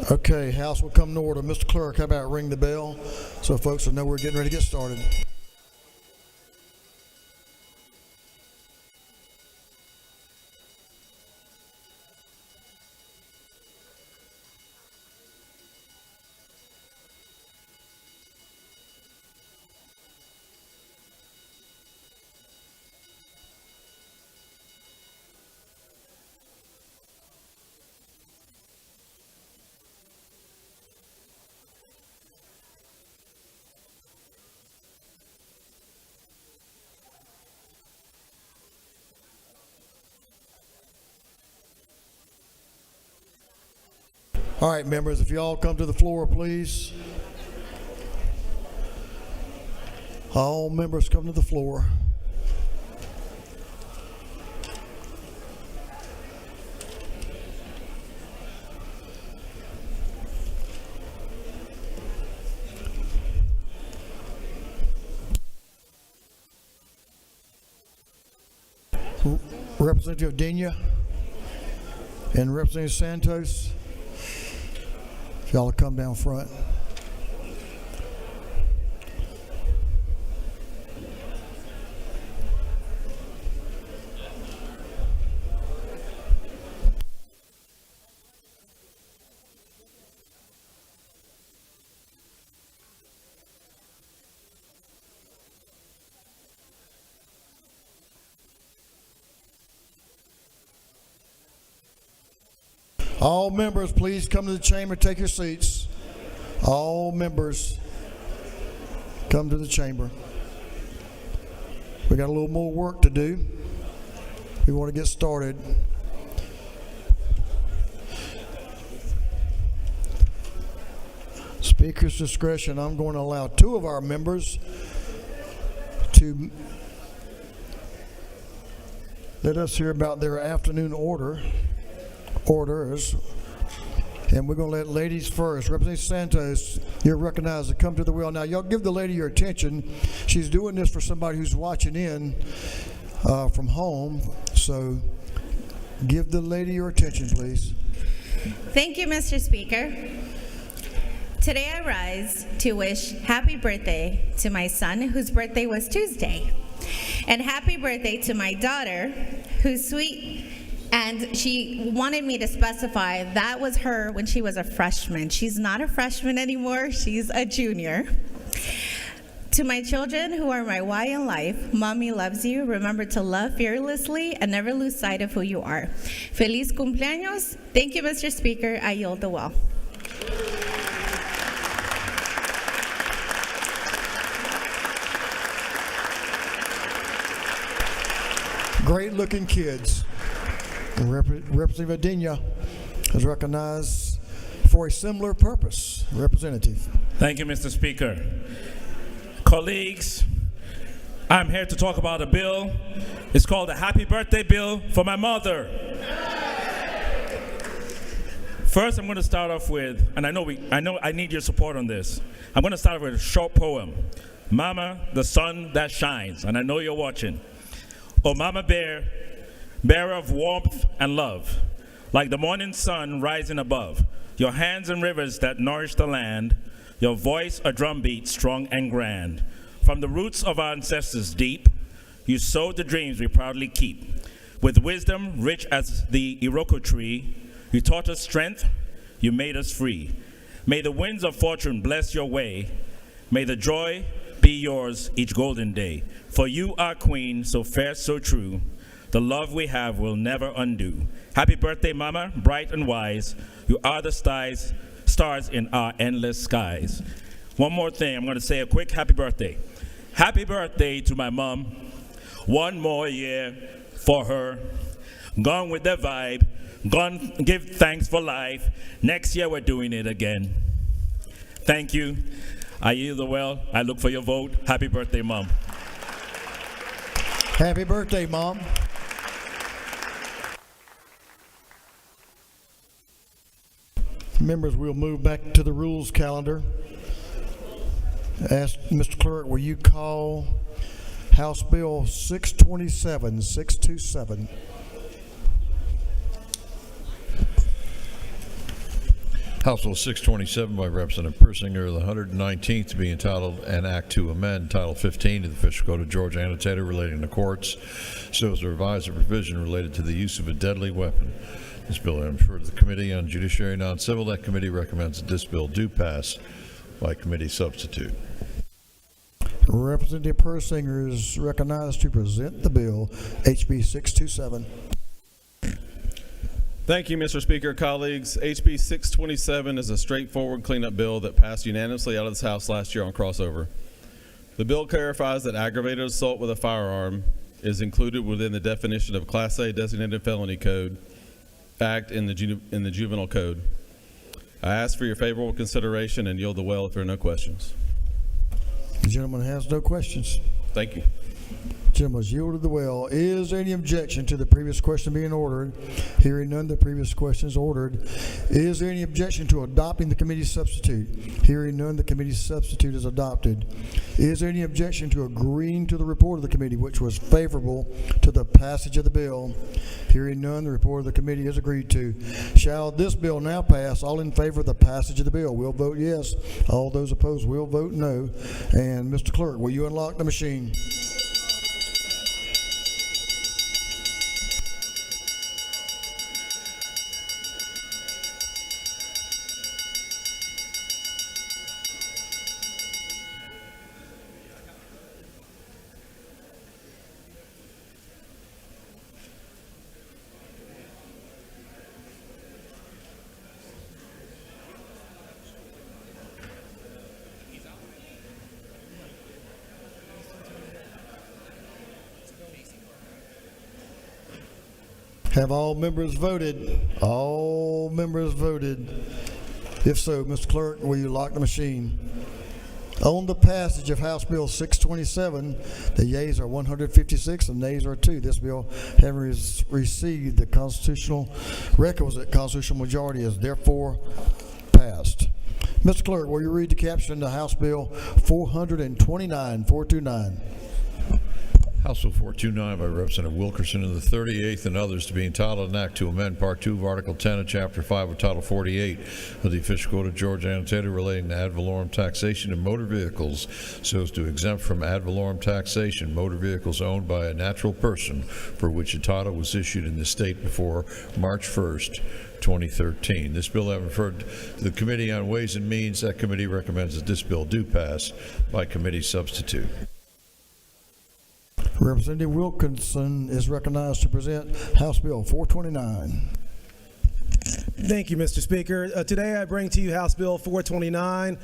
Okay, House will come to order. Mr. Clerk, how about ring the bell so folks will know we're getting ready to get started. All right, members, if you all come to the floor, please. All members come to the floor. Representative Dena and Representative Santos. If y'all will come down front. All members, please come to the chamber, take your seats. All members, come to the chamber. We got a little more work to do. We want to get started. Speaker's discretion, I'm going to allow 2 of our members to let us hear about their afternoon orders. And we're going to let ladies first. Representative Santos, you're recognized to come to the wheel. Now, y'all give the lady your attention. She's doing this for somebody who's watching in from home. So give the lady your attention, please. Thank you, Mr. Speaker. Today I rise to wish happy birthday to my son, whose birthday was Tuesday. And happy birthday to my daughter, who's sweet. And she wanted me to specify that was her when she was a freshman. She's not a freshman anymore, she's a junior. To my children who are my why in life, Mommy loves you. Remember to love fearlessly and never lose sight of who you are. Feliz cumpleaños. Thank you, Mr. Speaker. I yield the well. Great looking kids. Representative Dena is recognized for a similar purpose. Representative. Thank you, Mr. Speaker. Colleagues, I'm here to talk about a bill. It's called a Happy Birthday Bill for my mother. First, I'm going to start off with, and I know I need your support on this. I'm going to start with a short poem. Mama, the sun that shines, and I know you're watching. Oh, Mama Bear, bearer of warmth and love, like the morning sun rising above, your hands and rivers that nourish the land, your voice a drumbeat strong and grand. From the roots of our ancestors deep, you sowed the dreams we proudly keep. With wisdom rich as the Iroko tree, you taught us strength, you made us free. May the winds of fortune bless your way. May the joy be yours each golden day. For you are queen, so fair, so true. The love we have will never undo. Happy birthday, Mama, bright and wise. You are the stars in our endless skies. One more thing, I'm going to say a quick happy birthday. Happy birthday to my mom. One more year for her. Gone with the vibe. Gone, give thanks for life. Next year we're doing it again. Thank you. I yield the well. I look for your vote. Happy birthday, Mom. Happy birthday, Mom. Members, we'll move back to the rules calendar. Ask Mr. Clerk, will you call House Bill 627? House Bill 627 by Representative Persinger, the 119th, to be entitled An Act to Amend Title 15 of the Official Code of Georgia Annotated relating to courts, so as to revise a provision related to the use of a deadly weapon. This bill is referred to the Committee on Judiciary and Non-Civil. That committee recommends that this bill do pass by committee substitute. Representative Persinger is recognized to present the bill, HB 627. Thank you, Mr. Speaker. Colleagues, HB 627 is a straightforward cleanup bill that passed unanimously out of this House last year on crossover. The bill clarifies that aggravated assault with a firearm is included within the definition of Class A designated felony code act in the Juvenile Code. I ask for your favorable consideration and yield the well if there are no questions. The gentleman has no questions. Thank you. Gentleman has yielded the well. Is there any objection to the previous question being ordered? Hearing none, the previous question is ordered. Is there any objection to adopting the committee substitute? Hearing none, the committee substitute is adopted. Is there any objection to agreeing to the report of the committee, which was favorable to the passage of the bill? Hearing none, the report of the committee is agreed to. Shall this bill now pass? All in favor of the passage of the bill will vote yes. All those opposed will vote no. And Mr. Clerk, will you unlock the machine? Have all members voted? All members voted. If so, Mr. Clerk, will you lock the machine? On the passage of House Bill 627, the yeas are 156 and nays are 2. This bill, having received the requisite constitutional majority, is therefore passed. Mr. Clerk, will you read the caption to House Bill 429? House Bill 429 by Representative Wilkerson and the 38th and others, to be entitled An Act to Amend Part 2 of Article 10 of Chapter 5 of Title 48 of the Official Code of Georgia Annotated relating to ad valorem taxation of motor vehicles, so as to exempt from ad valorem taxation motor vehicles owned by a natural person for which a title was issued in the state before March 1st, 2013. This bill having referred to the Committee on Ways and Means, that committee recommends that this bill do pass by committee substitute. Representative Wilkinson is recognized to present House Bill 429. Thank you, Mr. Speaker. Today I bring to you House Bill 429.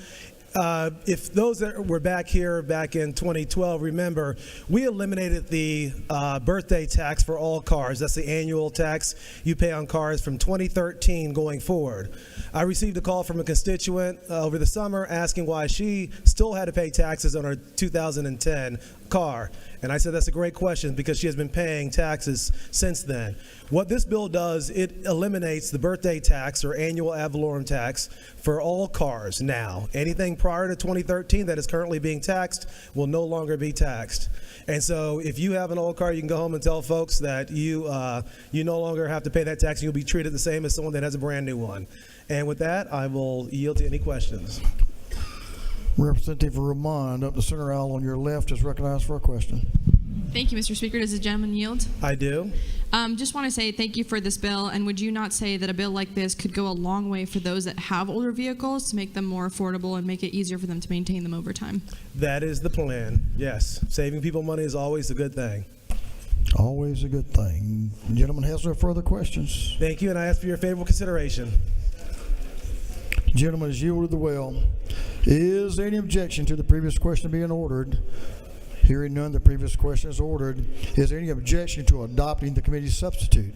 If those that were back here back in 2012 remember, we eliminated the birthday tax for all cars. That's the annual tax you pay on cars from 2013 going forward. I received a call from a constituent over the summer asking why she still had to pay taxes on her 2010 car. And I said, that's a great question because she has been paying taxes since then. What this bill does, it eliminates the birthday tax or annual ad valorem tax for all cars now. Anything prior to 2013 that is currently being taxed will no longer be taxed. And so if you have an old car, you can go home and tell folks that you no longer have to pay that tax and you'll be treated the same as someone that has a brand new one. And with that, I will yield to any questions. Representative Ramond, up the center aisle on your left, is recognized for a question. Thank you, Mr. Speaker. Does the gentleman yield? I do. Just want to say thank you for this bill, and would you not say that a bill like this could go a long way for those that have older vehicles to make them more affordable and make it easier for them to maintain them over time? That is the plan, yes. Saving people money is always a good thing. Always a good thing. The gentleman has no further questions. Thank you, and I ask for your favorable consideration. The gentleman has yielded the well. Is there any objection to the previous question being ordered? Hearing none, the previous question is ordered. Is there any objection to adopting the committee substitute?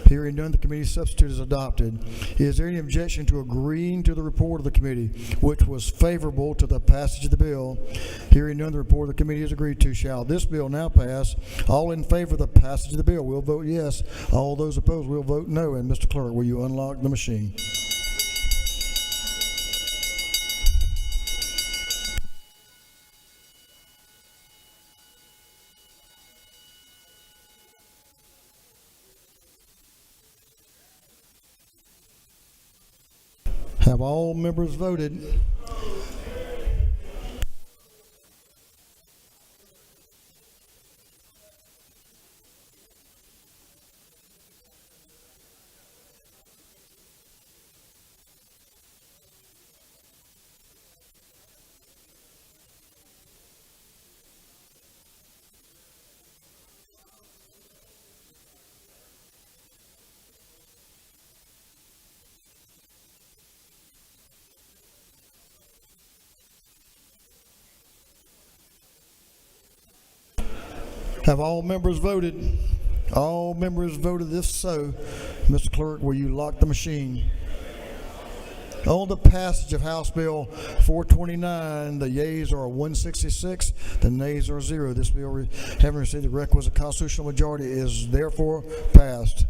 Hearing none, the committee substitute is adopted. Is there any objection to agreeing to the report of the committee, which was favorable to the passage of the bill? Hearing none, the report of the committee is agreed to. Shall this bill now pass? All in favor of the passage of the bill will vote yes. All those opposed will vote no. And Mr. Clerk, will you unlock the machine? Have all members voted? Have all members voted? All members voted. If so, Mr. Clerk, will you lock the machine? On the passage of House Bill 429, the yeas are 166, the nays are 0. This bill, having received the requisite constitutional majority, is therefore passed.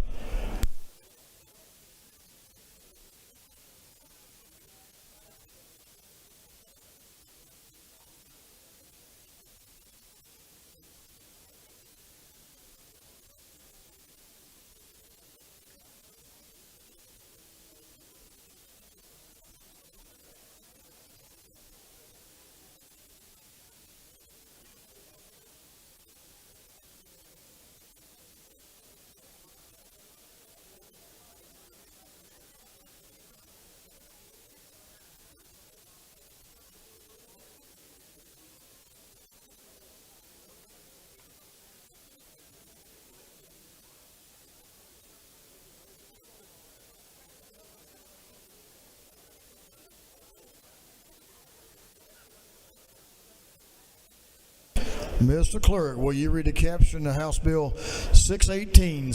Mr. Clerk, will you read the caption of House Bill 618?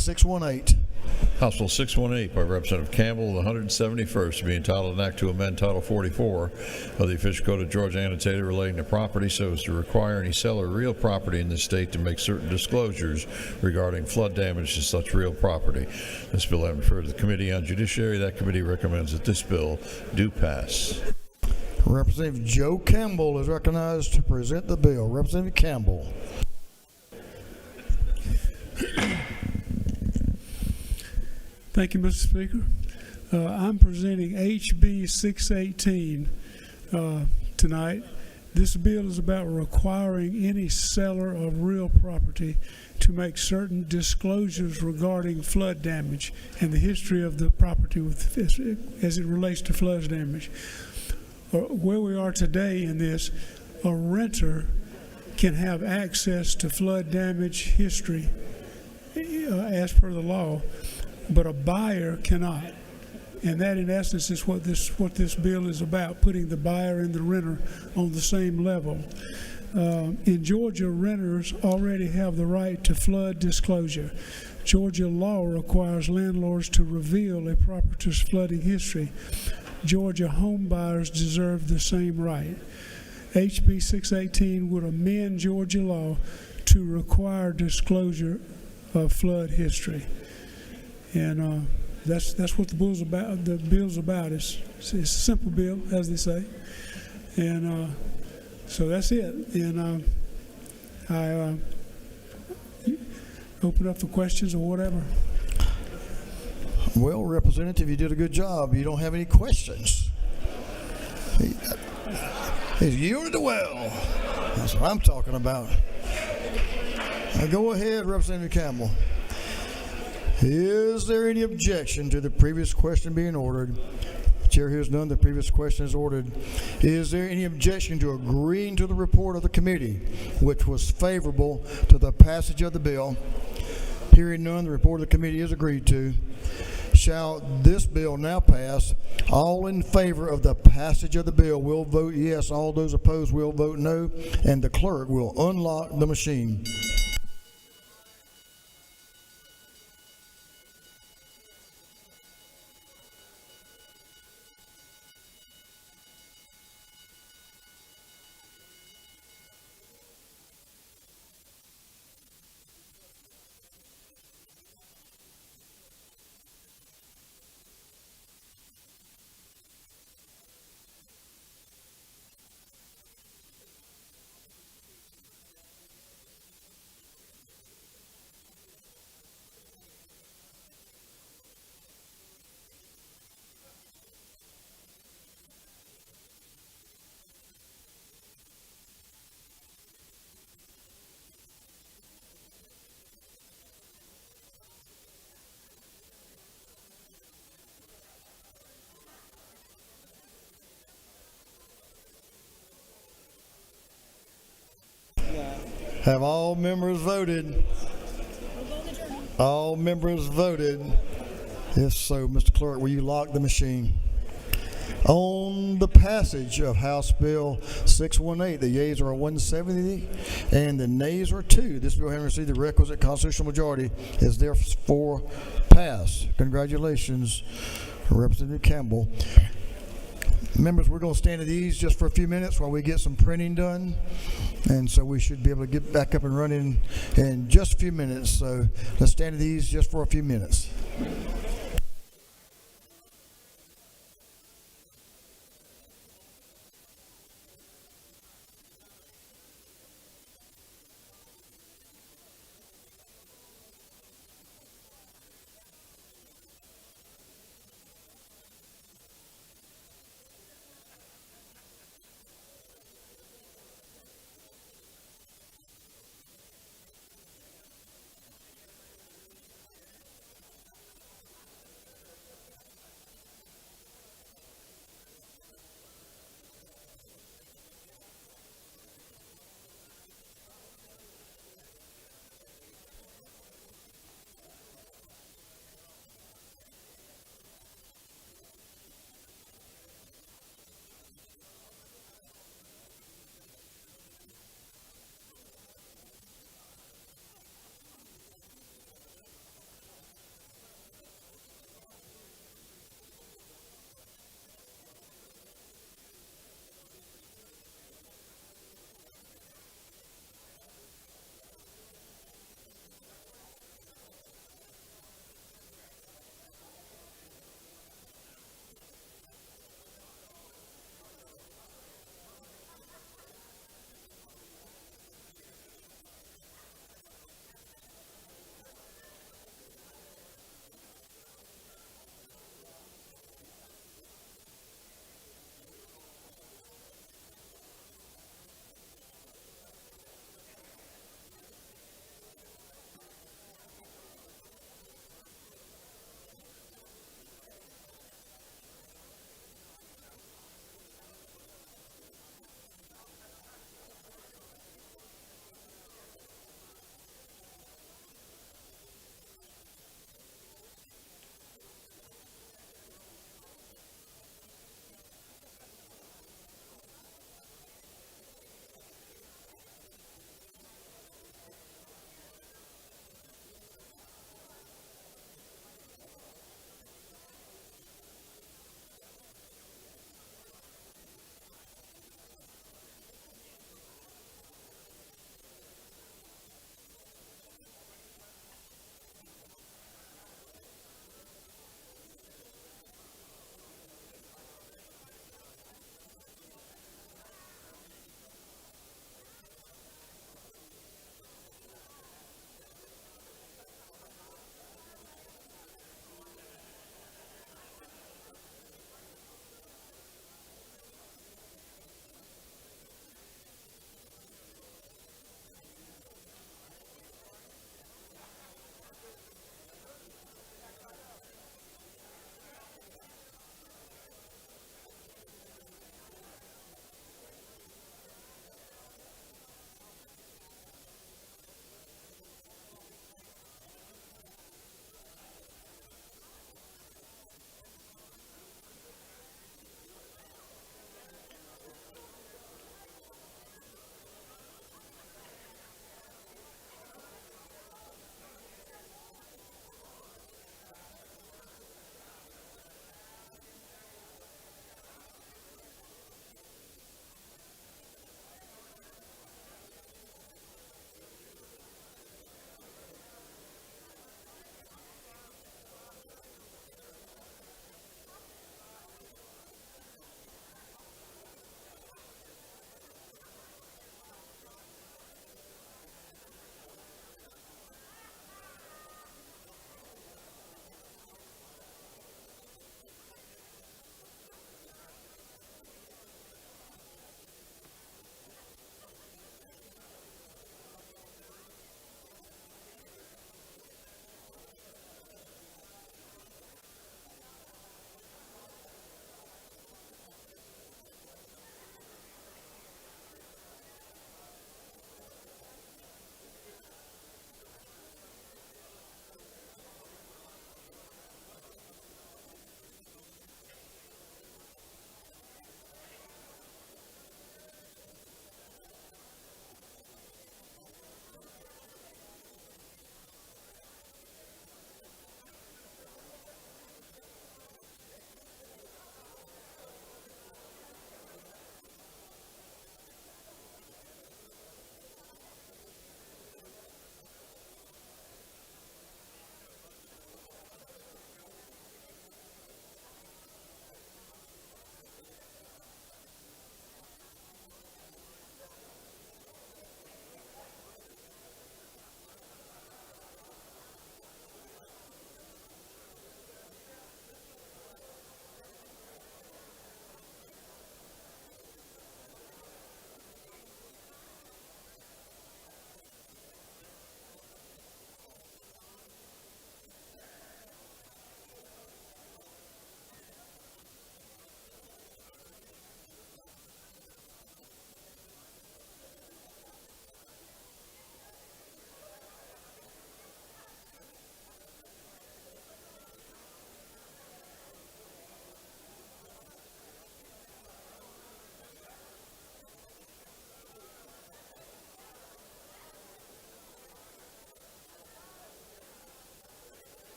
House Bill 618 by Representative Campbell, the 171st, to be entitled an act to amend Title 44 of the Official Code of Georgia annotated relating to property so as to require any seller of real property in the state to make certain disclosures regarding flood damage to such real property. This bill having referred to the Committee on Judiciary. That committee recommends that this bill do pass. Representative Joe Campbell is recognized to present the bill. Representative Campbell. Thank you, Mr. Speaker. I'm presenting HB 618 tonight. This bill is about requiring any seller of real property to make certain disclosures regarding flood damage and the history of the property as it relates to flood damage. Where we are today in this, a renter can have access to flood damage history as per the law, but a buyer cannot. And that, in essence, is what this bill is about, putting the buyer and the renter on the same level. In Georgia, renters already have the right to flood disclosure. Georgia law requires landlords to reveal a property's flooding history. Georgia home buyers deserve the same right. HB 618 would amend Georgia law to require disclosure of flood history. And that's what the bill's about. The bill's about. It's a simple bill, as they say. And so that's it. And I open up for questions or whatever. Well, Representative, you did a good job. You don't have any questions. He's yielded the well. That's what I'm talking about. Now go ahead, Representative Campbell. Is there any objection to the previous question being ordered? The chair hears none. The previous question is ordered. Is there any objection to agreeing to the report of the committee, which was favorable to the passage of the bill? Hearing none, the report of the committee is agreed to. Shall this bill now pass? All in favor of the passage of the bill will vote yes. All those opposed will vote no. And the clerk will unlock the machine. Have all members voted? All members voted. If so, Mr. Clerk, will you lock the machine? On the passage of House Bill 618, the yeas are 170 and the nays are 2. This bill having received the requisite constitutional majority is therefore passed. Congratulations, Representative Campbell. Members, we're going to stand at ease just for a few minutes while we get some printing done. And so we should be able to get back up and running in just a few minutes. So let's stand at ease just for a few minutes.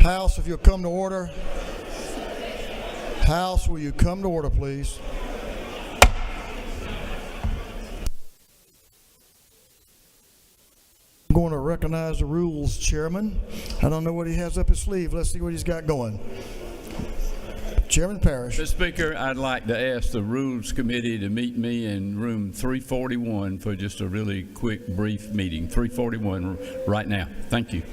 House, if you'll come to order. House, will you come to order, please? I'm going to recognize the rules chairman. I don't know what he has up his sleeve. Let's see what he's got going. Chairman Parrish. Mr. Speaker, I'd like to ask the Rules Committee to meet me in room 341 for just a really quick, brief meeting. 341 right now. Thank you.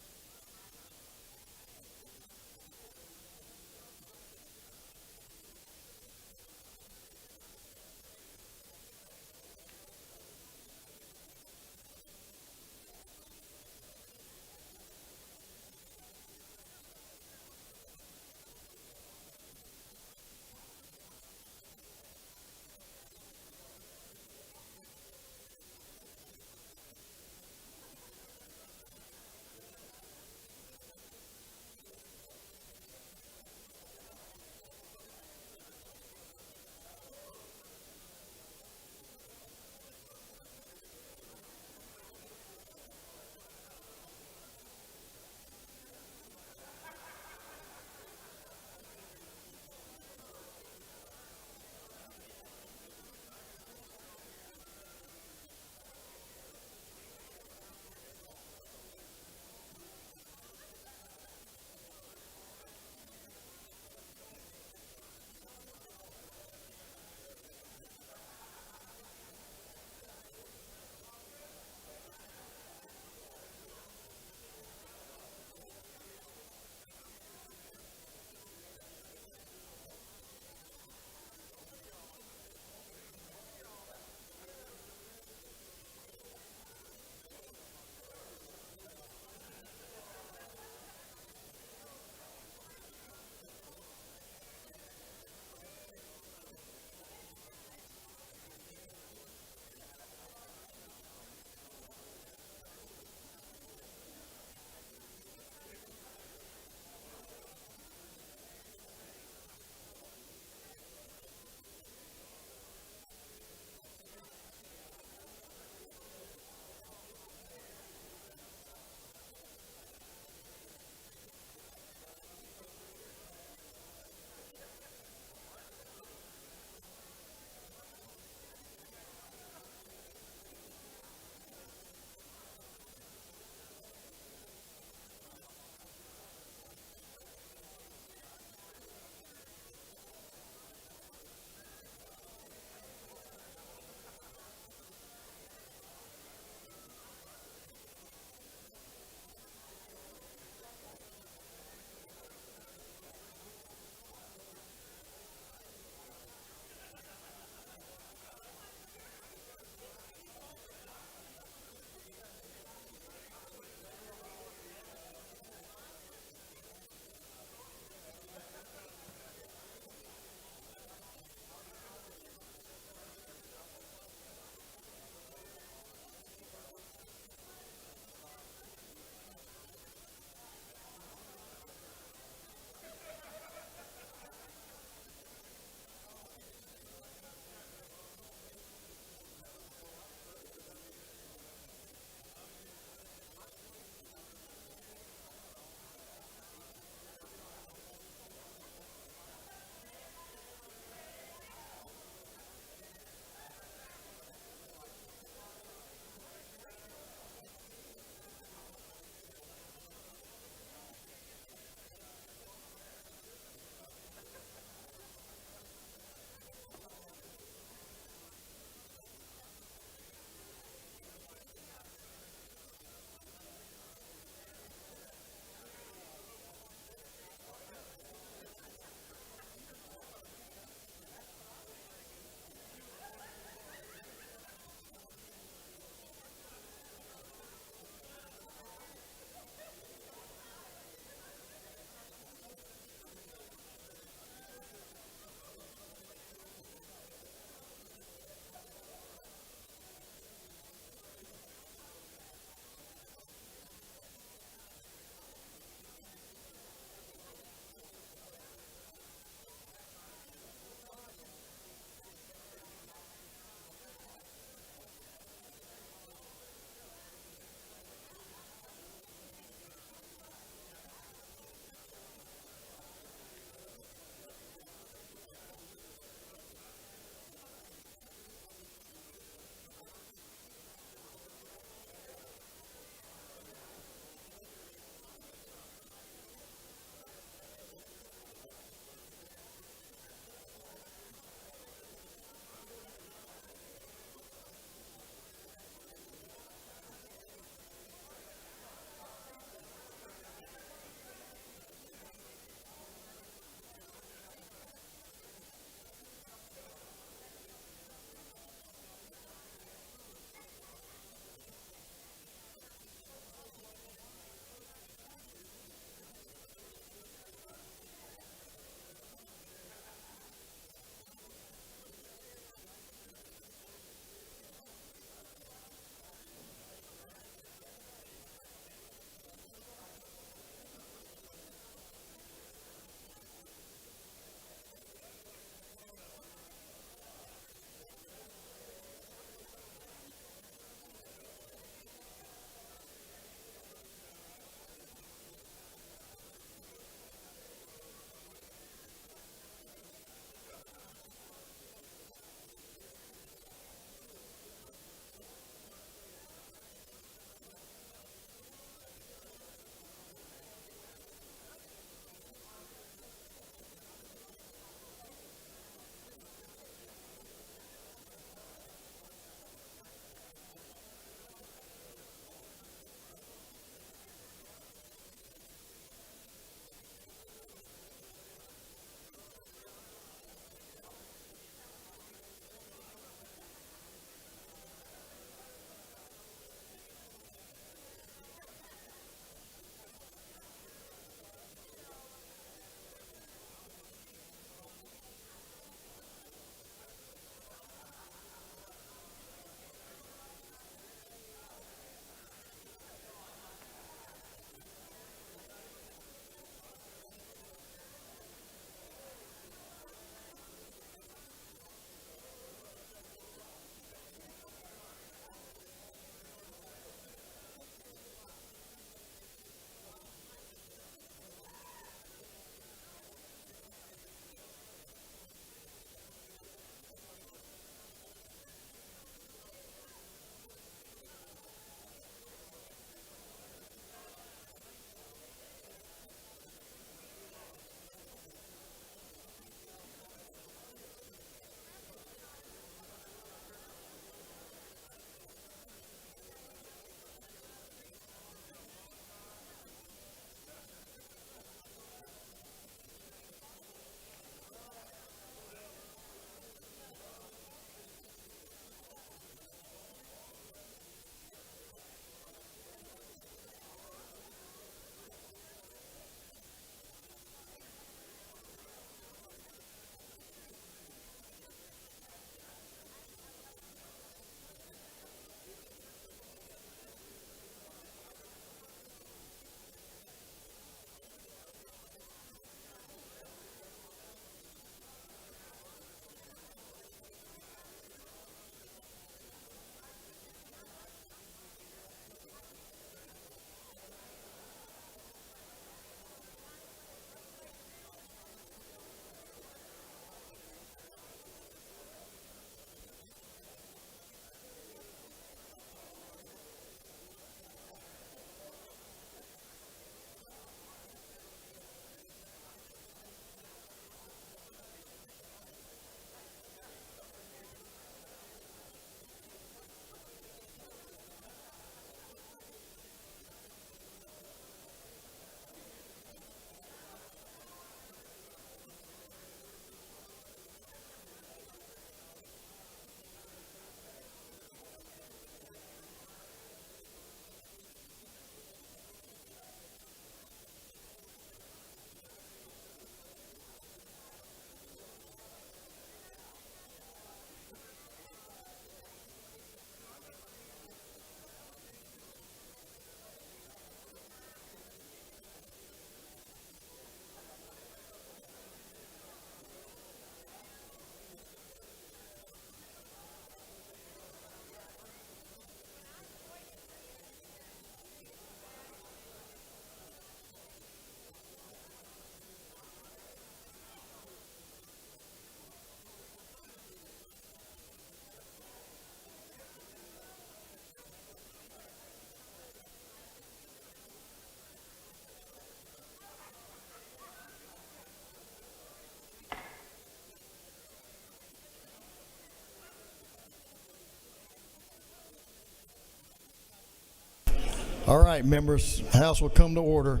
All right, members, House will come to order.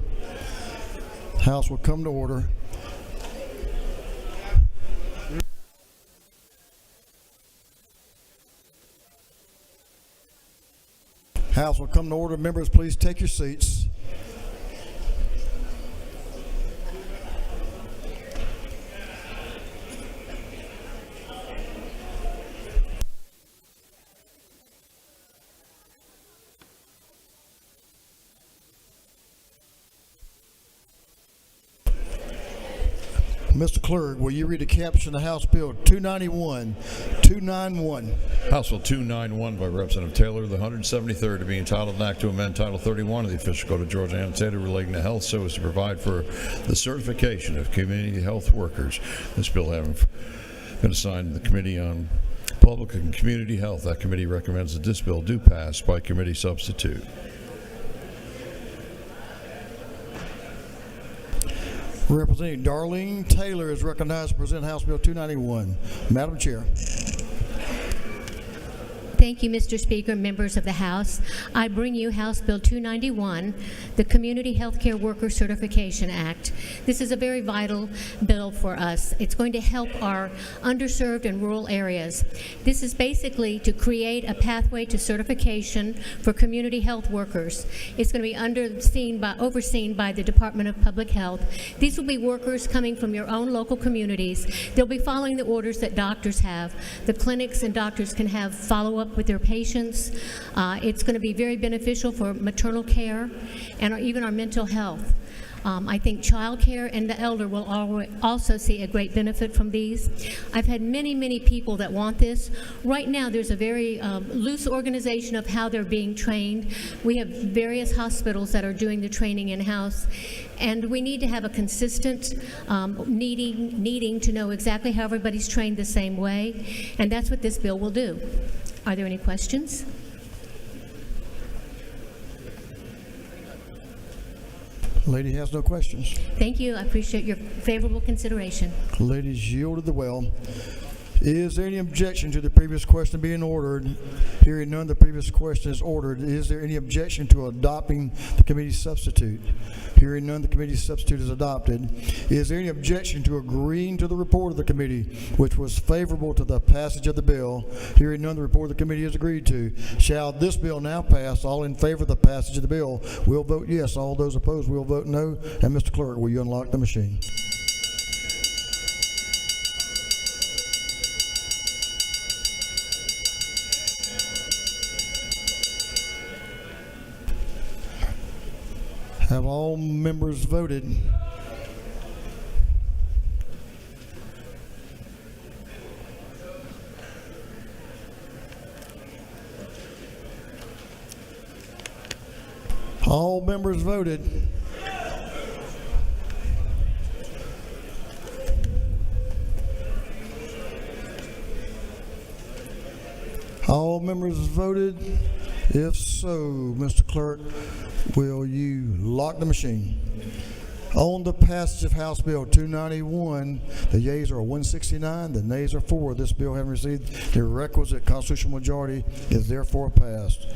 House will come to order. House will come to order. Members, please take your seats. Mr. Clerk, will you read the caption of House Bill 291? 291. House Bill 291 by Representative Taylor, the 173rd, to be entitled an act to amend Title 31 of the Official Code of Georgia Annotated relating to health so as to provide for the certification of community health workers. This bill having been assigned to the Committee on Public and Community Health. That committee recommends that this bill do pass by committee substitute. Representative Darlene Taylor is recognized to present House Bill 291. Madam Chair. Thank you, Mr. Speaker, members of the House. I bring you House Bill 291, the Community Healthcare Worker Certification Act. This is a very vital bill for us. It's going to help our underserved and rural areas. This is basically to create a pathway to certification for community health workers. It's going to be overseen by the Department of Public Health. These will be workers coming from your own local communities. They'll be following the orders that doctors have. The clinics and doctors can have follow-up with their patients. It's going to be very beneficial for maternal care and even our mental health. I think child care and the elder will also see a great benefit from these. I've had many people that want this. Right now there's a very loose organization of how they're being trained. We have various hospitals that are doing the training in-house, and we need to have a consistent needing to know exactly how everybody's trained the same way, and that's what this bill will do. Are there any questions? Lady has no questions. Thank you. I appreciate your favorable consideration. Ladies yielded the well. Is there any objection to the previous question being ordered? Hearing none, the previous question is ordered. Is there any objection to adopting the committee substitute? Hearing none, the committee substitute is adopted. Is there any objection to agreeing to the report of the committee, which was favorable to the passage of the bill? Hearing none, the report of the committee is agreed to. Shall this bill now pass? All in favor of the passage of the bill will vote yes. All those opposed will vote no. And Mr. Clerk, will you unlock the machine? Have all members voted? All members voted. All members voted. If so, Mr. Clerk, will you lock the machine? On the passage of House Bill 291, the yeas are 169, the nays are 4. This bill, having received the requisite constitutional majority, is therefore passed.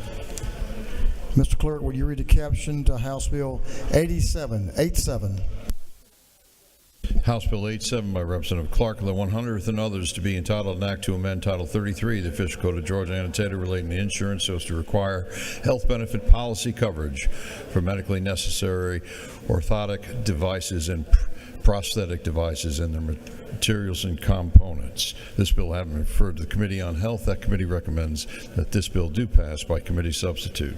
Mr. Clerk, will you read the caption to House Bill 87? House Bill 87 by Representative Clark, the 100th and others, to be entitled an act to amend Title 33 of the Official Code of Georgia Annotated relating to insurance so as to require health benefit policy coverage for medically necessary orthotic devices and prosthetic devices and their materials and components. This bill having been referred to the Committee on Health, that committee recommends that this bill do pass by committee substitute.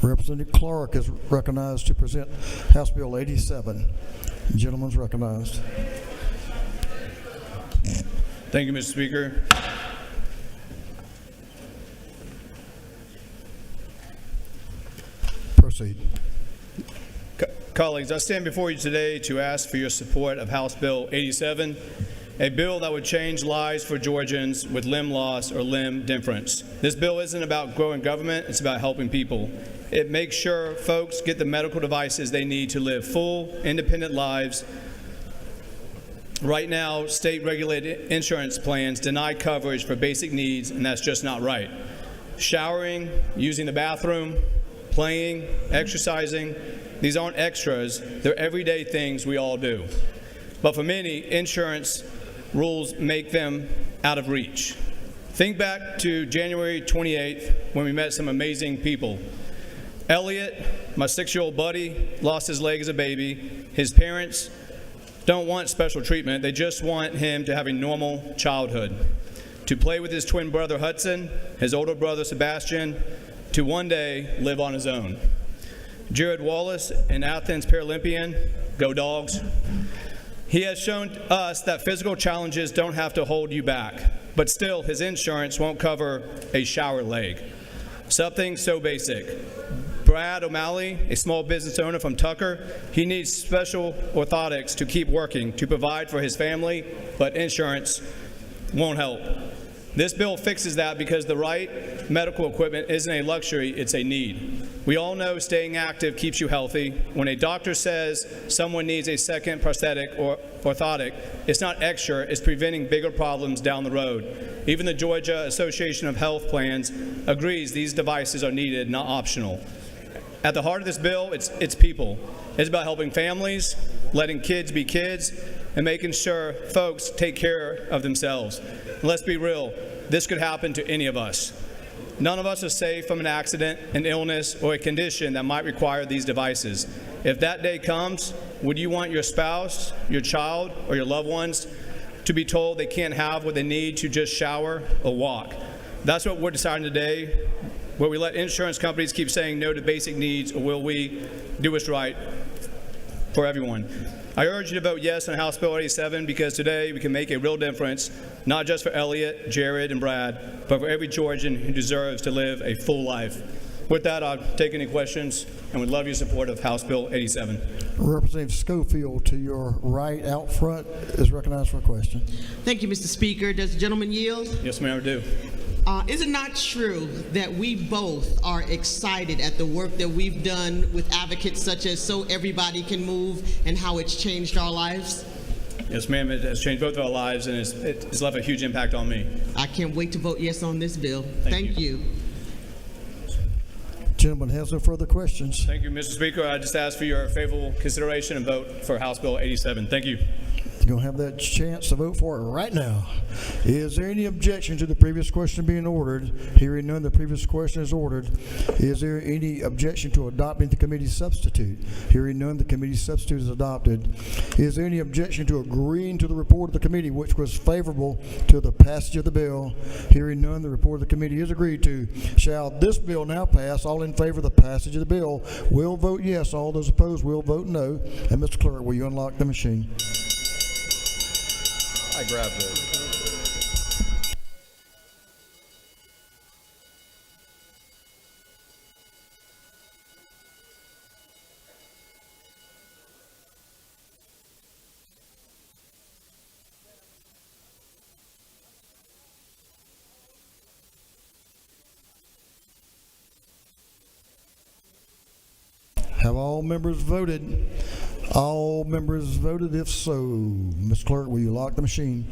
Representative Clark is recognized to present House Bill 87. The gentleman's recognized. Thank you, Mr. Speaker. Proceed. Colleagues, I stand before you today to ask for your support of House Bill 87, a bill that would change lives for Georgians with limb loss or limb difference. This bill isn't about growing government, it's about helping people. It makes sure folks get the medical devices they need to live full, independent lives. Right now, state-regulated insurance plans deny coverage for basic needs, and that's just not right. Showering, using the bathroom, playing, exercising. These aren't extras, they're everyday things we all do. But for many, insurance rules make them out of reach. Think back to January 28th when we met some amazing people. Elliot, my 6-year-old buddy, lost his leg as a baby. His parents don't want special treatment. They just want him to have a normal childhood, to play with his twin brother Hudson, his older brother Sebastian, to one day live on his own. Jared Wallace, an Athens Paralympian, go Dogs. He has shown us that physical challenges don't have to hold you back, but still his insurance won't cover a shower leg. Something so basic. Brad O'Malley, a small business owner from Tucker, he needs special orthotics to keep working, to provide for his family, but insurance won't help. This bill fixes that because the right medical equipment isn't a luxury, it's a need. We all know staying active keeps you healthy. When a doctor says someone needs a second prosthetic or orthotic, it's not extra, it's preventing bigger problems down the road. Even the Georgia Association of Health Plans agrees these devices are needed, not optional. At the heart of this bill, it's people. It's about helping families, letting kids be kids, and making sure folks take care of themselves. And let's be real, this could happen to any of us. None of us are safe from an accident, an illness, or a condition that might require these devices. If that day comes, would you want your spouse, your child, or your loved ones to be told they can't have what they need to just shower or walk? That's what we're deciding today. Will we let insurance companies keep saying no to basic needs, or will we do what's right for everyone? I urge you to vote yes on House Bill 87 because today we can make a real difference, not just for Elliot, Jared, and Brad, but for every Georgian who deserves to live a full life. With that, I'll take any questions and would love your support of House Bill 87. Representative Schofield, to your right out front, is recognized for a question. Thank you, Mr. Speaker. Does the gentleman yield? Yes, ma'am, I do. Is it not true that we both are excited at the work that we've done with advocates such as So Everybody Can Move and how it's changed our lives? Yes, ma'am, it has changed both of our lives and it's left a huge impact on me. I can't wait to vote yes on this bill. Thank you. Gentleman has no further questions. Thank you, Mr. Speaker. I just ask for your favorable consideration and vote for House Bill 87. Thank you. You're going to have that chance to vote for it right now. Is there any objection to the previous question being ordered? Hearing none, the previous question is ordered. Is there any objection to adopting the committee substitute? Hearing none, the committee substitute is adopted. Is there any objection to agreeing to the report of the committee, which was favorable to the passage of the bill? Hearing none, the report of the committee is agreed to. Shall this bill now pass? All in favor of the passage of the bill will vote yes. All those opposed will vote no. And Mr. Clerk, will you unlock the machine? I grabbed it. Have all members voted? All members voted. If so, Ms. Clerk, will you lock the machine?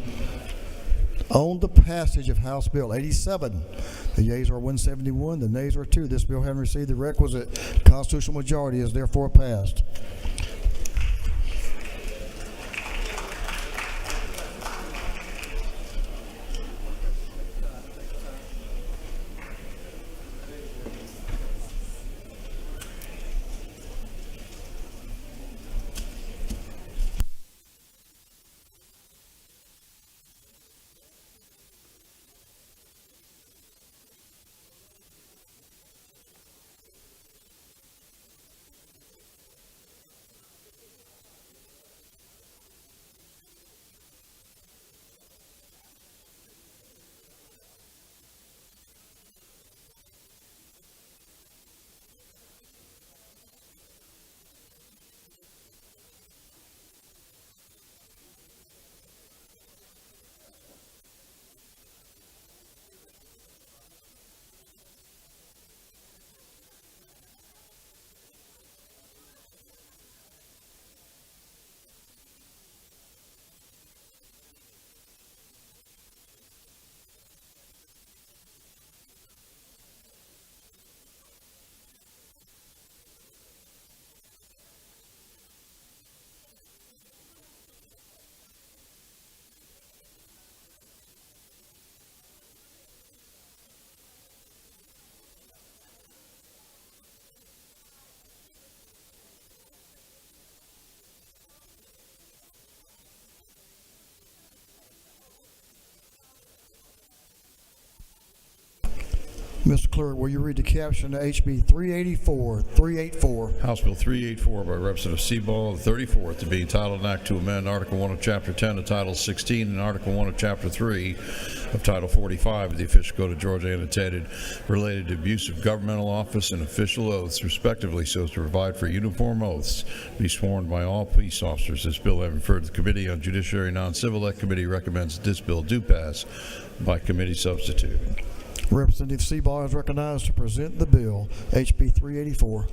On the passage of House Bill 87, the yeas are 171, the nays are 2. This bill having received the requisite constitutional majority is therefore passed. Mr. Clerk, will you read the caption to HB 384? House Bill 384 by Representative Seaball, the 34th, to be entitled an act to amend Article 1 of Chapter 10 of Title 16 and Article 1 of Chapter 3 of Title 45 of the Official Code of Georgia annotated related to abuse of governmental office and official oaths, respectively, so as to provide for uniform oaths to be sworn by all peace officers. This bill having referred to the Committee on Judiciary and Non-Civil, that committee recommends that this bill do pass by committee substitute. Representative Seaball is recognized to present the bill, HB 384.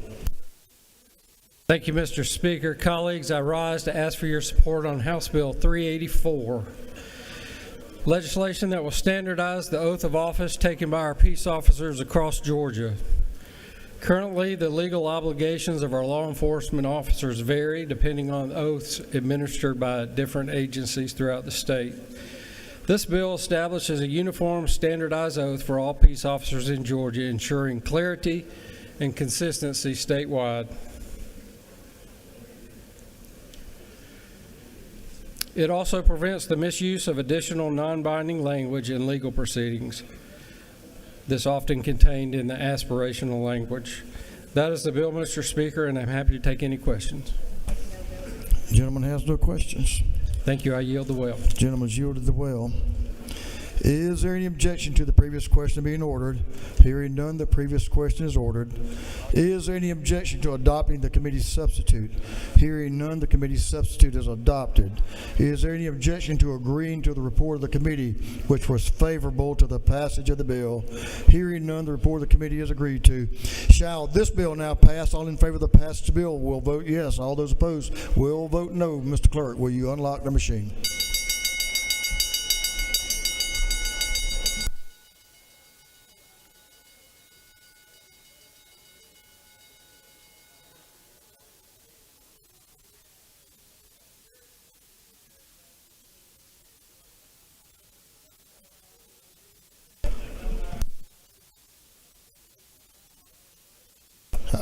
Thank you, Mr. Speaker. Colleagues, I rise to ask for your support on House Bill 384. Legislation that will standardize the oath of office taken by our peace officers across Georgia. Currently, the legal obligations of our law enforcement officers vary depending on oaths administered by different agencies throughout the state. This bill establishes a uniform, standardized oath for all peace officers in Georgia, ensuring clarity and consistency statewide. It also prevents the misuse of additional non-binding language in legal proceedings. This often contained in the aspirational language. That is the bill, Mr. Speaker, and I'm happy to take any questions. Gentleman has no questions. Thank you. I yield the well. Gentleman's yielded the well. Is there any objection to the previous question being ordered? Hearing none, the previous question is ordered. Is there any objection to adopting the committee's substitute? Hearing none, the committee's substitute is adopted. Is there any objection to agreeing to the report of the committee, which was favorable to the passage of the bill? Hearing none, the report of the committee is agreed to. Shall this bill now pass? All in favor of the passage of the bill will vote yes. All those opposed will vote no. Mr. Clerk, will you unlock the machine?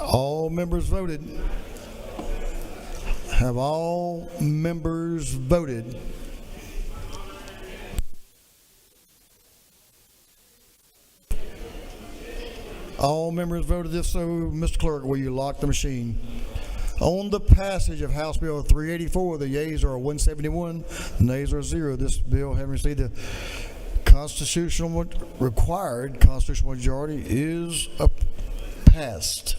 All members voted. Have all members voted? All members voted. If so, Mr. Clerk, will you lock the machine? On the passage of House Bill 384, the yeas are 171, the nays are 0. This bill, having received the required constitutional majority, is passed.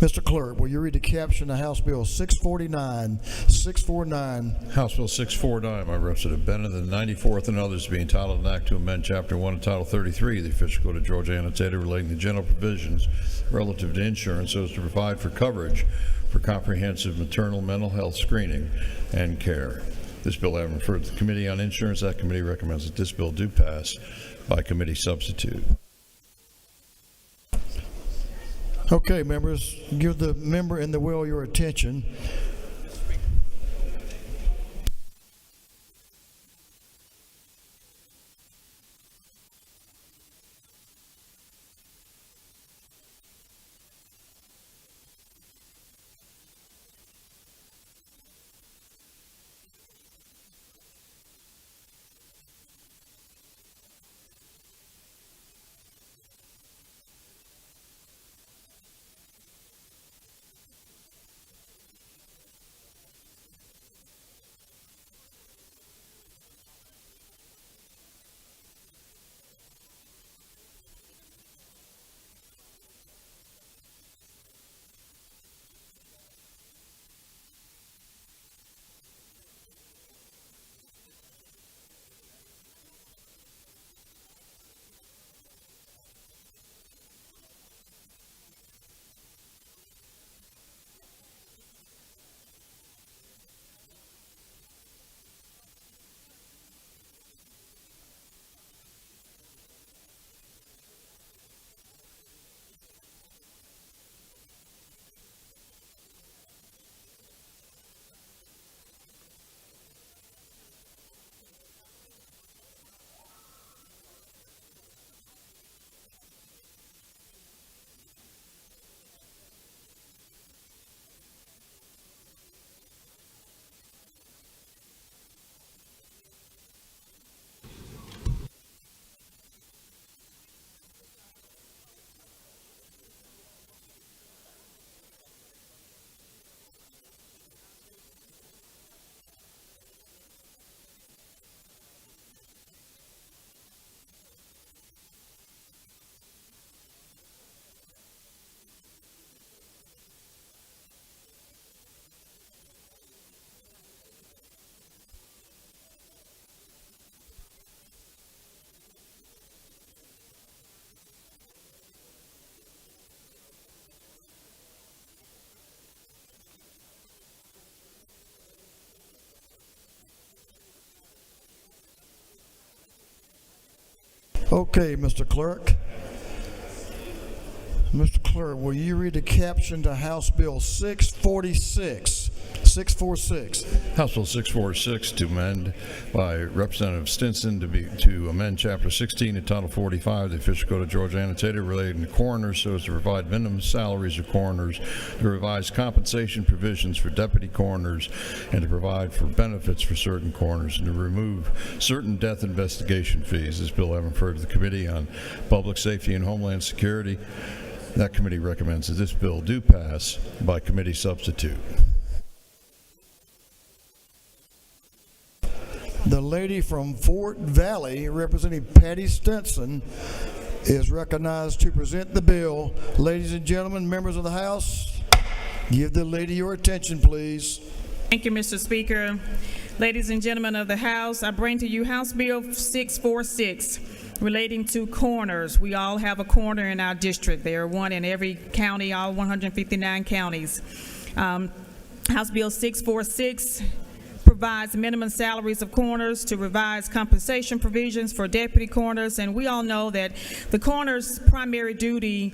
Mr. Clerk, will you read the caption of House Bill 649? House Bill 649 by Representative Bennett, the 94th, and others to be entitled an act to amend Chapter 1 of Title 33 of the Official Code of Georgia annotated relating to general provisions relative to insurance so as to provide for coverage for comprehensive maternal mental health screening and care. This bill having referred to the Committee on Insurance, that committee recommends that this bill do pass by committee substitute. Okay, members, give the member in the will your attention. Okay, Mr. Clerk. Mr. Clerk, will you read the caption to House Bill 646? 646. House Bill 646 to amend by Representative Stinson to amend Chapter 16 of Title 45 of the Official Code of Georgia Annotated relating to coroners so as to provide minimum salaries of coroners, to revise compensation provisions for deputy coroners, and to provide for benefits for certain coroners, and to remove certain death investigation fees. This bill having referred to the Committee on Public Safety and Homeland Security. That committee recommends that this bill do pass by committee substitute. The lady from Fort Valley, representing Patty Stinson, is recognized to present the bill. Ladies and gentlemen, members of the House, give the lady your attention, please. Thank you, Mr. Speaker. Ladies and gentlemen of the House, I bring to you House Bill 646 relating to coroners. We all have a coroner in our district. There are one in every county, all 159 counties. House Bill 646 provides minimum salaries of coroners, to revise compensation provisions for deputy coroners, and we all know that the coroner's primary duty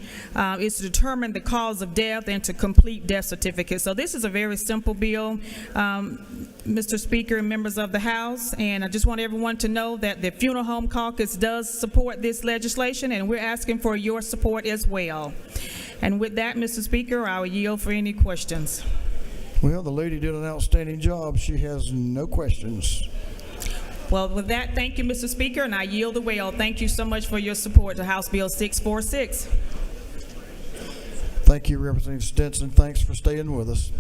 is to determine the cause of death and to complete death certificates. So this is a very simple bill, Mr. Speaker and members of the House, and I just want everyone to know that the Funeral Home Caucus does support this legislation, and we're asking for your support as well. And with that, Mr. Speaker, I will yield for any questions. Well, the lady did an outstanding job. She has no questions. Well, with that, thank you, Mr. Speaker, and I yield the way. Thank you so much for your support to House Bill 646. Thank you, Representative Stinson. Thanks for staying with us.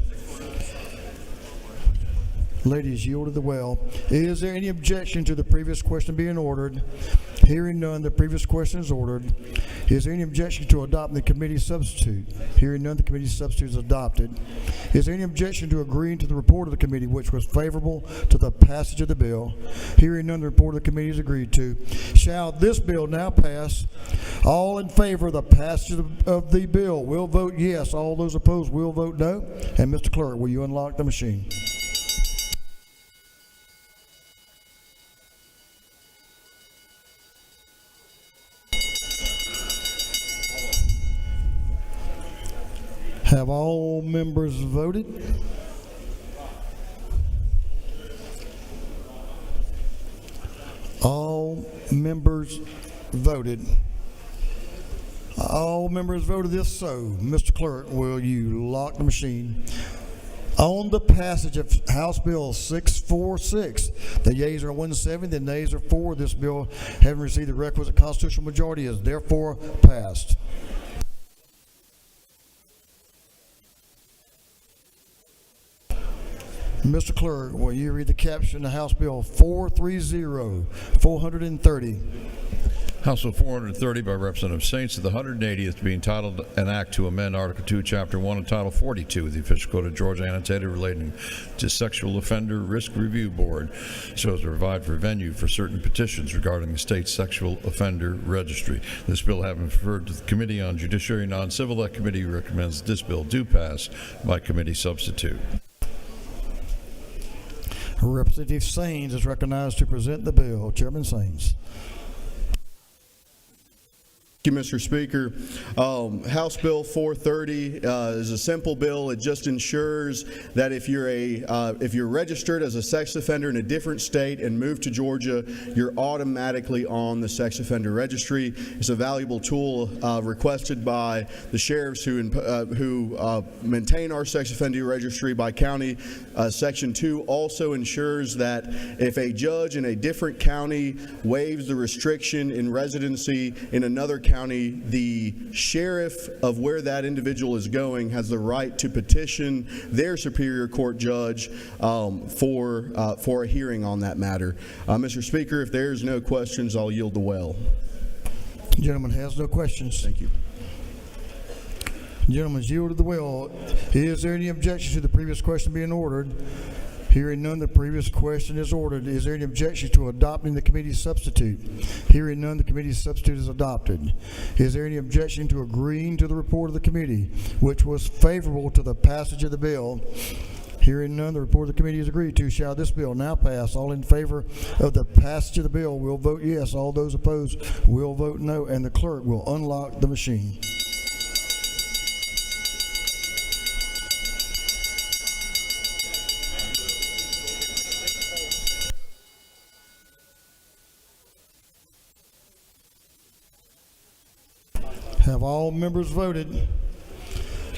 Ladies, yielded the well. Is there any objection to the previous question being ordered? Hearing none, the previous question is ordered. Is there any objection to adopting the committee substitute? Hearing none, the committee substitute is adopted. Is there any objection to agreeing to the report of the committee, which was favorable to the passage of the bill? Hearing none, the report of the committee is agreed to. Shall this bill now pass? All in favor of the passage of the bill will vote yes. All those opposed will vote no. And Mr. Clerk, will you unlock the machine? Have all members voted? All members voted. All members voted this so. Mr. Clerk, will you lock the machine? On the passage of House Bill 646, the yeas are 170, the nays are 4. This bill, having received the requisite constitutional majority, is therefore passed. Mr. Clerk, will you read the caption to House Bill 430? House Bill 430 by Representative Saints of the 180th being titled An Act to Amend Article 2, Chapter 1 and Title 42 of the Official Code of Georgia Annotated relating to Sexual Offender Risk Review Board so as to provide for venue for certain petitions regarding the state's Sexual Offender Registry. This bill having referred to the Committee on Judiciary and Non-Civil, that committee recommends that this bill do pass by committee substitute. Representative Sains is recognized to present the bill. Chairman Sains. Thank you, Mr. Speaker. House Bill 430 is a simple bill. It just ensures that if you're registered as a sex offender in a different state and move to Georgia, you're automatically on the sex offender registry. It's a valuable tool requested by the sheriffs who maintain our sex offender registry by county. Section 2 also ensures that if a judge in a different county waives the restriction in residency in another county, the sheriff of where that individual is going has the right to petition their superior court judge for a hearing on that matter. Mr. Speaker, if there's no questions, I'll yield the well. The gentleman has no questions. Thank you. The gentleman's yielded the will. Is there any objection to the previous question being ordered? Hearing none, the previous question is ordered. Is there any objection to adopting the committee substitute? Hearing none, the committee substitute is adopted. Is there any objection to agreeing to the report of the committee, which was favorable to the passage of the bill? Hearing none, the report of the committee is agreed to. Shall this bill now pass? All in favor of the passage of the bill will vote yes. All those opposed will vote no, and the clerk will unlock the machine. Have all members voted?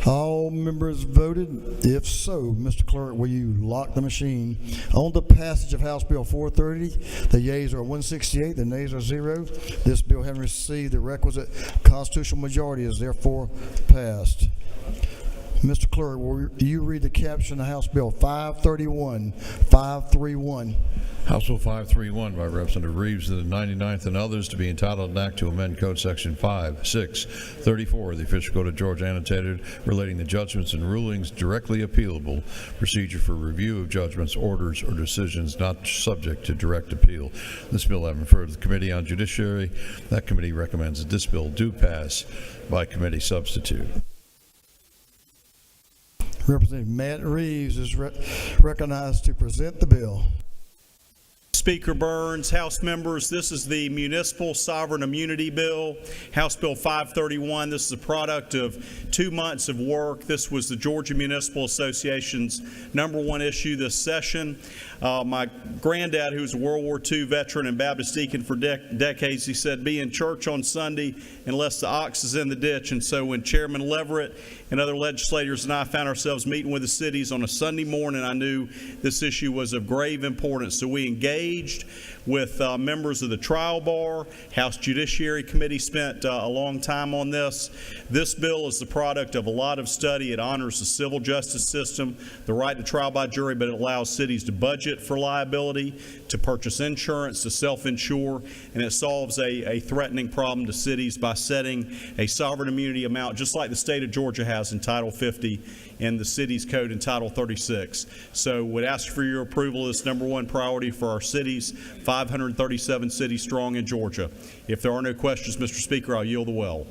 All members voted? If so, Mr. Clerk, will you lock the machine? On the passage of House Bill 430, the yeas are 168, the nays are 0. This bill, having received the requisite constitutional majority, is therefore passed. Mr. Clerk, will you read the caption of House Bill 531? 531. House Bill 531 by Representative Reeves of the 99th and others to be entitled an act to amend Code Section 5.6.34 of the Official Code of Georgia annotated relating to judgments and rulings directly appealable, procedure for review of judgments, orders, or decisions not subject to direct appeal. This bill having referred to the Committee on Judiciary. That committee recommends that this bill do pass by committee substitute. Representative Matt Reeves is recognized to present the bill. Speaker Burns, House members, this is the Municipal Sovereign Immunity Bill, House Bill 531. This is a product of 2 months of work. This was the Georgia Municipal Association's #1 issue this session. My granddad, who's a World War II veteran and Baptist deacon for decades, he said, be in church on Sunday unless the ox is in the ditch. And so when Chairman Leverett and other legislators and I found ourselves meeting with the cities on a Sunday morning, I knew this issue was of grave importance. So we engaged with members of the trial bar. House Judiciary Committee spent a long time on this. This bill is the product of a lot of study. It honors the civil justice system, the right to trial by jury, but it allows cities to budget for liability, to purchase insurance, to self-insure, and it solves a threatening problem to cities by setting a sovereign immunity amount, just like the state of Georgia has in Title 50 and the city's code in Title 36. So would ask for your approval of this #1 priority for our cities, 537 cities strong in Georgia. If there are no questions, Mr. Speaker, I'll yield the well.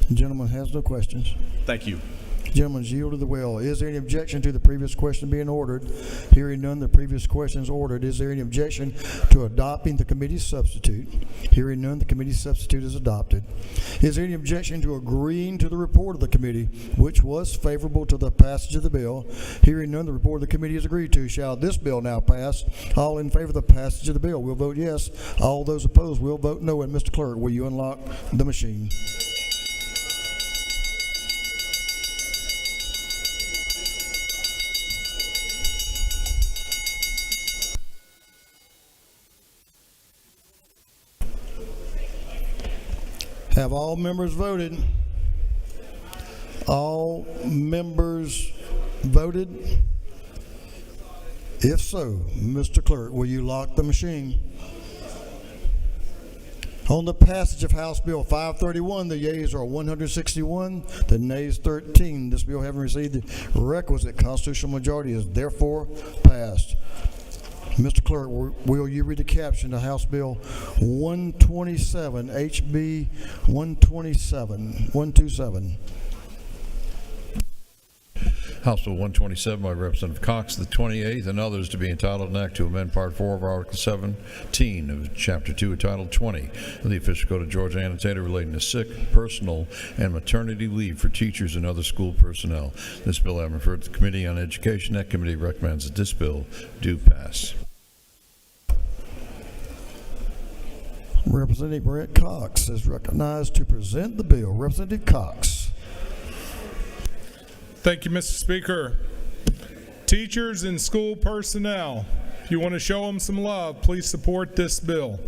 The gentleman has no questions. Thank you. The gentleman's yielded the well. Is there any objection to the previous question being ordered? Hearing none, the previous question is ordered. Is there any objection to adopting the committee's substitute? Hearing none, the committee's substitute is adopted. Is there any objection to agreeing to the report of the committee, which was favorable to the passage of the bill? Hearing none, the report of the committee is agreed to. Shall this bill now pass? All in favor of the passage of the bill will vote yes. All those opposed will vote no. And Mr. Clerk, will you unlock the machine? Have all members voted? All members voted? If so, Mr. Clerk, will you lock the machine? On the passage of House Bill 531, the yeas are 161, the nays 13. This bill, having received the requisite constitutional majority, is therefore passed. Mr. Clerk, will you read the caption to House Bill 127, HB 127? House Bill 127 by Representative Cox, the 28th, and others to be entitled an act to amend Part 4 of Article 17 of Chapter 2 of Title 20 of the Official Code of Georgia annotated relating to sick, personal, and maternity leave for teachers and other school personnel. This bill having referred to the Committee on Education. That committee recommends that this bill do pass. Representative Brett Cox is recognized to present the bill. Representative Cox. Thank you, Mr. Speaker. Teachers and school personnel, if you want to show them some love, please support this bill.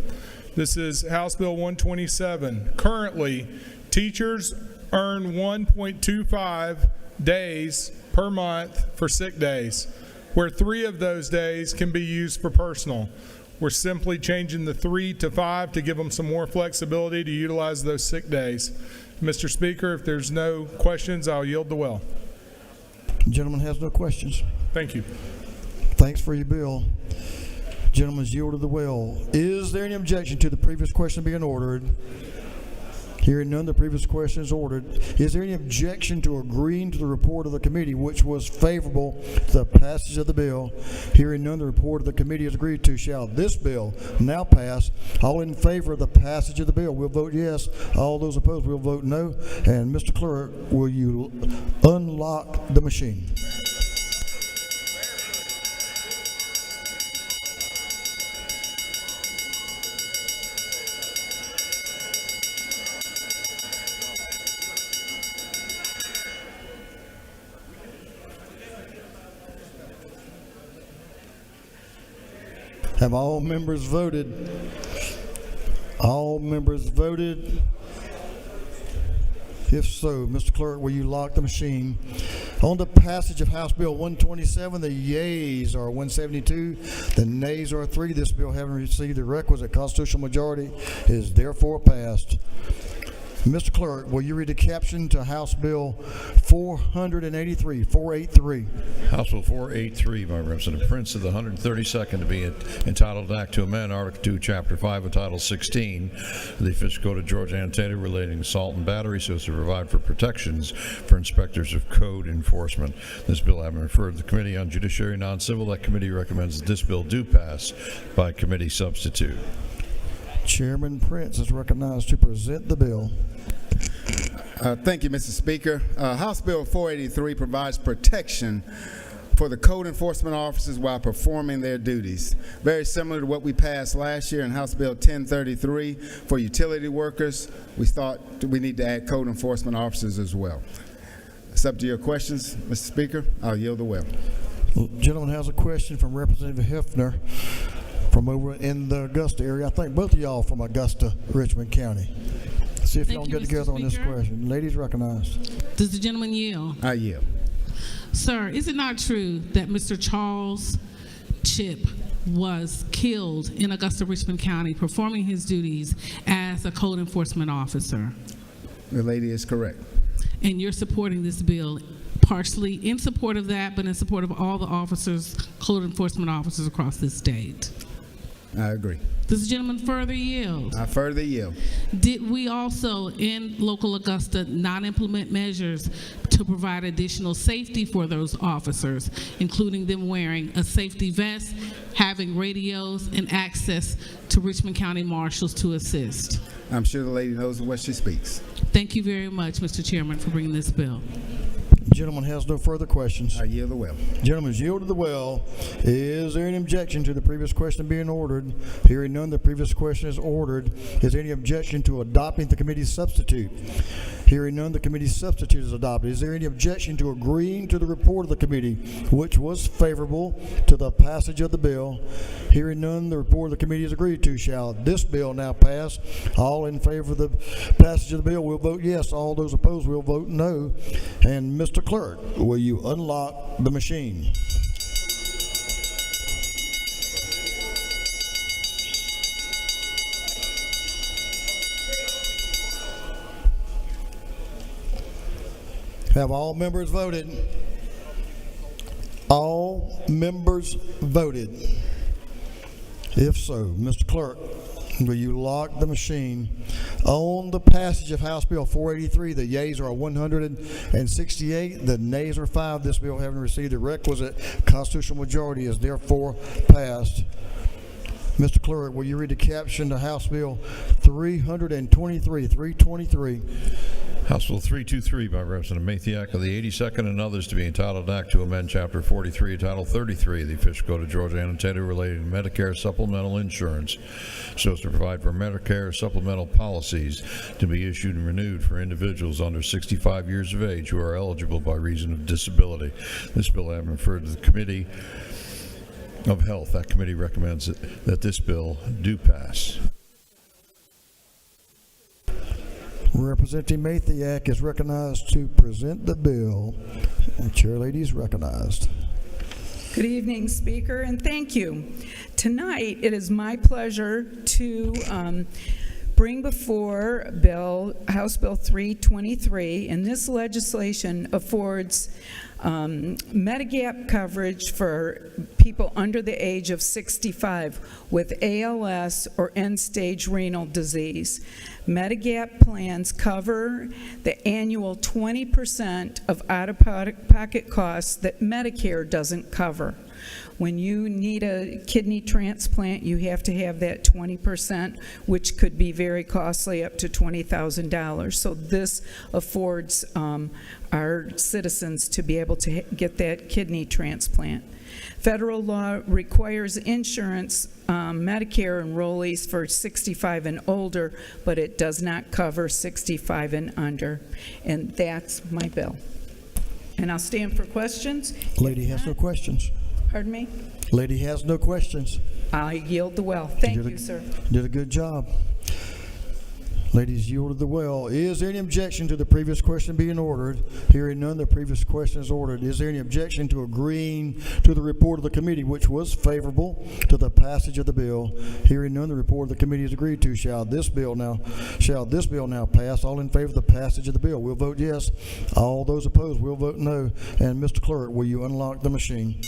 This is House Bill 127. Currently, teachers earn 1.25 days per month for sick days, where 3 of those days can be used for personal. We're simply changing the 3 to 5 to give them some more flexibility to utilize those sick days. Mr. Speaker, if there's no questions, I'll yield the well. The gentleman has no questions. Thank you. Thanks for your bill. Gentleman's yielded the well. Is there any objection to the previous question being ordered? Hearing none, the previous question is ordered. Is there any objection to agreeing to the report of the committee, which was favorable to the passage of the bill? Hearing none, the report of the committee is agreed to. Shall this bill now pass? All in favor of the passage of the bill will vote yes. All those opposed will vote no. And Mr. Clerk, will you unlock the machine? Have all members voted? All members voted? If so, Mr. Clerk, will you lock the machine? On the passage of House Bill 127, the yeas are 172, the nays are 3. This bill, having received the requisite constitutional majority, is therefore passed. Mr. Clerk, will you read the caption to House Bill 483? House Bill 483 by Representative Prince of the 132nd to be entitled Act to amend Article 2, Chapter 5 of Title 16 of the Official Code of Georgia Annotated relating assault and battery so as to provide for protections for inspectors of code enforcement. This bill having referred to the Committee on Judiciary and Non-Civil, that committee recommends that this bill do pass by committee substitute. Chairman Prince is recognized to present the bill. Thank you, Mr. Speaker. House Bill 483 provides protection for the code enforcement officers while performing their duties. Very similar to what we passed last year in House Bill 1033 for utility workers. We thought we need to add code enforcement officers as well. It's up to your questions, Mr. Speaker. I'll yield the will. The gentleman has a question from Representative Hefner from over in the Augusta area. I think both of y'all from Augusta, Richmond County. See if y'all get together on this question. Ladies recognized. Does the gentleman yield? I yield. Sir, is it not true that Mr. Charles Chip was killed in Augusta, Richmond County performing his duties as a code enforcement officer? The lady is correct. And you're supporting this bill partially in support of that, but in support of all the officers, code enforcement officers across this state? I agree. Does the gentleman further yield? I further yield. Did we also, in local Augusta, not implement measures to provide additional safety for those officers, including them wearing a safety vest, having radios, and access to Richmond County marshals to assist? I'm sure the lady knows what she speaks. Thank you very much, Mr. Chairman, for bringing this bill. Gentleman has no further questions. I yield the will. Gentleman's yielded the will. Is there any objection to the previous question being ordered? Hearing none, the previous question is ordered. Is there any objection to adopting the committee's substitute? Hearing none, the committee's substitute is adopted. Is there any objection to agreeing to the report of the committee, which was favorable to the passage of the bill? Hearing none, the report of the committee is agreed to. Shall this bill now pass? All in favor of the passage of the bill will vote yes. All those opposed will vote no. And Mr. Clerk, will you unlock the machine? Have all members voted? All members voted. If so, Mr. Clerk, will you lock the machine? On the passage of House Bill 483, the yeas are 168, the nays are 5. This bill, having received the requisite constitutional majority, is therefore passed. Mr. Clerk, will you read the caption to House Bill 323? House Bill 323 by Representative Mathiak of the 82nd and others to be entitled Act to amend Chapter 43, Title 33 of the Official Code of Georgia Annotated relating to Medicare supplemental insurance so as to provide for Medicare supplemental policies to be issued and renewed for individuals under 65 years of age who are eligible by reason of disability. This bill having referred to the Committee of Health, that committee recommends that this bill do pass. Representative Mathiak is recognized to present the bill. And Chair Lady is recognized. Good evening, Speaker, and thank you. Tonight, it is my pleasure to bring before House Bill 323, and this legislation affords Medigap coverage for people under the age of 65 with ALS or end-stage renal disease. Medigap plans cover the annual 20% of out-of-pocket costs that Medicare doesn't cover. When you need a kidney transplant, you have to have that 20%, which could be very costly, up to $20,000. So this affords our citizens to be able to get that kidney transplant. Federal law requires insurance Medicare enrollees for 65 and older, but it does not cover 65 and under. And that's my bill. And I'll stand for questions. Lady has no questions. Pardon me? Lady has no questions. I yield the well. Thank you, sir. Did a good job. Ladies yielded the well. Is there any objection to the previous question being ordered? Hearing none, the previous question is ordered. Is there any objection to agreeing to the report of the committee, which was favorable to the passage of the bill? Hearing none, the report of the committee is agreed to. Shall this bill now pass? All in favor of the passage of the bill will vote yes. All those opposed will vote no. And Mr. Clerk, will you unlock the machine?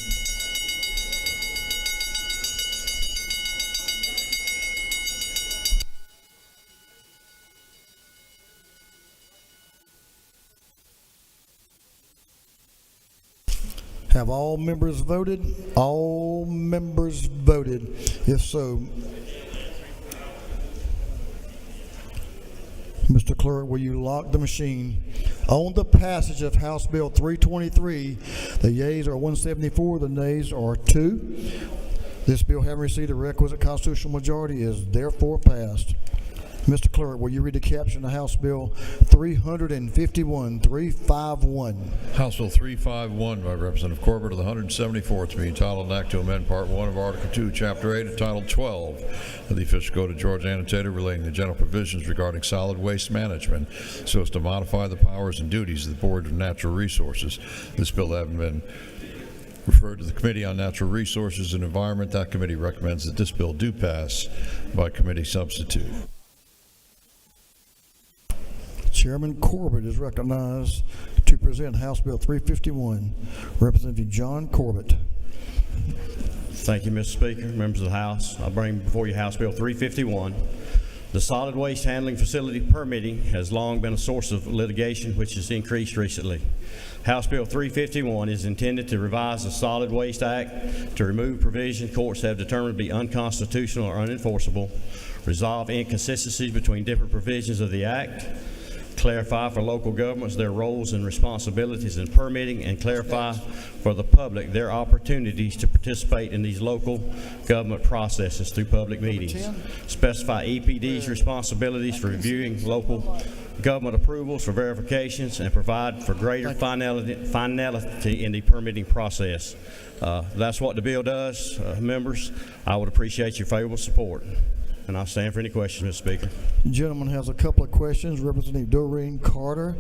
Have all members voted? All members voted. If so, Mr. Clerk, will you lock the machine? On the passage of House Bill 323, the yeas are 174, the nays are 2. This bill, having received the requisite constitutional majority, is therefore passed. Mr. Clerk, will you read the caption of House Bill 351? House Bill 351 by Representative Corbett of the 174th to be entitled an act to amend Part 1 of Article 2, Chapter 8 of Title 12 of the Official Code of Georgia Annotated relating to general provisions regarding solid waste management so as to modify the powers and duties of the Board of Natural Resources. This bill having been referred to the Committee on Natural Resources and Environment, that committee recommends that this bill do pass by committee substitute. Chairman Corbett is recognized to present House Bill 351. Representative John Corbett. Thank you, Mr. Speaker, members of the House. I bring before you House Bill 351. The solid waste handling facility permitting has long been a source of litigation, which has increased recently. House Bill 351 is intended to revise the Solid Waste Act to remove provisions courts have determined to be unconstitutional or unenforceable, resolve inconsistencies between different provisions of the Act, clarify for local governments their roles and responsibilities in permitting, and clarify for the public their opportunities to participate in these local government processes through public meetings. Specify EPD's responsibilities for reviewing local government approvals for verifications, and provide for greater finality in the permitting process. That's what the bill does, members. I would appreciate your favorable support. And I'll stand for any questions, Mr. Speaker. The gentleman has a couple of questions. Representative Doreen Carter,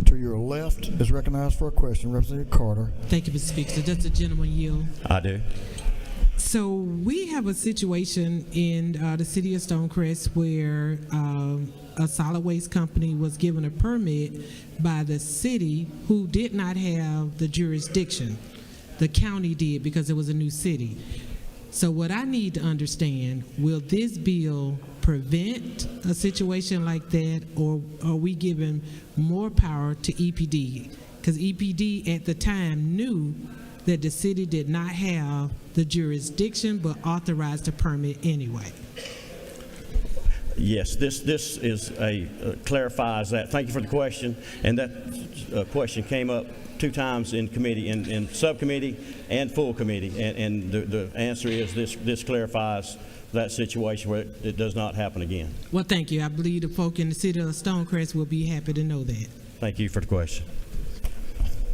to your left, is recognized for a question. Representative Carter. Thank you, Mr. Speaker. So does the gentleman yield? I do. So we have a situation in the city of Stonecrest where a solid waste company was given a permit by the city who did not have the jurisdiction. The county did because it was a new city. So what I need to understand, will this bill prevent a situation like that, or are we giving more power to EPD? Because EPD at the time knew that the city did not have the jurisdiction but authorized the permit anyway. Yes, this is clarifies that. Thank you for the question. And that question came up 2 times in committee, in subcommittee and full committee, and the answer is this clarifies that situation where it does not happen again. Well, thank you. I believe the folk in the city of Stonecrest will be happy to know that. Thank you for the question.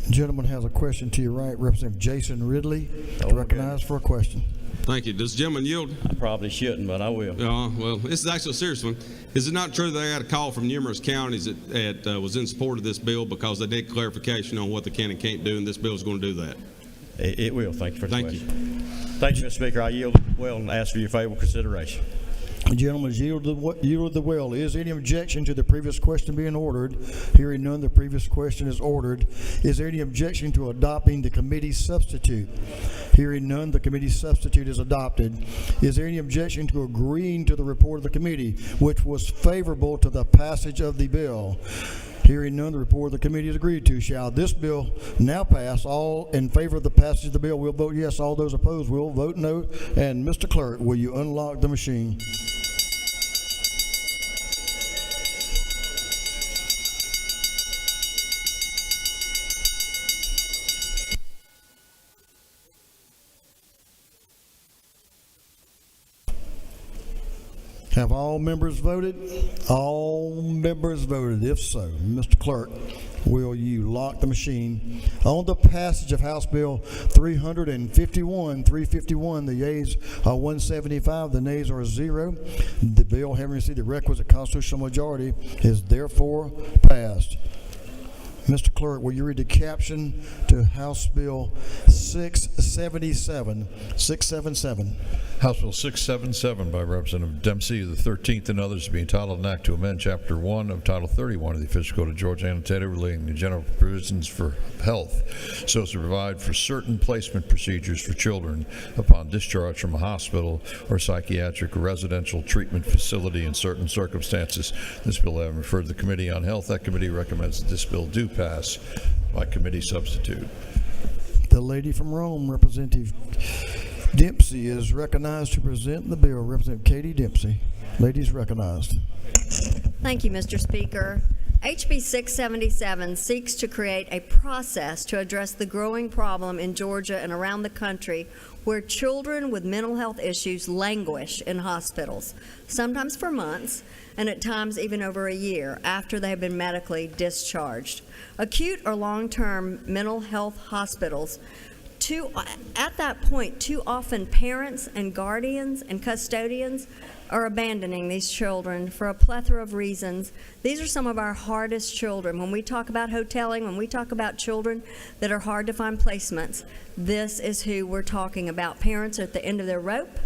The gentleman has a question to your right. Representative Jason Ridley, recognized for a question. Thank you. Does the gentleman yield? I probably shouldn't, but I will. Well, this is actually a serious one. Is it not true that I got a call from numerous counties that was in support of this bill because they need clarification on what they can and can't do, and this bill is going to do that? It will. Thank you for the Thank question. Thank you, Mr. Speaker. I yield well and ask for your favorable consideration. The gentleman has yielded the will. Is there any objection to the previous question being ordered? Hearing none, the previous question is ordered. Is there any objection to adopting the committee substitute? Hearing none, the committee substitute is adopted. Is there any objection to agreeing to the report of the committee, which was favorable to the passage of the bill? Hearing none, the report of the committee is agreed to. Shall this bill now pass? All in favor of the passage of the bill will vote yes. All those opposed will vote no. And Mr. Clerk, will you unlock the machine? Have all members voted? All members voted. If so, Mr. Clerk, will you lock the machine? On the passage of House Bill 351, the yeas are 175, the nays are 0. The bill, having received the requisite constitutional majority, is therefore passed. Mr. Clerk, will you read the caption to House Bill 677? 677. House Bill 677 by Representative Dempsey of the 13th and others to be entitled an act to amend Chapter 1 of Title 31 of the Official Code of Georgia Annotated relating to general provisions for health so as to provide for certain placement procedures for children upon discharge from a hospital or psychiatric or residential treatment facility in certain circumstances. This bill having referred to the Committee on Health, that committee recommends that this bill do pass by committee substitute. The lady from Rome, Representative Dempsey, is recognized to present the bill. Representative Katie Dempsey. Ladies recognized. Thank you, Mr. Speaker. HB 677 seeks to create a process to address the growing problem in Georgia and around the country where children with mental health issues languish in hospitals, sometimes for months, and at times even over a year after they have been medically discharged. Acute or long-term mental health hospitals, at that point, too often parents and guardians and custodians are abandoning these children for a plethora of reasons. These are some of our hardest children. When we talk about hoteling, when we talk about children that are hard to find placements, this is who we're talking about. Parents are at the end of their rope,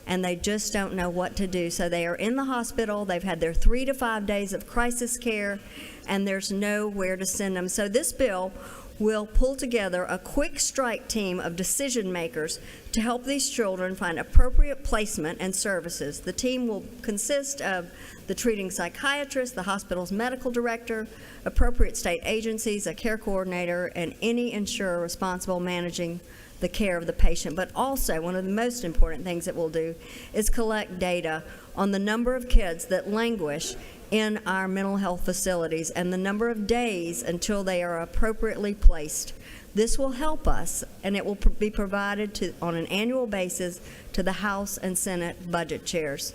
and they just don't know what to do. So they are in the hospital, they've had their 3 to 5 days of crisis care, and there's nowhere to send them. So this bill will pull together a quick strike team of decision makers to help these children find appropriate placement and services. The team will consist of the treating psychiatrist, the hospital's medical director, appropriate state agencies, a care coordinator, and any insurer responsible managing the care of the patient. But also, one of the most important things it will do is collect data on the number of kids that languish in our mental health facilities and the number of days until they are appropriately placed. This will help us, and it will be provided on an annual basis to the House and Senate budget chairs.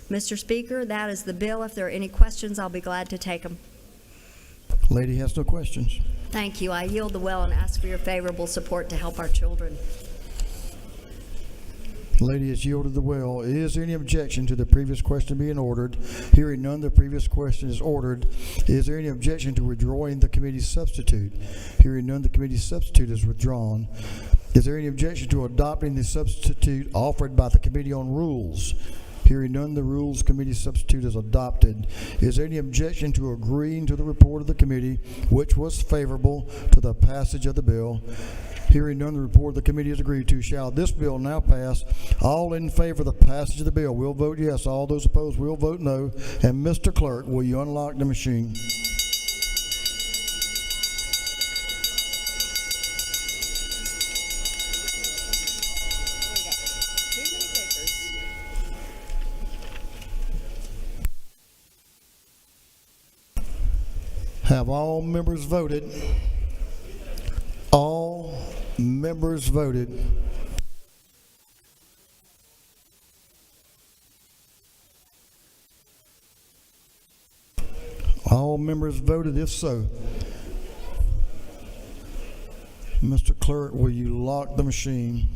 Mr. Speaker, that is the bill. If there are any questions, I'll be glad to take them. Lady has no questions. Thank you. I yield the well and ask for your favorable support to help our children. The lady has yielded the well. Is there any objection to the previous question being ordered? Hearing none, the previous question is ordered. Is there any objection to withdrawing the committee's substitute? Hearing none, the committee's substitute is withdrawn. Is there any objection to adopting the substitute offered by the Committee on Rules? Hearing none, the Rules Committee substitute is adopted. Is there any objection to agreeing to the report of the committee, which was favorable to the passage of the bill? Hearing none, the report of the committee is agreed to. Shall this bill now pass? All in favor of the passage of the bill will vote yes. All those opposed will vote no. And Mr. Clerk, will you unlock the machine? Have all members voted? All members voted. All members voted. If so, Mr. Clerk, will you lock the machine?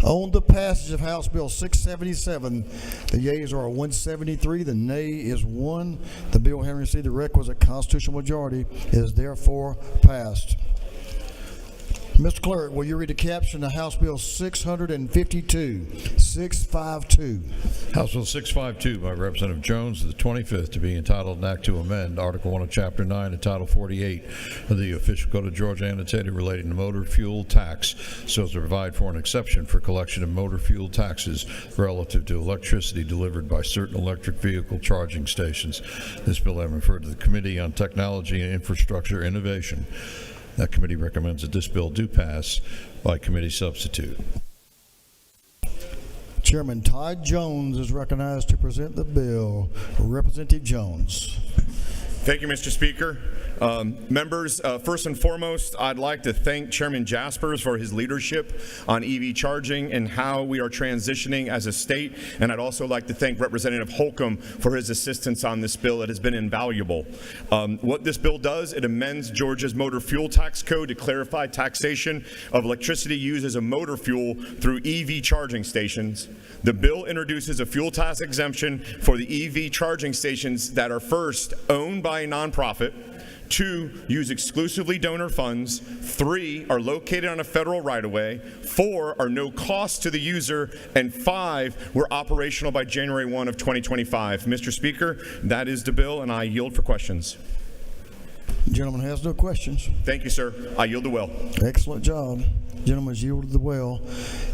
On the passage of House Bill 677, the yeas are 173, the nay is 1. The bill having received the requisite constitutional majority is therefore passed. Mr. Clerk, will you read the caption of House Bill 652? 652. House Bill 652 by Representative Jones, the 25th, to be entitled an act to amend Article 1 of Chapter 9 and Title 48 of the Official Code of Georgia annotated relating to motor fuel tax, so as to provide for an exception for collection of motor fuel taxes relative to electricity delivered by certain electric vehicle charging stations. This bill having referred to the Committee on Technology and Infrastructure Innovation. That committee recommends that this bill do pass by committee substitute. Chairman Todd Jones is recognized to present the bill. Representative Jones. Thank you, Mr. Speaker. Members, first and foremost, I'd like to thank Chairman Jaspers for his leadership on EV charging and how we are transitioning as a state. And I'd also like to thank Representative Holcomb for his assistance on this bill. It has been invaluable. What this bill does, it amends Georgia's motor fuel tax code to clarify taxation of electricity used as a motor fuel through EV charging stations. The bill introduces a fuel tax exemption for the EV charging stations that are first owned by a nonprofit, 2, use exclusively donor funds, 3, are located on a federal right-of-way, 4, are no cost to the user, and 5, were operational by January 1 of 2025. Mr. Speaker, that is the bill, and I yield for questions. Gentleman has no questions. Thank you, sir. I yield the will. Excellent job. Gentleman's yielded the well.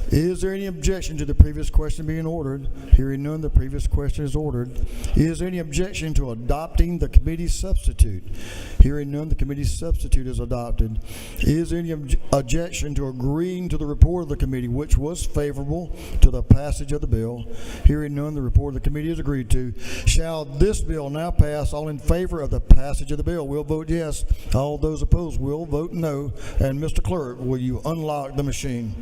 Is there any objection to the previous question being ordered? Hearing none, the previous question is ordered. Is there any objection to adopting the committee substitute? Hearing none, the committee substitute is adopted. Is there any objection to agreeing to the report of the committee, which was favorable to the passage of the bill? Hearing none, the report of the committee is agreed to. Shall this bill now pass? All in favor of the passage of the bill will vote yes. All those opposed will vote no. And Mr. Clerk, will you unlock the machine?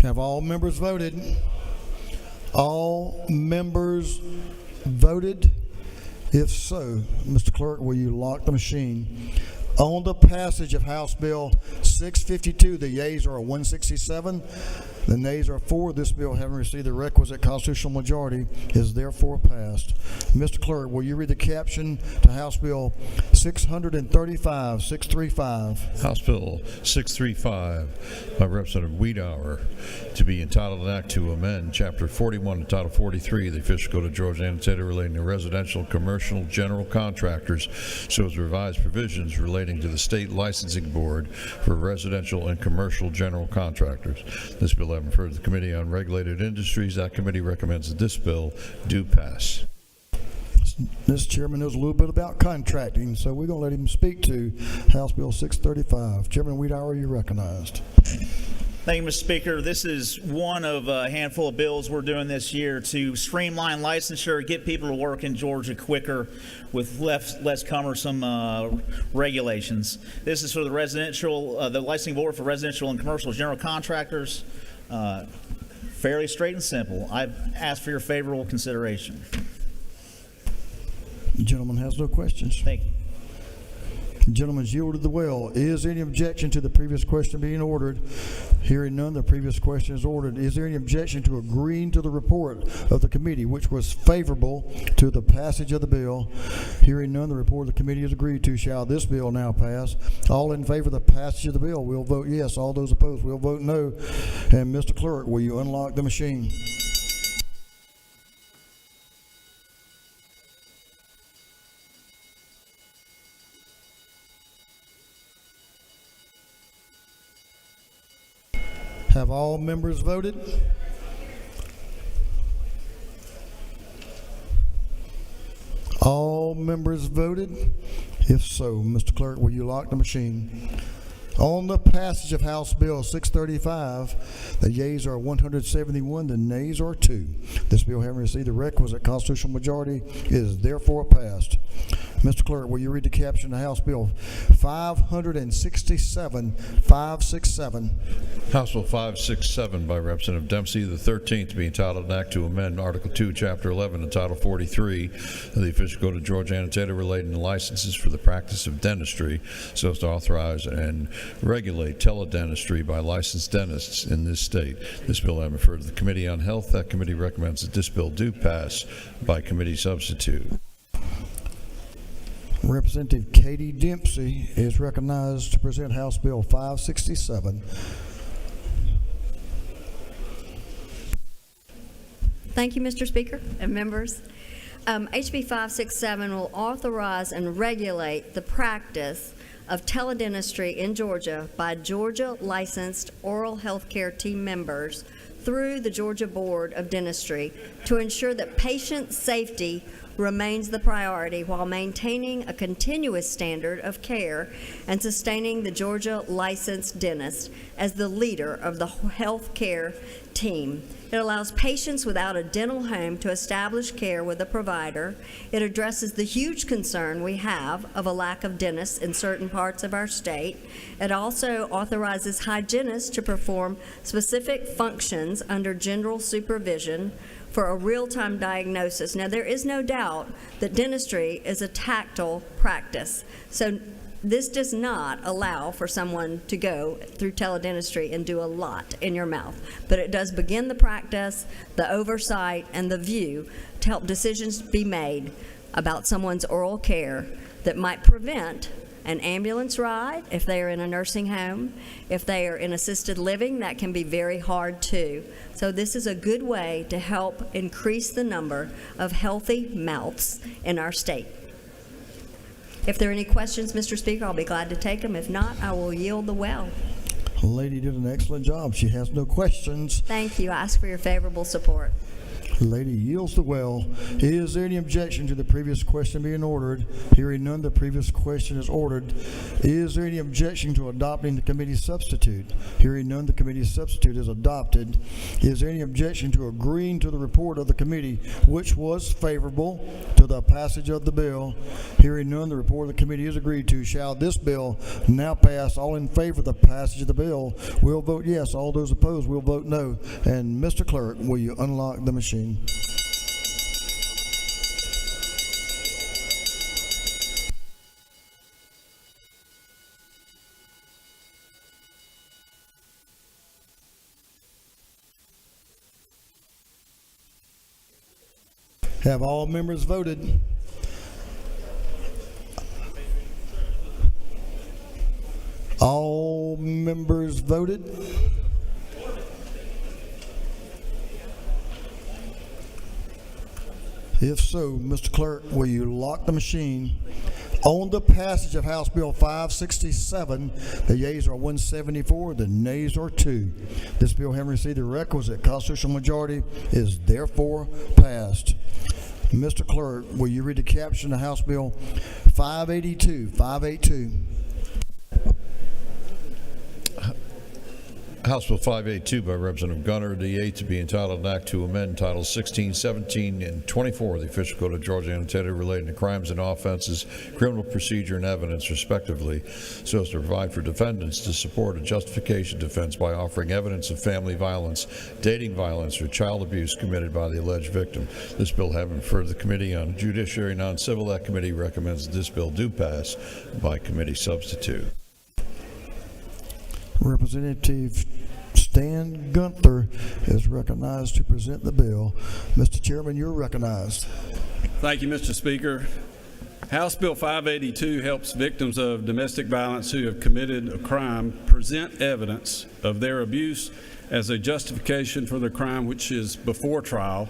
Have all members voted? All members voted? If so, Mr. Clerk, will you lock the machine? On the passage of House Bill 652, the yeas are 167, the nays are 4. This bill, having received the requisite constitutional majority, is therefore passed. Mr. Clerk, will you read the caption to House Bill 635, 635? House Bill 635 by Representative Wiedauer, to be entitled an act to amend Chapter 41 and Title 43 of the Official Code of Georgia annotated relating to residential and commercial general contractors, so as to revise provisions relating to the State Licensing Board for residential and commercial general contractors. This bill having referred to the Committee on Regulated Industries, that committee recommends that this bill do pass. Mr. Chairman knows a little bit about contracting, so we're going to let him speak to House Bill 635. Chairman Wiedauer, you're recognized. Thank you, Mr. Speaker. This is one of a handful of bills we're doing this year to streamline licensure, get people to work in Georgia quicker with less cumbersome regulations. This is for the the licensing board for residential and commercial general contractors. Fairly straight and simple. I've asked for your favorable consideration. The gentleman has no questions. Thank you. The gentleman's yielded the well. Is there any objection to the previous question being ordered? Hearing none, the previous question is ordered. Is there any objection to agreeing to the report of the committee, which was favorable to the passage of the bill? Hearing none, the report of the committee is agreed to. Shall this bill now pass? All in favor of the passage of the bill will vote yes. All those opposed will vote no. And Mr. Clerk, will you unlock the machine? Have all members voted? All members voted? If so, Mr. Clerk, will you lock the machine? On the passage of House Bill 635, the yeas are 171, the nays are 2. This bill, having received the requisite constitutional majority, is therefore passed. Mr. Clerk, will you read the caption of House Bill 567? House Bill 567 by Representative Dempsey, the 13th, to be entitled an act to amend Article 2, Chapter 11, and Title 43 of the Official Code of Georgia Annotated relating to licenses for the practice of dentistry so as to authorize and regulate teledentistry by licensed dentists in this state. This bill having referred to the Committee on Health. That committee recommends that this bill do pass by committee substitute. Representative Katie Dempsey is recognized to present House Bill 567. Thank you, Mr. Speaker and members. HB 567 will authorize and regulate the practice of teledentistry in Georgia by Georgia licensed oral health care team members through the Georgia Board of Dentistry to ensure that patient safety remains the priority while maintaining a continuous standard of care and sustaining the Georgia licensed dentist as the leader of the health care team. It allows patients without a dental home to establish care with a provider. It addresses the huge concern we have of a lack of dentists in certain parts of our state. It also authorizes hygienists to perform specific functions under general supervision for a real-time diagnosis. Now, there is no doubt that dentistry is a tactile practice. So this does not allow for someone to go through teledentistry and do a lot in your mouth, but it does begin the practice, the oversight, and the view to help decisions be made about someone's oral care that might prevent an ambulance ride if they are in a nursing home. If they are in assisted living, that can be very hard too. So this is a good way to help increase the number of healthy mouths in our state. If there are any questions, Mr. Speaker, I'll be glad to take them. If not, I will yield the well. The lady did an excellent job. She has no questions. Thank you. I ask for your favorable support. The lady yields the well. Is there any objection to the previous question being ordered? Hearing none, the previous question is ordered. Is there any objection to adopting the committee substitute? Hearing none, the committee substitute is adopted. Is there any objection to agreeing to the report of the committee, which was favorable to the passage of the bill? Hearing none, the report of the committee is agreed to. Shall this bill now pass? All in favor of the passage of the bill will vote yes. All those opposed will vote no. And Mr. Clerk, will you unlock the machine? Have all members voted? All members voted? If so, Mr. Clerk, will you lock the machine? On the passage of House Bill 567, the yeas are 174, the nays are 2. This bill, having received the requisite constitutional majority, is therefore passed. Mr. Clerk, will you read the caption of House Bill 582? House Bill 582 by Representative Gunner, the 8th, to be entitled an act to amend Titles 16, 17, and 24 of the Official Code of Georgia Annotated relating to crimes and offenses, criminal procedure, and evidence, respectively, so as to provide for defendants to support a justification defense by offering evidence of family violence, dating violence, or child abuse committed by the alleged victim. This bill having referred to the Committee on Judiciary and Non-Civil, that committee recommends that this bill do pass by committee substitute. Representative Stan Gunther is recognized to present the bill. Mr. Chairman, you're recognized. Thank you, Mr. Speaker. House Bill 582 helps victims of domestic violence who have committed a crime present evidence of their abuse as a justification for the crime, which is before trial,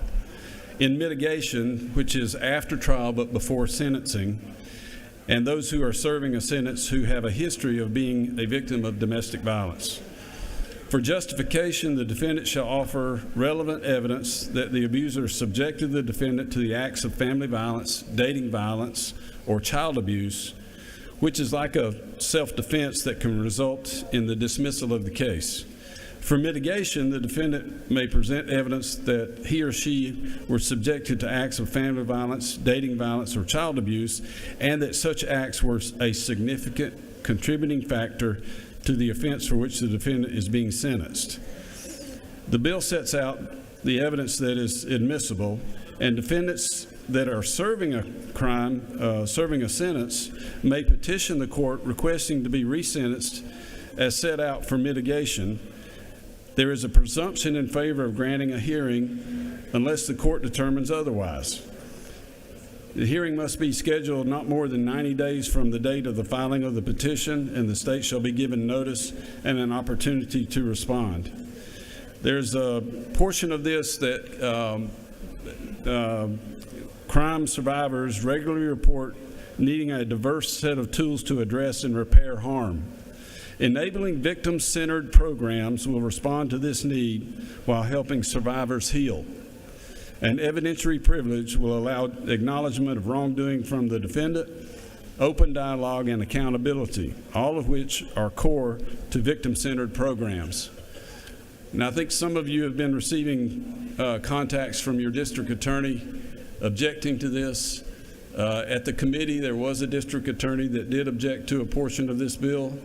in mitigation, which is after trial but before sentencing, and those who are serving a sentence who have a history of being a victim of domestic violence. For justification, the defendant shall offer relevant evidence that the abuser subjected the defendant to the acts of family violence, dating violence, or child abuse, which is like a self-defense that can result in the dismissal of the case. For mitigation, the defendant may present evidence that he or she were subjected to acts of family violence, dating violence, or child abuse, and that such acts were a significant contributing factor to the offense for which the defendant is being sentenced. The bill sets out the evidence that is admissible, and defendants that are serving a crime, serving a sentence, may petition the court requesting to be resentenced as set out for mitigation. There is a presumption in favor of granting a hearing unless the court determines otherwise. The hearing must be scheduled not more than 90 days from the date of the filing of the petition, and the state shall be given notice and an opportunity to respond. There's a portion of this that crime survivors regularly report needing a diverse set of tools to address and repair harm. Enabling victim-centered programs will respond to this need while helping survivors heal. An evidentiary privilege will allow acknowledgement of wrongdoing from the defendant, open dialogue, and accountability, all of which are core to victim-centered programs. And I think some of you have been receiving contacts from your district attorney objecting to this. At the committee, there was a district attorney that did object to a portion of this bill,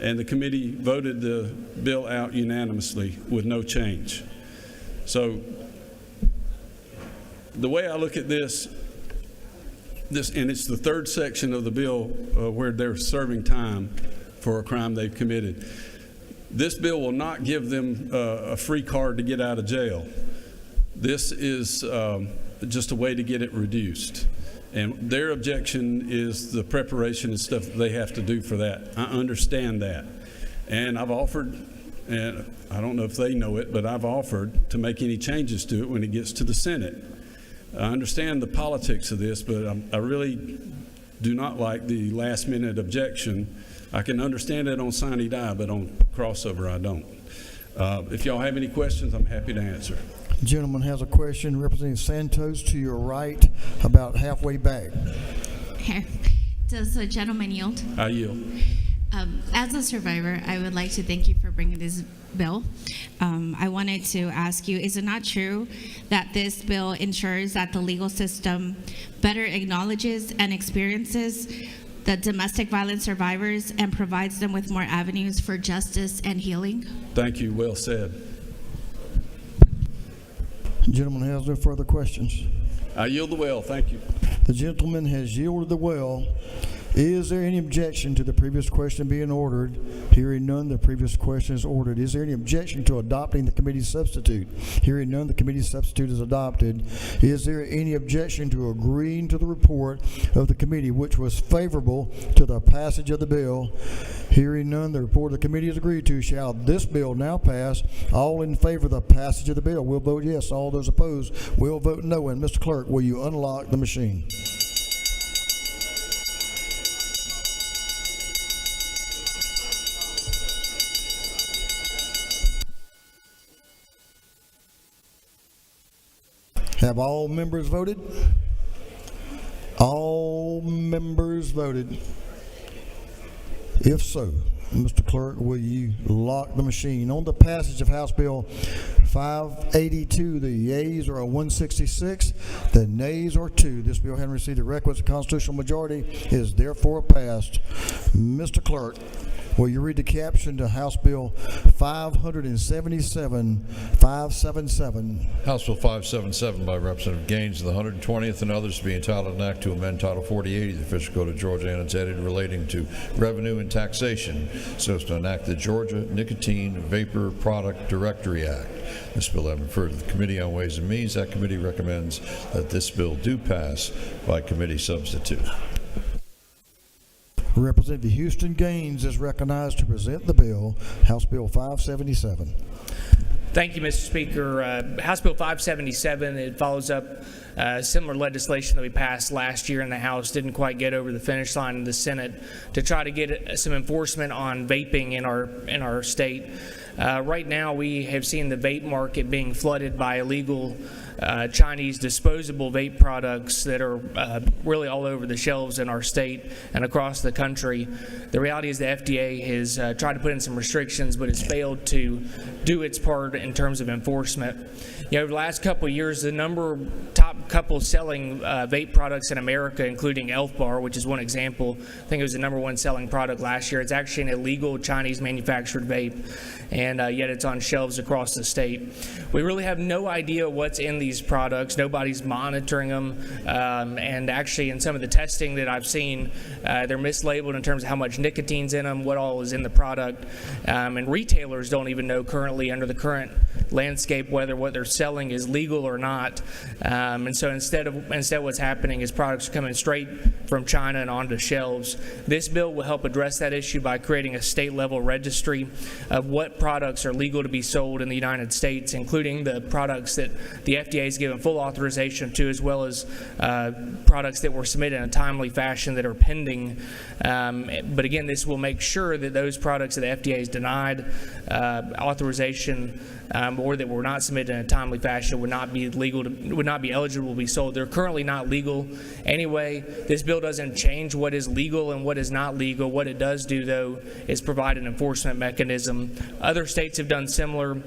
and the committee voted the bill out unanimously with no change. So the way I look at this, and it's the third section of the bill where they're serving time for a crime they've committed. This bill will not give them a free card to get out of jail. This is just a way to get it reduced. And their objection is the preparation and stuff that they have to do for that. I understand that. And I've offered, and I don't know if they know it, but I've offered to make any changes to it when it gets to the Senate. I understand the politics of this, but I really do not like the last minute objection. I can understand it on sine die, but on crossover I don't. If y'all have any questions, I'm happy to answer. Gentleman has a question. Representative Santos to your right, about halfway back. Okay. Does the gentleman yield? I yield. As a survivor, I would like to thank you for bringing this bill. I wanted to ask you, is it not true that this bill ensures that the legal system better acknowledges and experiences the domestic violence survivors and provides them with more avenues for justice and healing? Thank you. Well said. The gentleman has no further questions. I yield the well. Thank you. The gentleman has yielded the well. Is there any objection to the previous question being ordered? Hearing none, the previous question is ordered. Is there any objection to adopting the committee substitute? Hearing none, the committee substitute is adopted. Is there any objection to agreeing to the report of the committee, which was favorable to the passage of the bill? Hearing none, the report of the committee is agreed to. Shall this bill now pass? All in favor of the passage of the bill will vote yes. All those opposed will vote no. And Mr. Clerk, will you unlock the machine? Have all members voted? All members voted. If so, Mr. Clerk, will you lock the machine? On the passage of House Bill 582, the yeas are 166, the nays are 2. This bill, having received the requisite constitutional majority, is therefore passed. Mr. Clerk, will you read the caption to House Bill 577? House Bill 577 by Representative Gaines of the 120th and others to be entitled an act to amend Title 48 of the Official Code of Georgia annotated relating to revenue and taxation so as to enact the Georgia Nicotine Vapor Product Directory Act. This bill having referred to the Committee on Ways and Means. That committee recommends that this bill do pass by committee substitute. Representative Houston Gaines is recognized to present the bill, House Bill 577. Thank you, Mr. Speaker. House Bill 577, it follows up similar legislation that we passed last year in the House. Didn't quite get over the finish line in the Senate to try to get some enforcement on vaping in our state. Right now, we have seen the vape market being flooded by illegal Chinese disposable vape products that are really all over the shelves in our state and across the country. The reality is the FDA has tried to put in some restrictions, but has failed to do its part in terms of enforcement. Over the last couple of years, the top couple selling vape products in America, including Elf Bar, which is one example, I think it was the #1 selling product last year. It's actually an illegal Chinese manufactured vape, and yet it's on shelves across the state. We really have no idea what's in these products. Nobody's monitoring them, and actually in some of the testing that I've seen, they're mislabeled in terms of how much nicotine's in them, what all is in the product, and retailers don't even know currently under the current landscape whether what they're selling is legal or not. And so instead what's happening is products are coming straight from China and onto shelves. This bill will help address that issue by creating a state level registry of what products are legal to be sold in the United States, including the products that the FDA has given full authorization to, as well as products that were submitted in a timely fashion that are pending. But again, this will make sure that those products that the FDA has denied authorization or that were not submitted in a timely fashion would not be eligible to be sold. They're currently not legal anyway. This bill doesn't change what is legal and what is not legal. What it does do, though, is provide an enforcement mechanism. Other states have done similar.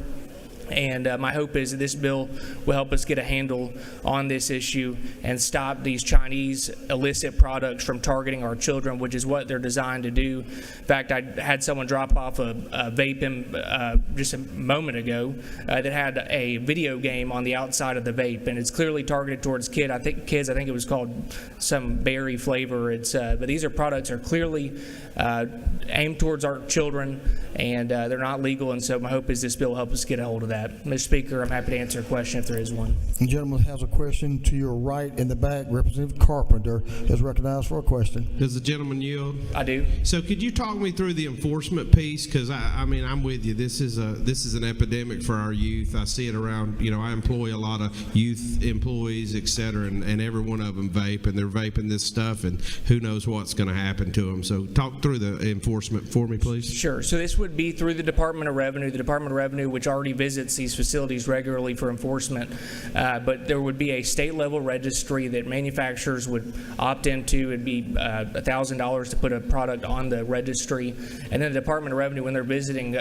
And my hope is that this bill will help us get a handle on this issue and stop these Chinese illicit products from targeting our children, which is what they're designed to do. In fact, I had someone drop off a vape just a moment ago that had a video game on the outside of the vape, and it's clearly targeted towards kids. I think it was called some berry flavor. But these products are clearly aimed towards our children, and they're not legal. And so my hope is this bill will help us get a hold of that. Mr. Speaker, I'm happy to answer a question if there is one. The gentleman has a question to your right in the back. Representative Carpenter is recognized for a question. Does the gentleman yield? I do. So could you talk me through the enforcement piece? Because I mean, I'm with you. This is an epidemic for our youth. I see it around. I employ a lot of youth employees, et cetera, and every one of them vape, and they're vaping this stuff, and who knows what's going to happen to them. So talk through the enforcement for me, please. Sure. So this would be through the Department of Revenue. The Department of Revenue, which already visits these facilities regularly for enforcement, but there would be a state-level registry that manufacturers would opt into. It'd be $1,000 to put a product on the registry, and then the Department of Revenue, when they're visiting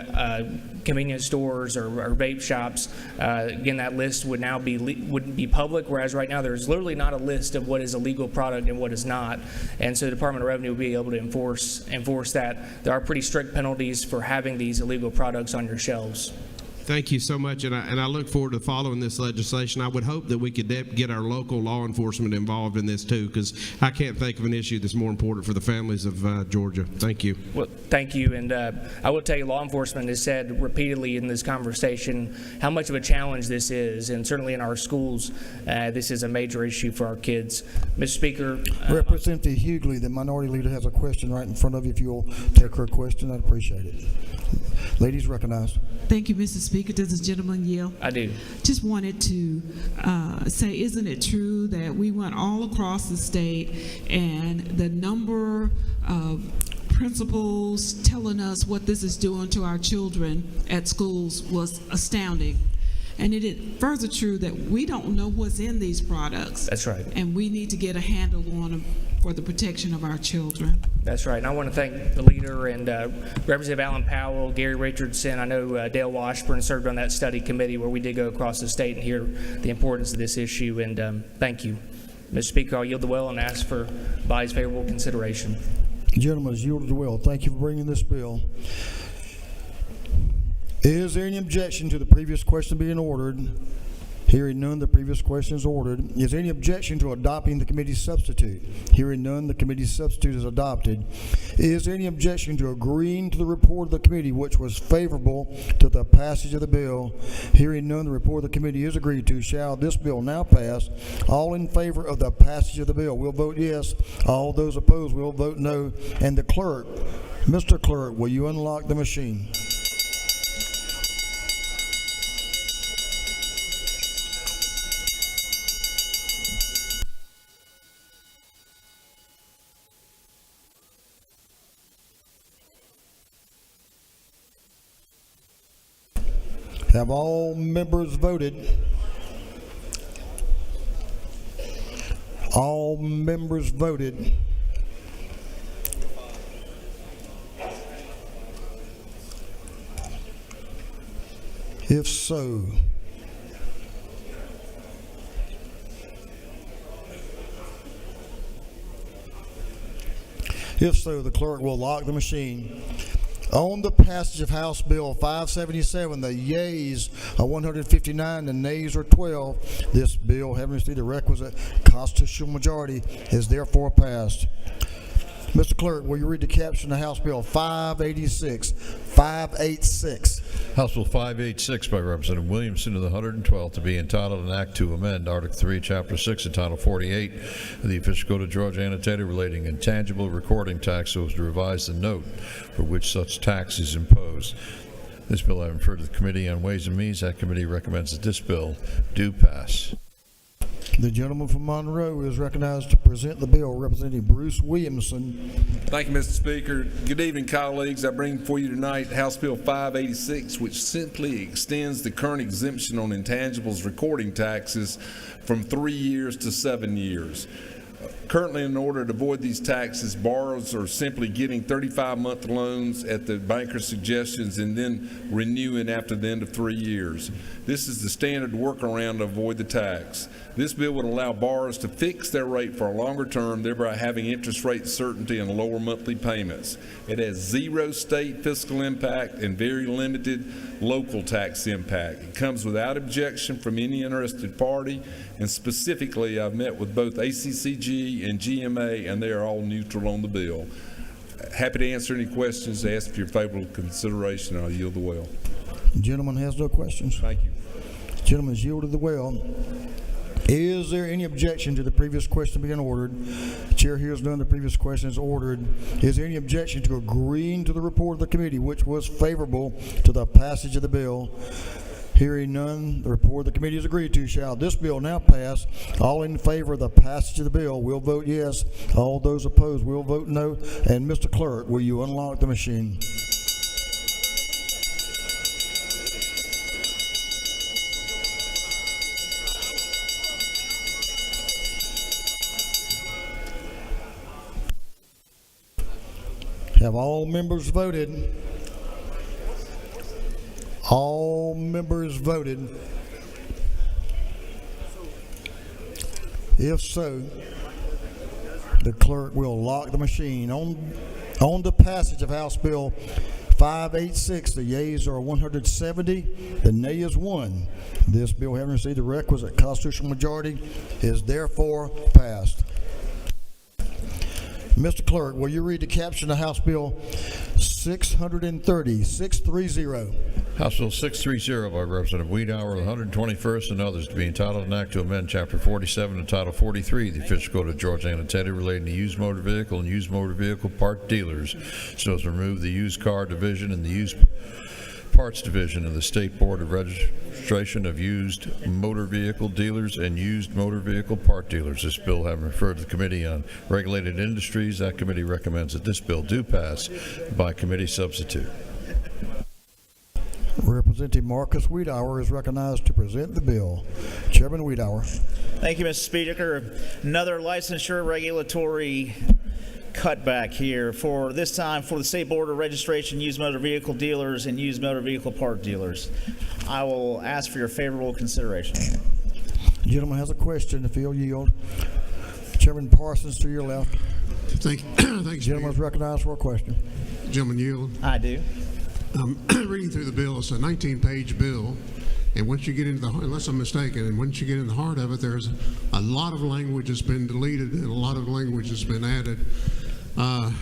convenience stores or vape shops, again, that list would now wouldn't be public, whereas right now there's literally not a list of what is a legal product and what is not, and so the Department of Revenue will be able to enforce that. There are pretty strict penalties for having these illegal products on your shelves. Thank you so much, and I look forward to following this legislation. I would hope that we could get our local law enforcement involved in this too, because I can't think of an issue that's more important for the families of Georgia. Thank you. Well, thank you, and I will tell you, law enforcement has said repeatedly in this conversation how much of a challenge this is, and certainly in our schools, this is a major issue for our kids. Mr. Speaker. Representative Hughley, the minority leader, has a question right in front of you. If you'll take her question, I'd appreciate it. Ladies recognized. Thank you, Mr. Speaker. Does the gentleman yield? I do. Just wanted to say, isn't it true that we went all across the state and the number of principals telling us what this is doing to our children at schools was astounding? And it is further true that we don't know what's in these products. That's right. And we need to get a handle on them for the protection of our children. That's right. And I want to thank the leader and Representative Alan Powell, Gary Richardson. I know Dale Washburn served on that study committee where we did go across the state and hear the importance of this issue. And thank you. Mr. Speaker, I'll yield the well and ask for body's favorable consideration. The gentleman has yielded the well. Thank you for bringing this bill. Is there any objection to the previous question being ordered? Hearing none, the previous question is ordered. Is there any objection to adopting the committee's substitute? Hearing none, the committee's substitute is adopted. Is there any objection to agreeing to the report of the committee, which was favorable to the passage of the bill? Hearing none, the report of the committee is agreed to. Shall this bill now pass? All in favor of the passage of the bill will vote yes. All those opposed will vote no. And the clerk, Mr. Clerk, will you unlock the machine? Have all members voted? All members voted. If so, the clerk will lock the machine. On the passage of House Bill 577, the yeas are 159, the nays are 12. This bill, having received the requisite constitutional majority, is therefore passed. Mr. Clerk, will you read the caption of House Bill 586? 586. House Bill 586 by Representative Williamson of the 112th to be entitled an act to amend Article 3, Chapter 6, and Title 48 of the Official Code of Georgia annotated relating intangible recording tax so as to revise the note for which such tax is imposed. This bill I refer to the Committee on Ways and Means. That committee recommends that this bill do pass. The gentleman from Monroe is recognized to present the bill, representing Bruce Williamson. Thank you, Mr. Speaker. Good evening, colleagues. I bring before you tonight House Bill 586, which simply extends the current exemption on intangibles recording taxes from 3 years to 7 years. Currently, in order to avoid these taxes, borrowers are simply getting 35-month loans at the banker's suggestions and then renewing after the end of 3 years. This is the standard workaround to avoid the tax. This bill would allow borrowers to fix their rate for a longer term, thereby having interest rate certainty and lower monthly payments. It has zero state fiscal impact and very limited local tax impact. It comes without objection from any interested party, and specifically, I've met with both ACCG and GMA, and they are all neutral on the bill. Happy to answer any questions, ask for your favorable consideration, and I'll yield the well. The gentleman has no questions. Thank you. The gentleman has yielded the well. Is there any objection to the previous question being ordered? The chair hears none. The previous question is ordered. Is there any objection to agreeing to the report of the committee, which was favorable to the passage of the bill? Hearing none, the report of the committee is agreed to. Shall this bill now pass? All in favor of the passage of the bill will vote yes. All those opposed will vote no. And Mr. Clerk, will you unlock the machine? Have all members voted? All members voted. If so, the clerk will lock the machine. On the passage of House Bill 586, the yeas are 170, the nay is 1. This bill, having received the requisite constitutional majority, is therefore passed. Mr. Clerk, will you read the caption of House Bill 630, 630? House Bill 630 by Representative Wiedauer of the 121st and others to be entitled an act to amend Chapter 47 and Title 43 of the Official Code of Georgia annotated relating to used motor vehicle and used motor vehicle part dealers so as to remove the used car division and the used parts division of the State Board of Registration of Used Motor Vehicle Dealers and Used Motor Vehicle Part Dealers. This bill having referred to the Committee on Regulated Industries, that committee recommends that this bill do pass by committee substitute. Representative Marcus Wiedauer is recognized to present the bill. Chairman Wiedauer. Thank you, Mr. Speaker. Another licensure regulatory cutback here for this time for the State Board of Registration, used motor vehicle dealers, and used motor vehicle part dealers. I will ask for your favorable consideration. The gentleman has a question if he'll yield. Chairman Parsons to your left. Thank you. The gentleman is recognized for a question. Gentleman yield. I do. Reading through the bill, it's a 19-page bill, and once you get into the, unless I'm mistaken, and once you get in the heart of it, there's a lot of language that's been deleted and a lot of language that's been added. And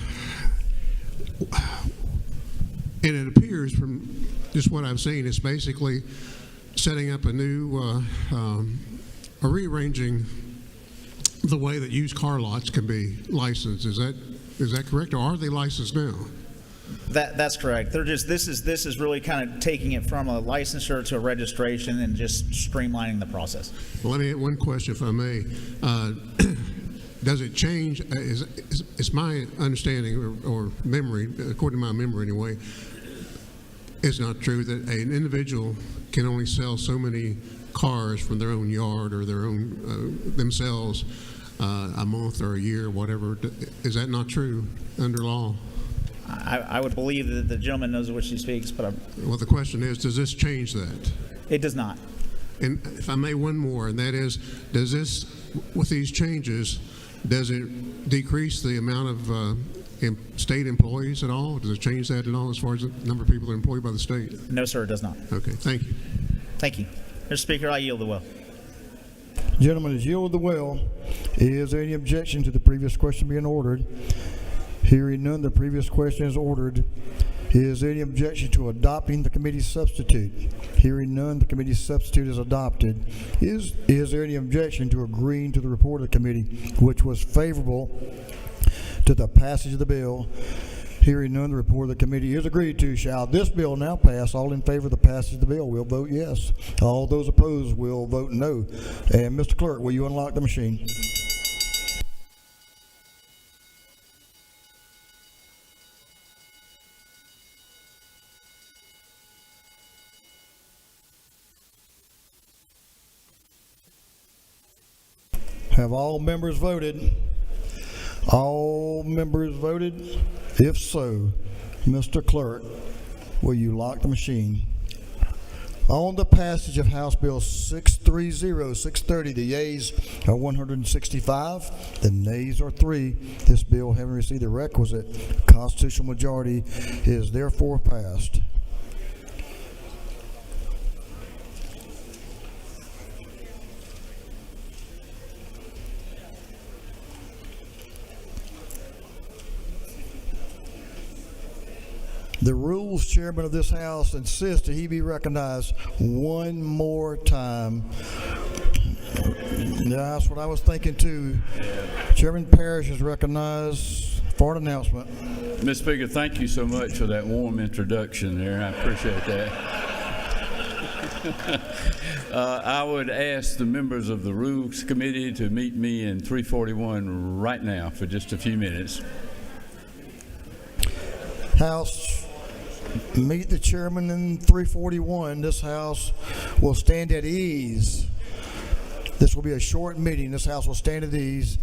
it appears from just what I've seen, it's basically setting up a new, rearranging the way that used car lots can be licensed. Is that correct, or are they licensed now? That's correct. They're just this is really kind of taking it from a licensure to a registration and just streamlining the process. Well, let me add one question, if I may. Does it change? It's my understanding or memory, according to my memory anyway. Is not true that an individual can only sell so many cars from their own yard or their own themselves a month or a year, whatever. Is that not true under law? I would believe that the gentleman knows what she speaks, but Well, the question is, does this change that? it does not. And if I may, one more, and that is, does this, with these changes, does it decrease the amount of state employees at all? Does it change that at all as far as the number of people that are employed by the state? No, sir, it does not. Okay, thank you. Thank you. Mr. Speaker, I yield the will. Gentlemen, is yielded the will. Is there any objection to the previous question being ordered? Hearing none, the previous question is ordered. Is there any objection to adopting the committee's substitute? Hearing none, the committee's substitute is adopted. Is there any objection to agreeing to the report of the committee, which was favorable to the passage of the bill? Hearing none, the report of the committee is agreed to. Shall this bill now pass? All in favor of the passage of the bill will vote yes. All those opposed will vote no. And Mr. Clerk, will you unlock the machine? Have all members voted? All members voted? If so, Mr. Clerk, will you lock the machine? On the passage of House Bill 630, the yeas are 165, the nays are 3. This bill, having received the requisite constitutional majority, is therefore passed. The Rules Chairman of this House insists that he be recognized one more time. Yeah, that's what I was thinking too. Chairman Parrish is recognized for an announcement. Mr. Speaker, thank you so much for that warm introduction there. I appreciate that. I would ask the members of the Rules Committee to meet me in 341 right now for just a few minutes. House, meet the chairman in 341. This House will stand at ease. This will be a short meeting. This House will stand at ease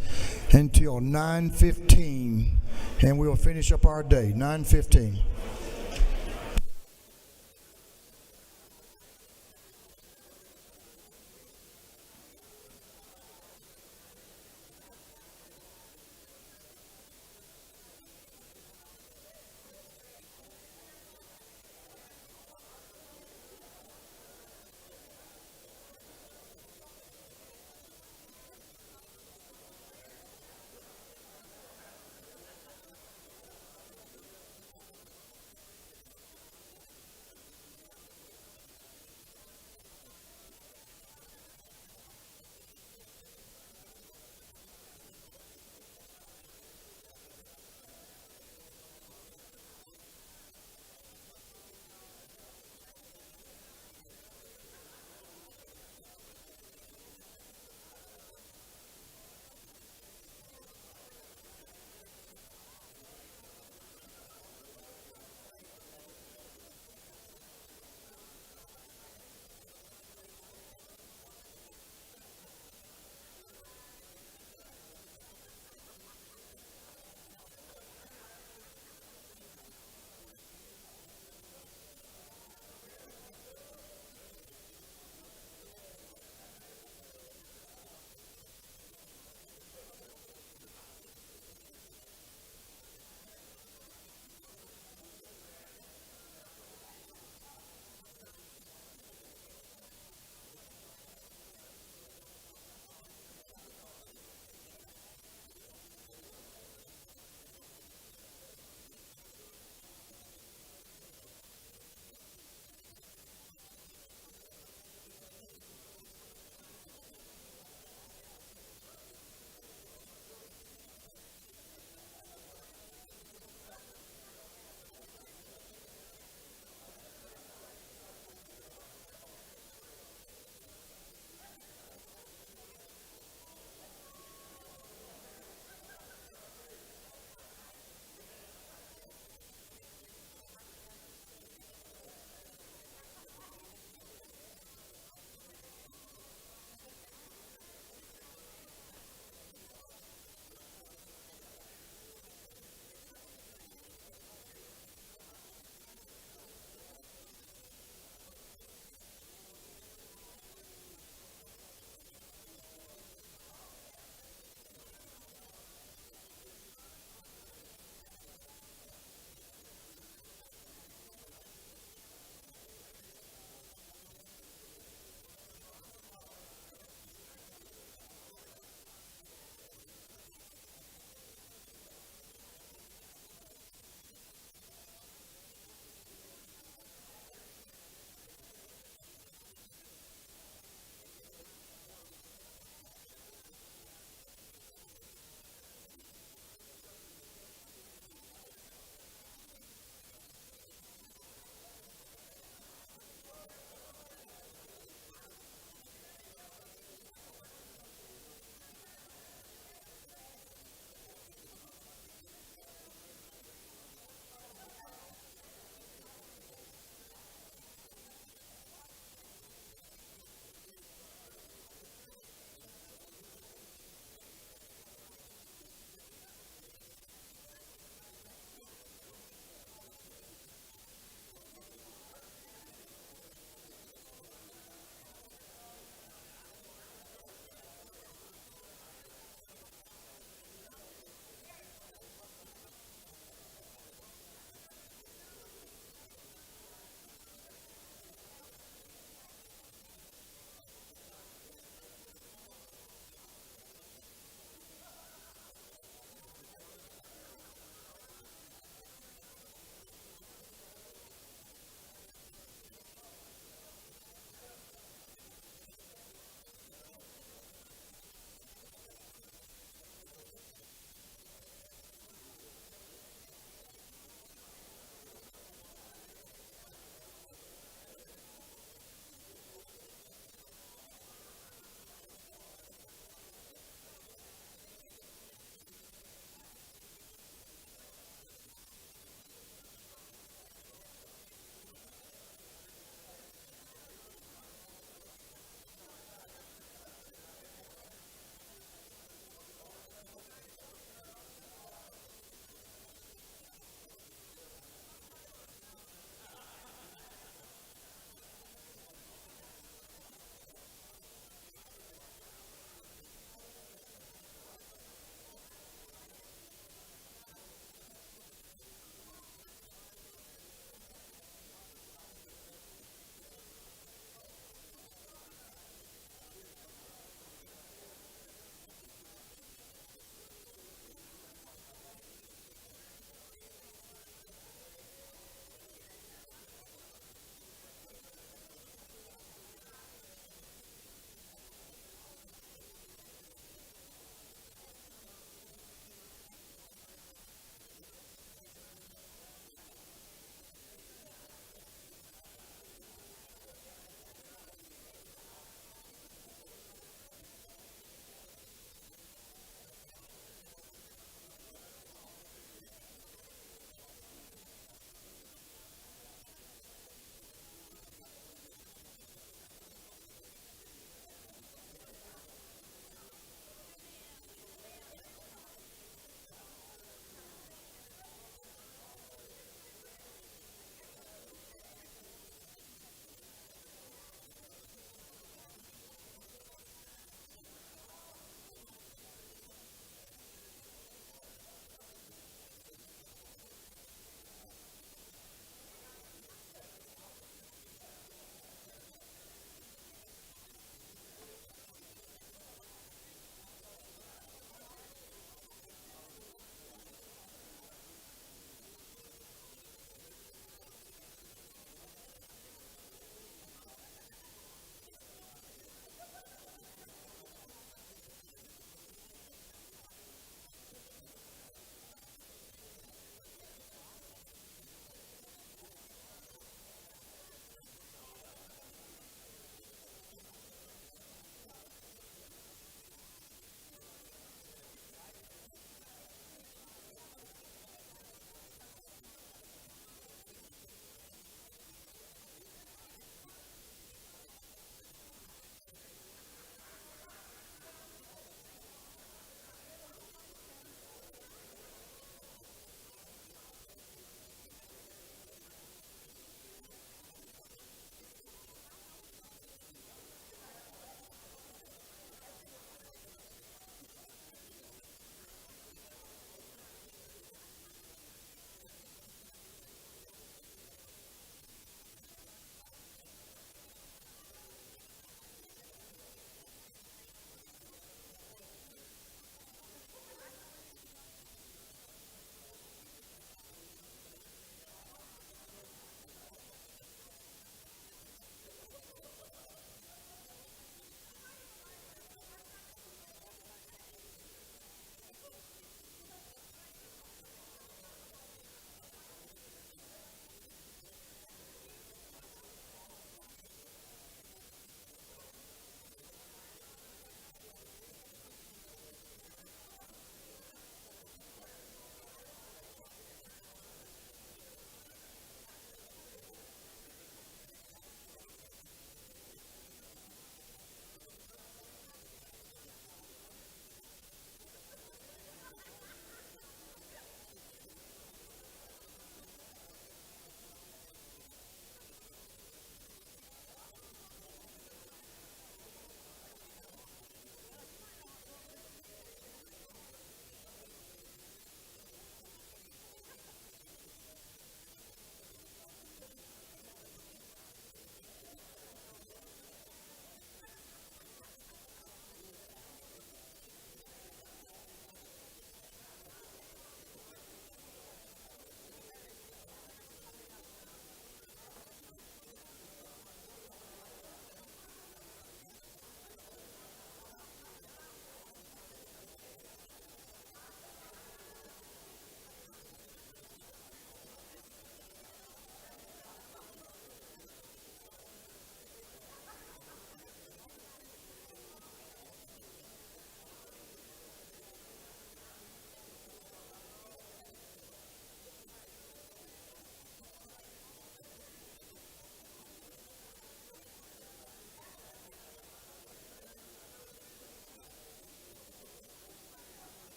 until 9:15, and we will finish up our day, 9:15.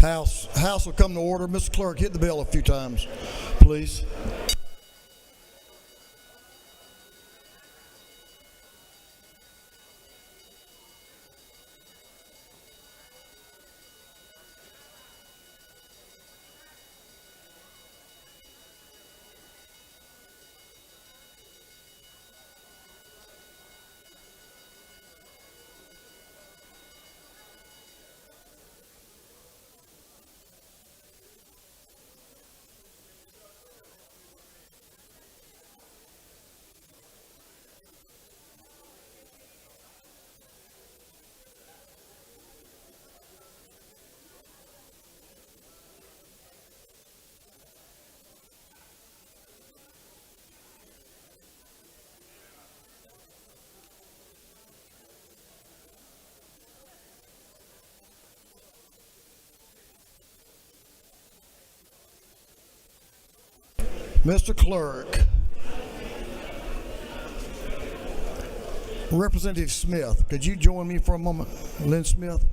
House will come to order. Mr. Clerk, hit the bell a few times, please. Mr. Clerk, Representative Smith, could you join me for a moment? Lynn Smith.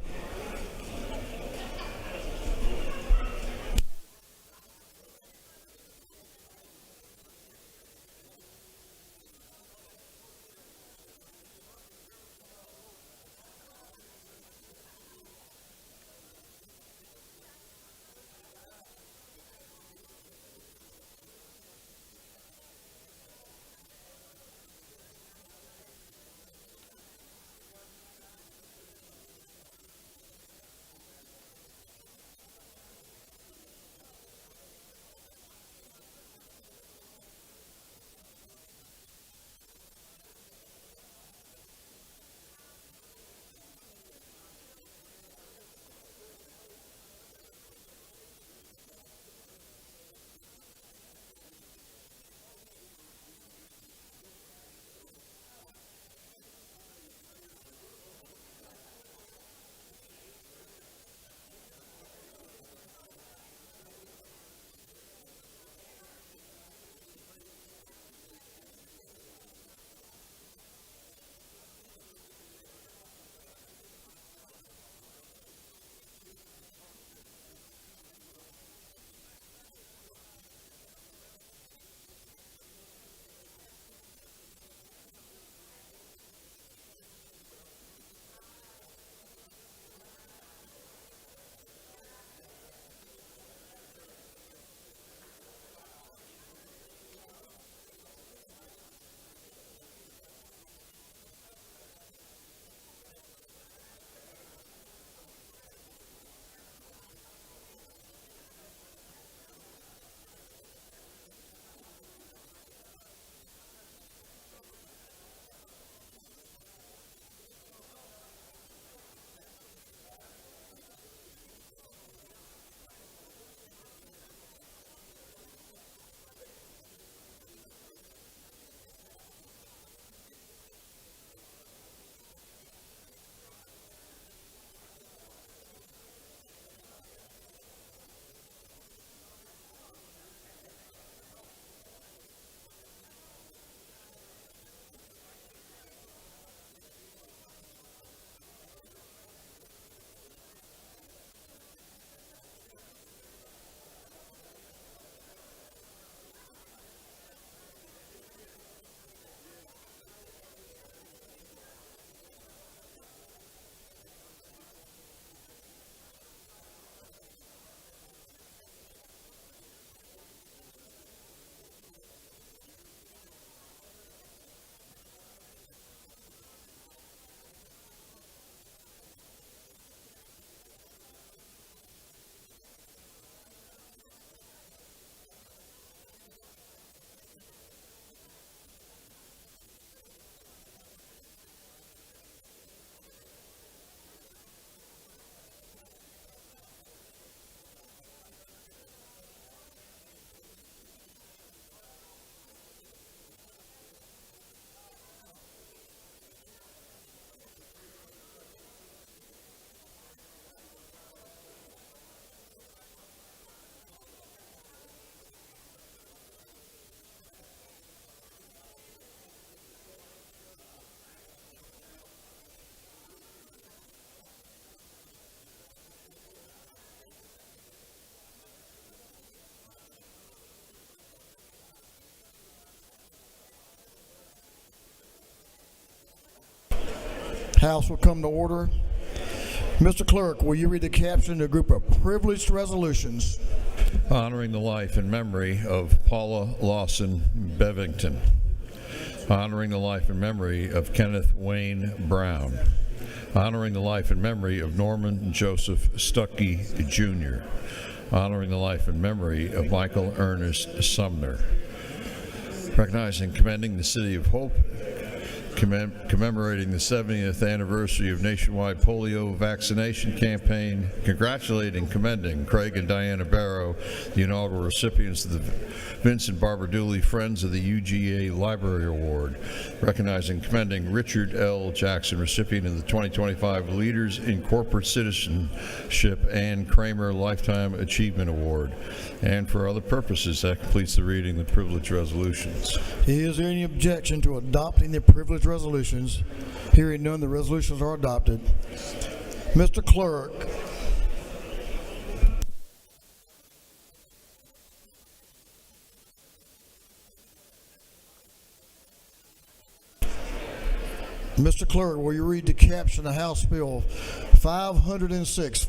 House will come to order. Mr. Clerk, will you read the caption of a group of privileged resolutions? Honoring the life and memory of Paula Lawson Bevington. Honoring the life and memory of Kenneth Wayne Brown. Honoring the life and memory of Norman Joseph Stuckey, Jr. Honoring the life and memory of Michael Ernest Sumner. Recognizing and commending the City of Hope, commemorating the 70th anniversary of nationwide polio vaccination campaign, congratulating and commending Craig and Diana Barrow, the inaugural recipients of the Vincent Barber Dooley Friends of the UGA Library Award, recognizing and commending Richard L. Jackson, recipient of the 2025 Leaders in Corporate Citizenship and Kramer Lifetime Achievement Award. And for other purposes, that completes the reading of the privilege resolutions. Is there any objection to adopting the privilege resolutions? Hearing none, the resolutions are adopted. Mr. Clerk. Mr. Clerk, will you read the caption of House Bill 506?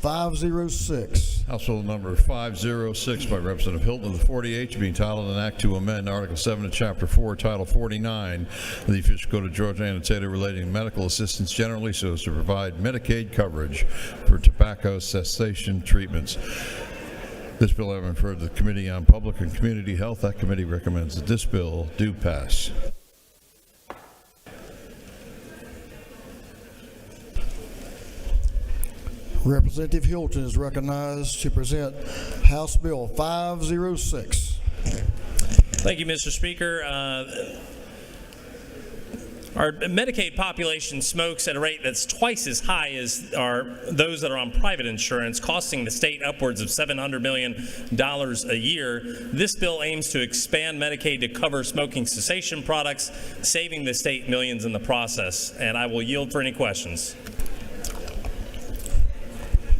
House Bill number 506 by Representative Hilton of the 48th, being titled an act to amend Article 7 of Chapter 4, Title 49 of the Official Code of Georgia Annotated relating to medical assistance generally so as to provide Medicaid coverage for tobacco cessation treatments. This bill having referred to the Committee on Public and Community Health, that committee recommends that this bill do pass. Representative Hilton is recognized to present House Bill 506. Thank you, Mr. Speaker. Our Medicaid population smokes at a rate that's twice as high as those that are on private insurance, costing the state upwards of $700 million a year. This bill aims to expand Medicaid to cover smoking cessation products, saving the state millions in the process. And I will yield for any questions.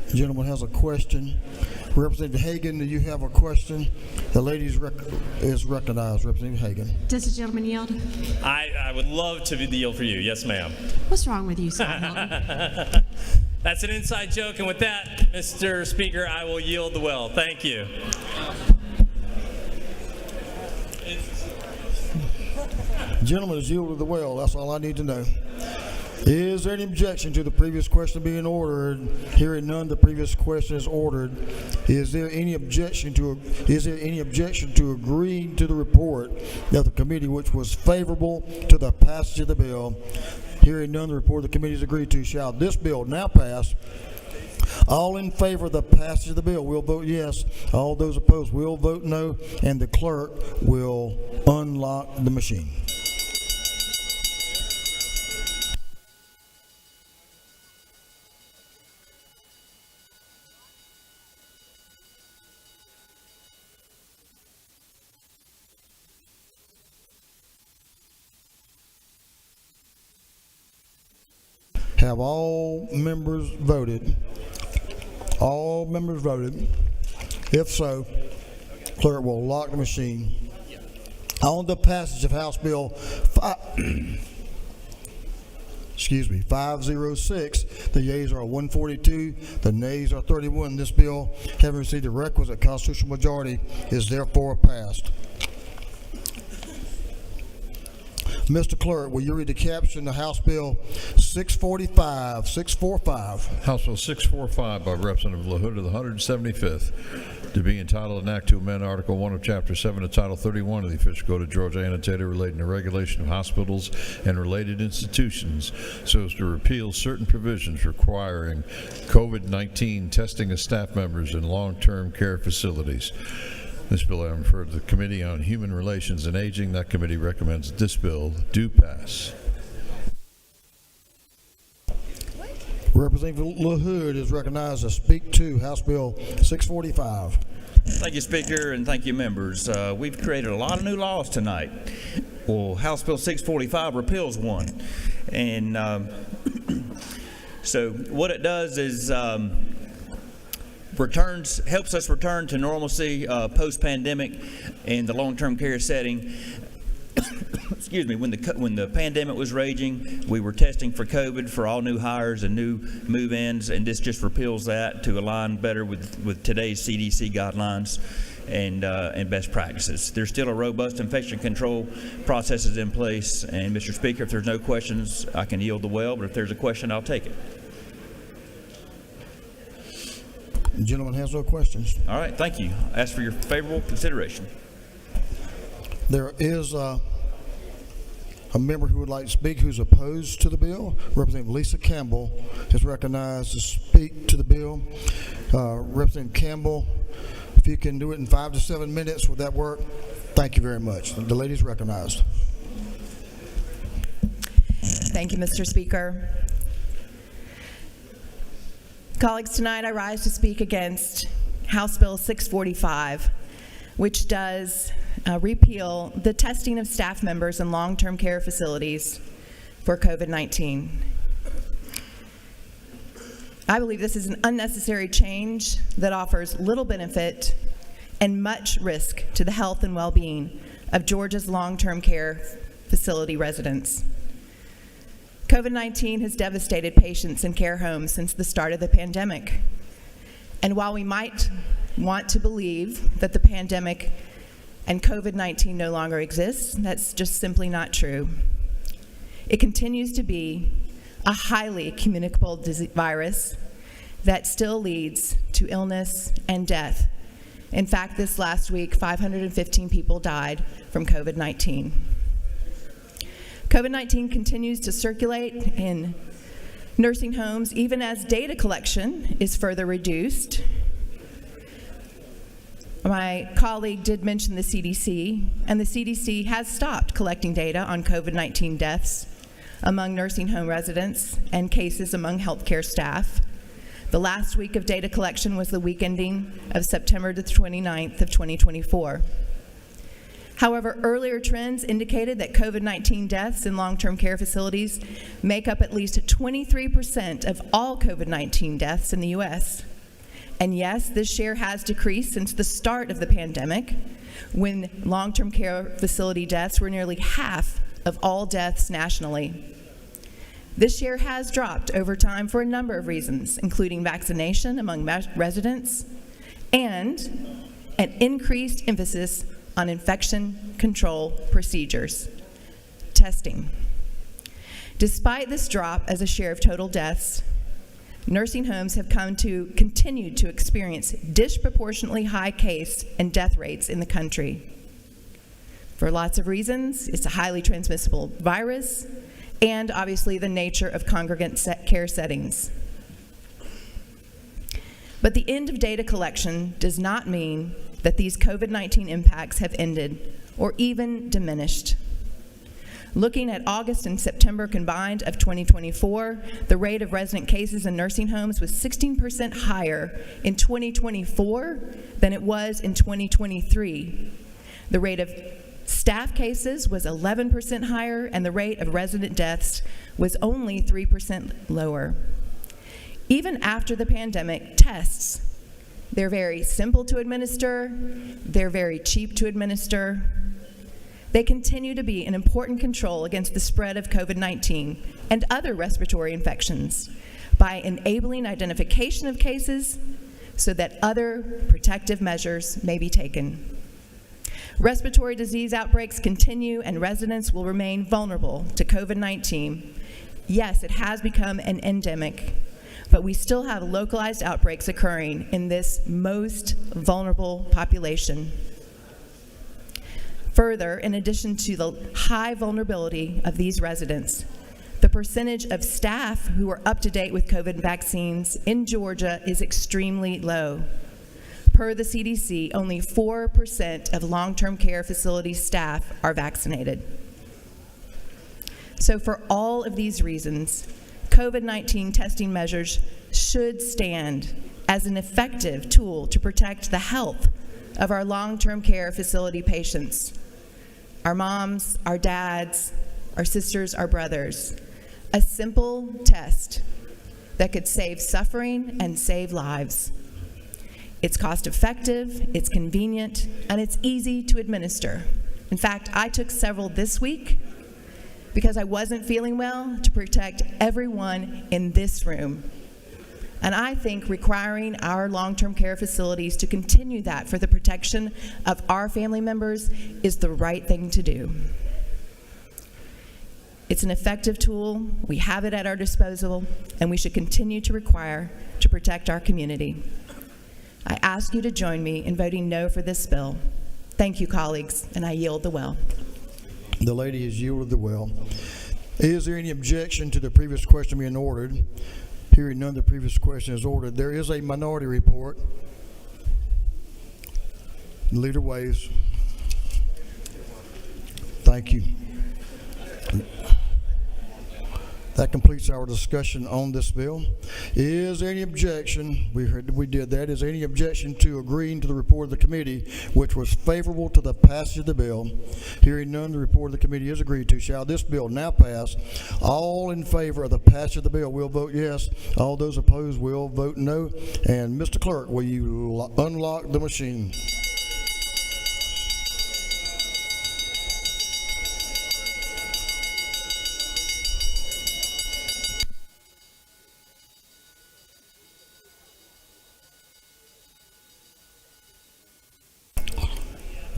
The gentleman has a question. Representative Hagan, do you have a question? The lady is recognized. Representative Hagan. Does the gentleman yield? I would love to yield for you. Yes, ma'am. What's wrong with you, Sal Hilton? That's an inside joke. And with that, Mr. Speaker, I will yield the will. Thank you. The gentleman has yielded the well. That's all I need to know. Is there any objection to the previous question being ordered? Hearing none, the previous question is ordered. Is there any objection to agreeing to the report of the committee which was favorable to the passage of the bill? Hearing none, the report of the committee is agreed to. Shall this bill now pass? All in favor of the passage of the bill will vote yes. All those opposed will vote no, and the clerk will unlock the machine. Have all members voted? All members voted. If so, clerk will lock the machine. On the passage of House Bill 506, the yeas are 142, the nays are 31. This bill, having received the requisite constitutional majority, is therefore passed. Mr. Clerk, will you read the caption of House Bill 645? House Bill 645 by Representative LaHood of the 175th, to be entitled an act to amend Article 1 of Chapter 7 of Title 31 of the Official Code of Georgia Annotated relating to regulation of hospitals and related institutions so as to repeal certain provisions requiring COVID-19 testing of staff members in long-term care facilities. This bill I refer to the Committee on Human Relations and Aging. That committee recommends that this bill do pass. Representative LaHood is recognized to speak to House Bill 645. Thank you, Speaker, and thank you, members. We've created a lot of new laws tonight. Well, House Bill 645 repeals one. And so what it does is helps us return to normalcy post-pandemic in the long-term care setting. when the pandemic was raging, we were testing for COVID for all new hires and new move-ins, and this just repeals that to align better with today's CDC guidelines and best practices. There's still a robust infection control processes in place, and Mr. Speaker, if there's no questions, I can yield the well, but if there's a question, I'll take it. The gentleman has no questions. All right, thank you. I ask for your favorable consideration. There is a member who would like to speak who's opposed to the bill. Representative Lisa Campbell is recognized to speak to the bill. Representative Campbell, if you can do it in 5 to 7 minutes, would that work? Thank you very much. The lady's recognized. Thank you, Mr. Speaker. Colleagues, tonight I rise to speak against House Bill 645, which does repeal the testing of staff members in long-term care facilities for COVID-19. I believe this is an unnecessary change that offers little benefit and much risk to the health and well-being of Georgia's long-term care facility residents. COVID-19 has devastated patients in care homes since the start of the pandemic. And while we might want to believe that the pandemic and COVID-19 no longer exists, that's just simply not true. It continues to be a highly communicable virus that still leads to illness and death. In fact, this last week, 515 people died from COVID-19. COVID-19 continues to circulate in nursing homes even as data collection is further reduced. My colleague did mention the CDC, and the CDC has stopped collecting data on COVID-19 deaths among nursing home residents and cases among healthcare staff. The last week of data collection was the week ending of September the 29th of 2024. However, earlier trends indicated that COVID-19 deaths in long-term care facilities make up at least 23% of all COVID-19 deaths in the U.S. And yes, this share has decreased since the start of the pandemic, when long-term care facility deaths were nearly half of all deaths nationally. This share has dropped over time for a number of reasons, including vaccination among residents and an increased emphasis on infection control procedures, testing. Despite this drop as a share of total deaths, nursing homes have continued to experience disproportionately high case and death rates in the country. For lots of reasons, it's a highly transmissible virus, and obviously the nature of congregate care settings. But the end of data collection does not mean that these COVID-19 impacts have ended or even diminished. Looking at August and September combined of 2024, the rate of resident cases in nursing homes was 16% higher in 2024 than it was in 2023. The rate of staff cases was 11% higher, and the rate of resident deaths was only 3% lower. Even after the pandemic, tests, they're very simple to administer, they're very cheap to administer. They continue to be an important control against the spread of COVID-19 and other respiratory infections by enabling identification of cases so that other protective measures may be taken. Respiratory disease outbreaks continue, and residents will remain vulnerable to COVID-19. Yes, it has become an endemic, but we still have localized outbreaks occurring in this most vulnerable population. Further, in addition to the high vulnerability of these residents, the percentage of staff who are up to date with COVID vaccines in Georgia is extremely low. Per the CDC, only 4% of long-term care facility staff are vaccinated. So for all of these reasons, COVID-19 testing measures should stand as an effective tool to protect the health of our long-term care facility patients, our moms, our dads, our sisters, our brothers. A simple test that could save suffering and save lives. It's cost-effective, it's convenient, and it's easy to administer. In fact, I took several this week, because I wasn't feeling well to protect everyone in this room. And I think requiring our long-term care facilities to continue that for the protection of our family members is the right thing to do. It's an effective tool, we have it at our disposal, and we should continue to require to protect our community. I ask you to join me in voting no for this bill. Thank you, colleagues, and I yield the well. The lady has yielded the well. Is there any objection to the previous question being ordered? Hearing none, the previous question is ordered. There is a minority report. The leader waves. Thank you. That completes our discussion on this bill. Is there any objection? We heard we did that. Is there any objection to agreeing to the report of the committee, which was favorable to the passage of the bill? Hearing none, the report of the committee is agreed to. Shall this bill now pass? All in favor of the passage of the bill will vote yes. All those opposed will vote no. And Mr. Clerk, will you unlock the machine?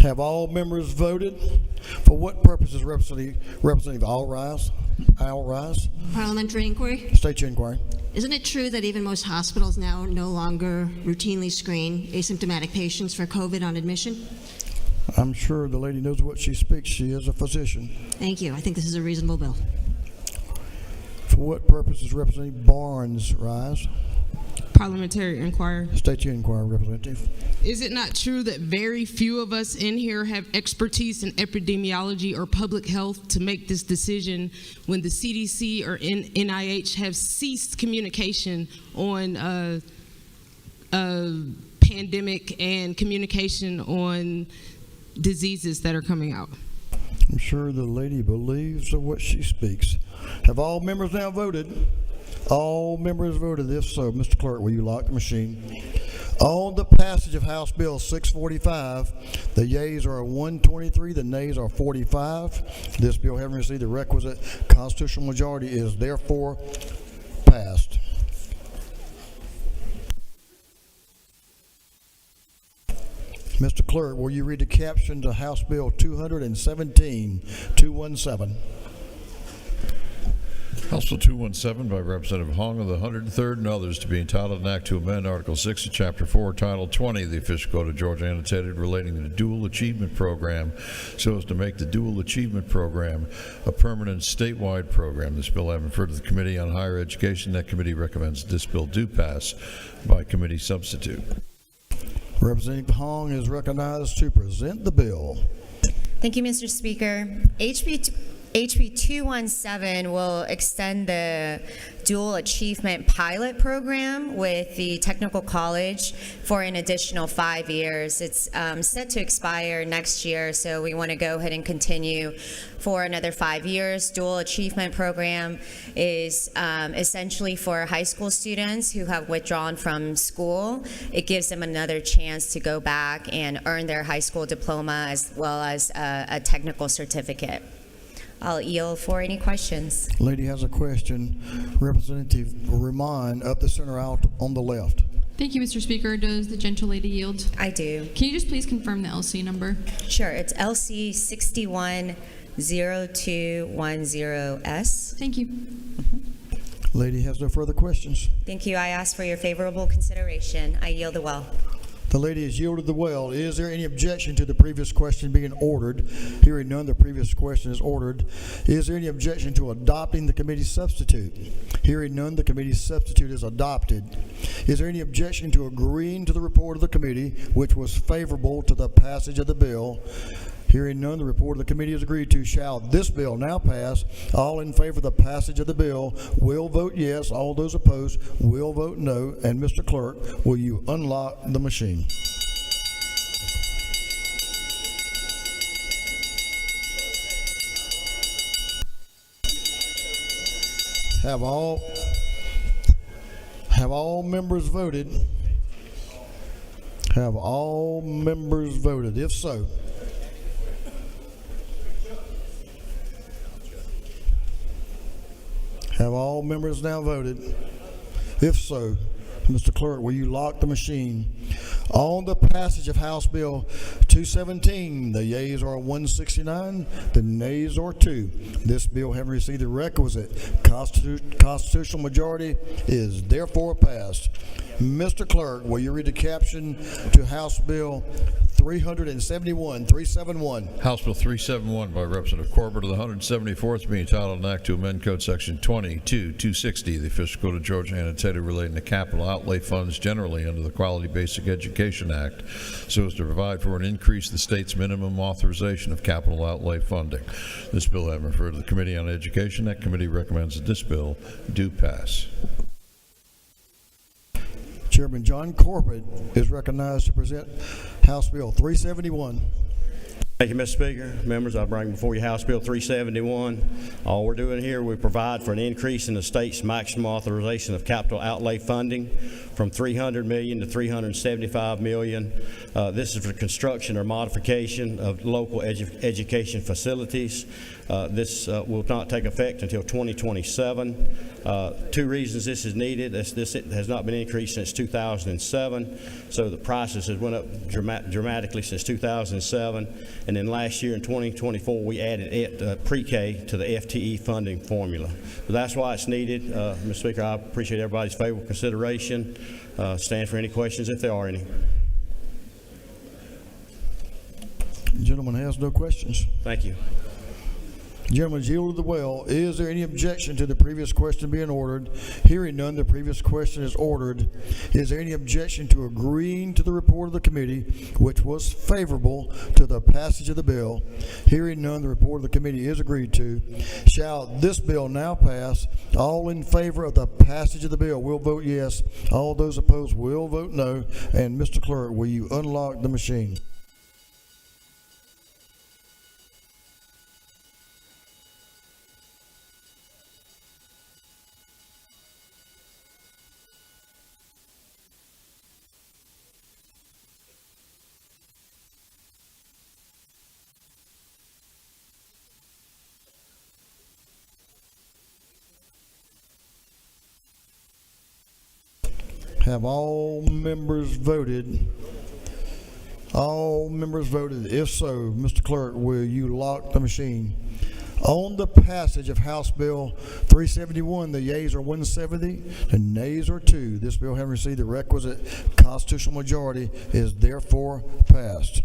Have all members voted? For what purposes, Representative? All rise. All rise. Parliamentary inquiry. State your inquiry. Isn't it true that even most hospitals now no longer routinely screen asymptomatic patients for COVID on admission? I'm sure the lady knows what she speaks. She is a physician. Thank you. I think this is a reasonable bill. For what purposes, Representative Barnes? Rise. Parliamentary inquiry. State your inquiry, Representative. Is it not true that very few of us in here have expertise in epidemiology or public health to make this decision when the CDC or NIH have ceased communication on a pandemic and communication on diseases that are coming out? I'm sure the lady believes of what she speaks. Have all members now voted? All members voted. If so, Mr. Clerk, will you lock the machine? On the passage of House Bill 645, the yeas are 123, the nays are 45. This bill, having received the requisite constitutional majority, is therefore passed. Mr. Clerk, will you read the caption to House Bill 217, 217? House Bill 217 by Representative Hong of the 103rd and others to be entitled an act to amend Article 6 of Chapter 4, Title 20 of the Official Code of Georgia annotated relating to the Dual Achievement Program so as to make the Dual Achievement Program a permanent statewide program. This bill having referred to the Committee on Higher Education. That committee recommends this bill do pass by committee substitute. Representative Hong is recognized to present the bill. Thank you, Mr. Speaker. HB 217 will extend the Dual Achievement Pilot Program with the Technical College for an additional 5 years. It's set to expire next year, so we want to go ahead and continue for another 5 years. Dual Achievement Program is essentially for high school students who have withdrawn from school. It gives them another chance to go back and earn their high school diploma as well as a technical certificate. I'll yield for any questions. Lady has a question. Representative Ramon up the center aisle on the left. Thank you, Mr. Speaker. Does the gentle lady yield? I do. Can you just please confirm the LC number? Sure. It's LC 610210S. Thank you. Lady has no further questions. Thank you. I ask for your favorable consideration. I yield the well. The lady has yielded the well. Is there any objection to the previous question being ordered? Hearing none, the previous question is ordered. Is there any objection to adopting the committee substitute? Hearing none, the committee substitute is adopted. Is there any objection to agreeing to the report of the committee, which was favorable to the passage of the bill? Hearing none, the report of the committee is agreed to. Shall this bill now pass? All in favor of the passage of the bill will vote yes. All those opposed will vote no. And Mr. Clerk, will you unlock the machine? Have all members voted? Have all members voted? If so, Have all members now voted? If so, Mr. Clerk, will you lock the machine? On the passage of House Bill 217, the yeas are 169, the nays are 2. This bill, having received the requisite constitutional majority, is therefore passed. Mr. Clerk, will you read the caption to House Bill 371? House Bill 371 by Representative Corbett of the 174th, being entitled an act to amend Code Section 22-260 of the Official Code of Georgia annotated relating to capital outlay funds generally under the Quality Basic Education Act, so as to provide for an increase in the state's minimum authorization of capital outlay funding. This bill having referred to the Committee on Education, that committee recommends that this bill do pass. Chairman John Corbett is recognized to present House Bill 371. Thank you, Mr. Speaker. Members, I bring before you House Bill 371. All we're doing here, we provide for an increase in the state's maximum authorization of capital outlay funding from $300 million to $375 million. This is for construction or modification of local education facilities. This will not take effect until 2027. 2 reasons this is needed. This has not been increased since 2007, so the prices has went up dramatically since 2007. And then last year in 2024, we added pre-K to the FTE funding formula. So that's why it's needed. Mr. Speaker, I appreciate everybody's favorable consideration. Stand for any questions if there are any. The gentleman has no questions. Thank you. Gentlemen, yielded the well. Is there any objection to the previous question being ordered? Hearing none, the previous question is ordered. Is there any objection to agreeing to the report of the committee, which was favorable to the passage of the bill? Hearing none, the report of the committee is agreed to. Shall this bill now pass? All in favor of the passage of the bill will vote yes. All those opposed will vote no. And Mr. Clerk, will you unlock the machine? Have all members voted? All members voted. If so, Mr. Clerk, will you lock the machine? On the passage of House Bill 371, the yeas are 170, the nays are 2. This bill, having received the requisite constitutional majority, is therefore passed.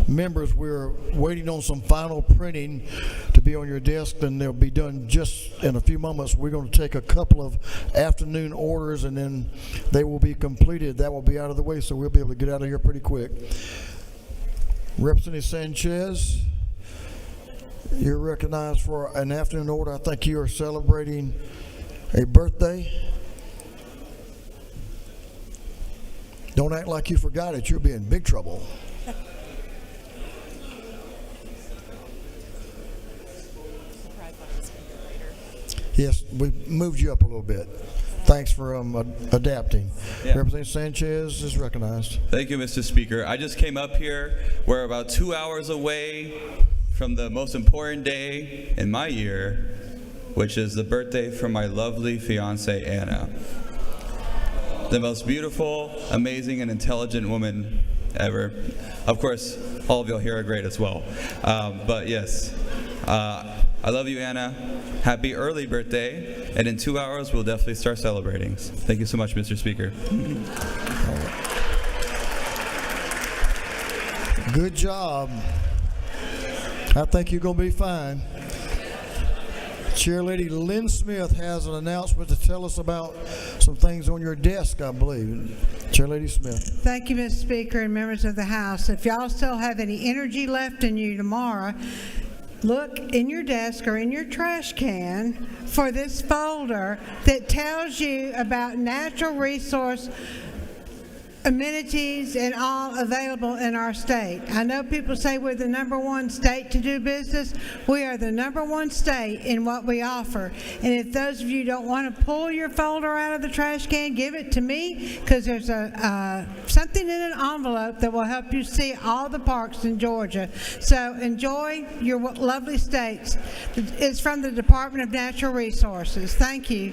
Members, we're waiting on some final printing to be on your desk, and they'll be done just in a few moments. We're going to take a couple of afternoon orders, and then they will be completed. That will be out of the way, so we'll be able to get out of here pretty quick. Representative Sanchez, you're recognized for an afternoon order. I think you are celebrating a birthday. Don't act like you forgot it. You'll be in big trouble. Yes, we moved you up a little bit. Thanks for adapting. Yeah. Representative Sanchez is recognized. Thank you, Mr. Speaker. I just came up here. We're about 2 hours away from the most important day in my year, which is the birthday for my lovely fiance, Anna. the most beautiful, amazing, and intelligent woman ever. Of course, all of y'all here are great as well. But yes, I love you, Anna. Happy early birthday. And in 2 hours, we'll definitely start celebrating. Thank you so much, Mr. Speaker. Good job. I think you're going to be fine. Chairlady Lynn Smith has an announcement to tell us about some things on your desk, I believe. Chairlady Smith. Thank you, Mr. Speaker and members of the House. If y'all still have any energy left in you tomorrow, look in your desk or in your trash can for this folder that tells you about natural resource amenities and all available in our state. I know people say we're the #1 state to do business. We are the #1 state in what we offer. And if those of you don't want to pull your folder out of the trash can, give it to me, because there's something in an envelope that will help you see all the parks in Georgia. So enjoy your lovely states. It's from the Department of Natural Resources. Thank you.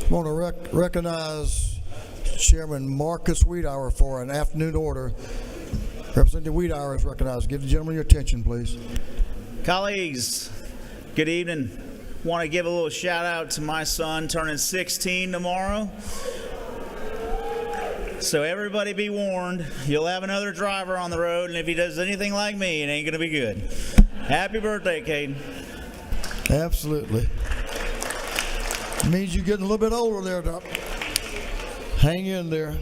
I want to recognize Chairman Marcus Wiedauer for an afternoon order. Representative Wiedauer is recognized. Give the gentleman your attention, please. Colleagues, good evening. Want to give a little shout out to my son turning 16 tomorrow. So everybody be warned, you'll have another driver on the road, and if he does anything like me, it ain't going to be good. Happy birthday, Caden. Absolutely. Means you're getting a little bit older there, Doc. Hang in there.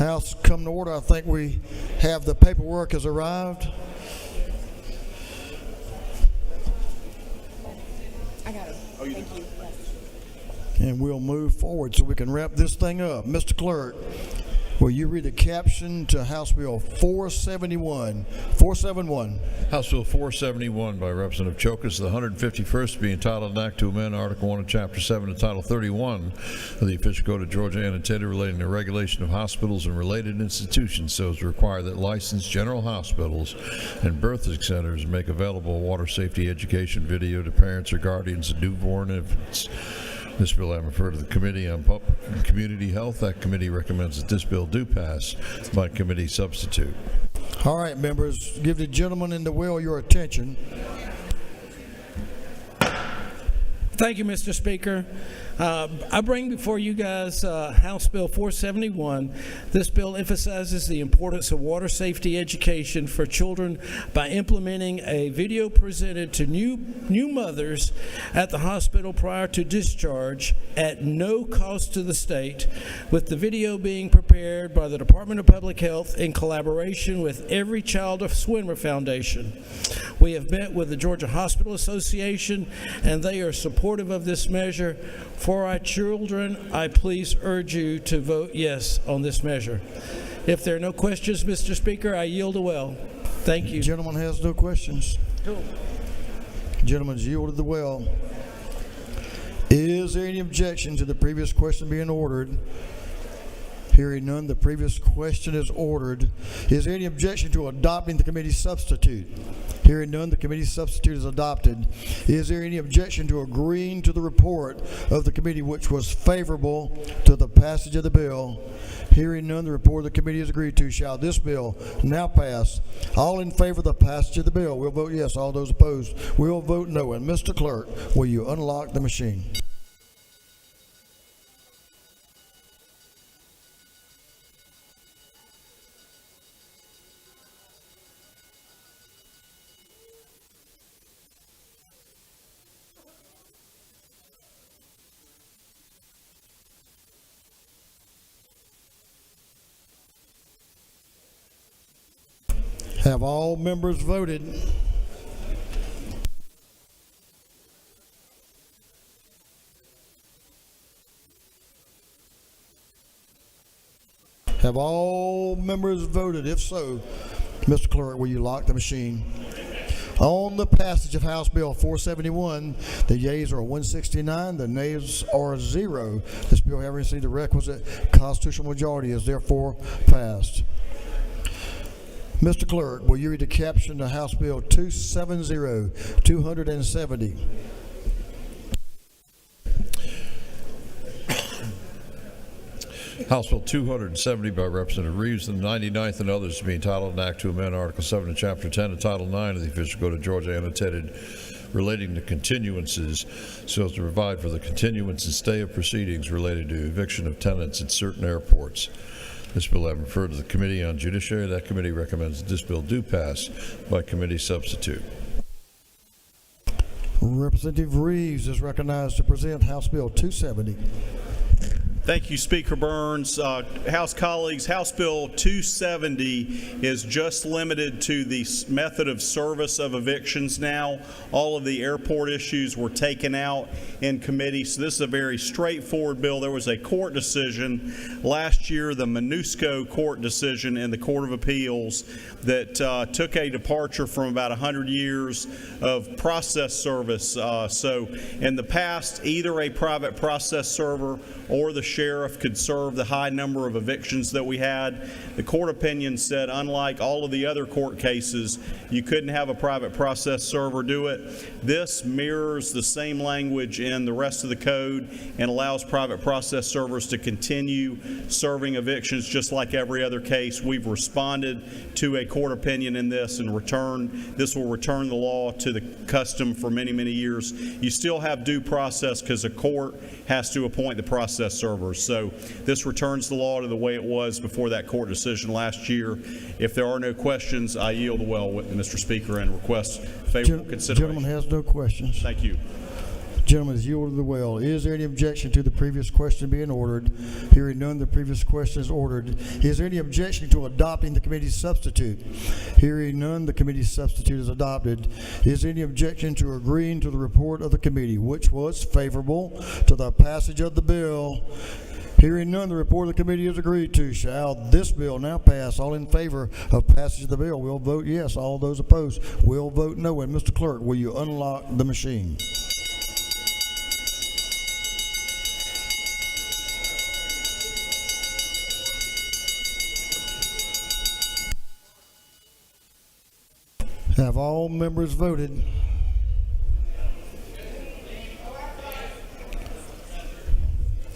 House, come to order. I think we have the paperwork has arrived. I got it. Thank you. And we'll move forward so we can wrap this thing up. Mr. Clerk, will you read the caption to House Bill 471? 471. House Bill 471 by Representative Chokas, the 151st, to be entitled an act to amend Article 1 of Chapter 7 of Title 31 of the Official Code of Georgia annotated relating to regulation of hospitals and related institutions so as to require that licensed general hospitals and birthing centers make available water safety education video to parents or guardians of newborn infants. This bill I refer to the Committee on Public and Community Health. That committee recommends that this bill do pass by committee substitute. All right, members, give the gentleman in the wheel your attention. Thank you, Mr. Speaker. I bring before you guys House Bill 471. This bill emphasizes the importance of water safety education for children by implementing a video presented to new mothers at the hospital prior to discharge at no cost to the state, with the video being prepared by the Department of Public Health in collaboration with Every Child a Swimmer Foundation. We have met with the Georgia Hospital Association, and they are supportive of this measure. For our children, I please urge you to vote yes on this measure. If there are no questions, Mr. Speaker, I yield the well. Thank you. The gentleman has no questions. Cool. Gentleman's yielded the well. Is there any objection to the previous question being ordered? Hearing none, the previous question is ordered. Is there any objection to adopting the committee substitute? Hearing none, the committee substitute is adopted. Is there any objection to agreeing to the report of the committee which was favorable to the passage of the bill? Hearing none, the report of the committee is agreed to. Shall this bill now pass? All in favor of the passage of the bill will vote yes. All those opposed will vote no. And Mr. Clerk, will you unlock the machine? Have all members voted? Have all members voted? If so, Mr. Clerk, will you lock the machine? On the passage of House Bill 471, the yeas are 169, the nays are 0. This bill, having received the requisite constitutional majority, is therefore passed. Mr. Clerk, will you read the caption to House Bill 270, 270? House Bill 270 by Representative Reeves, the 99th, and others to be entitled an act to amend Article 7 of Chapter 10 of Title 9 of the Official Code of Georgia annotated relating to continuances so as to provide for the continuance and stay of proceedings related to eviction of tenants at certain airports. This bill I referred to the Committee on Judiciary. That committee recommends that this bill do pass by committee substitute. Representative Reeves is recognized to present House Bill 270. Thank you, Speaker Burns. House colleagues, House Bill 270 is just limited to the method of service of evictions now. All of the airport issues were taken out in committee, so this is a very straightforward bill. There was a court decision last year, the MINUSCO court decision in the Court of Appeals, that took a departure from about 100 years of process service. So in the past, either a private process server or the sheriff could serve the high number of evictions that we had. The court opinion said, unlike all of the other court cases, you couldn't have a private process server do it. This mirrors the same language in the rest of the code and allows private process servers to continue serving evictions just like every other case. We've responded to a court opinion in this and this will return the law to the custom for many, many years. You still have due process because a court has to appoint the process servers. So this returns the law to the way it was before that court decision last year. If there are no questions, I yield the well, Mr. Speaker, and request favorable consideration. Gentleman has no questions. Thank you. Gentlemen, is yielded the well. Is there any objection to the previous question being ordered? Hearing none, the previous question is ordered. Is there any objection to adopting the committee's substitute? Hearing none, the committee's substitute is adopted. Is there any objection to agreeing to the report of the committee, which was favorable to the passage of the bill? Hearing none, the report of the committee is agreed to. Shall this bill now pass? All in favor of passage of the bill will vote yes. All those opposed will vote no. And Mr. Clerk, will you unlock the machine? Have all members voted?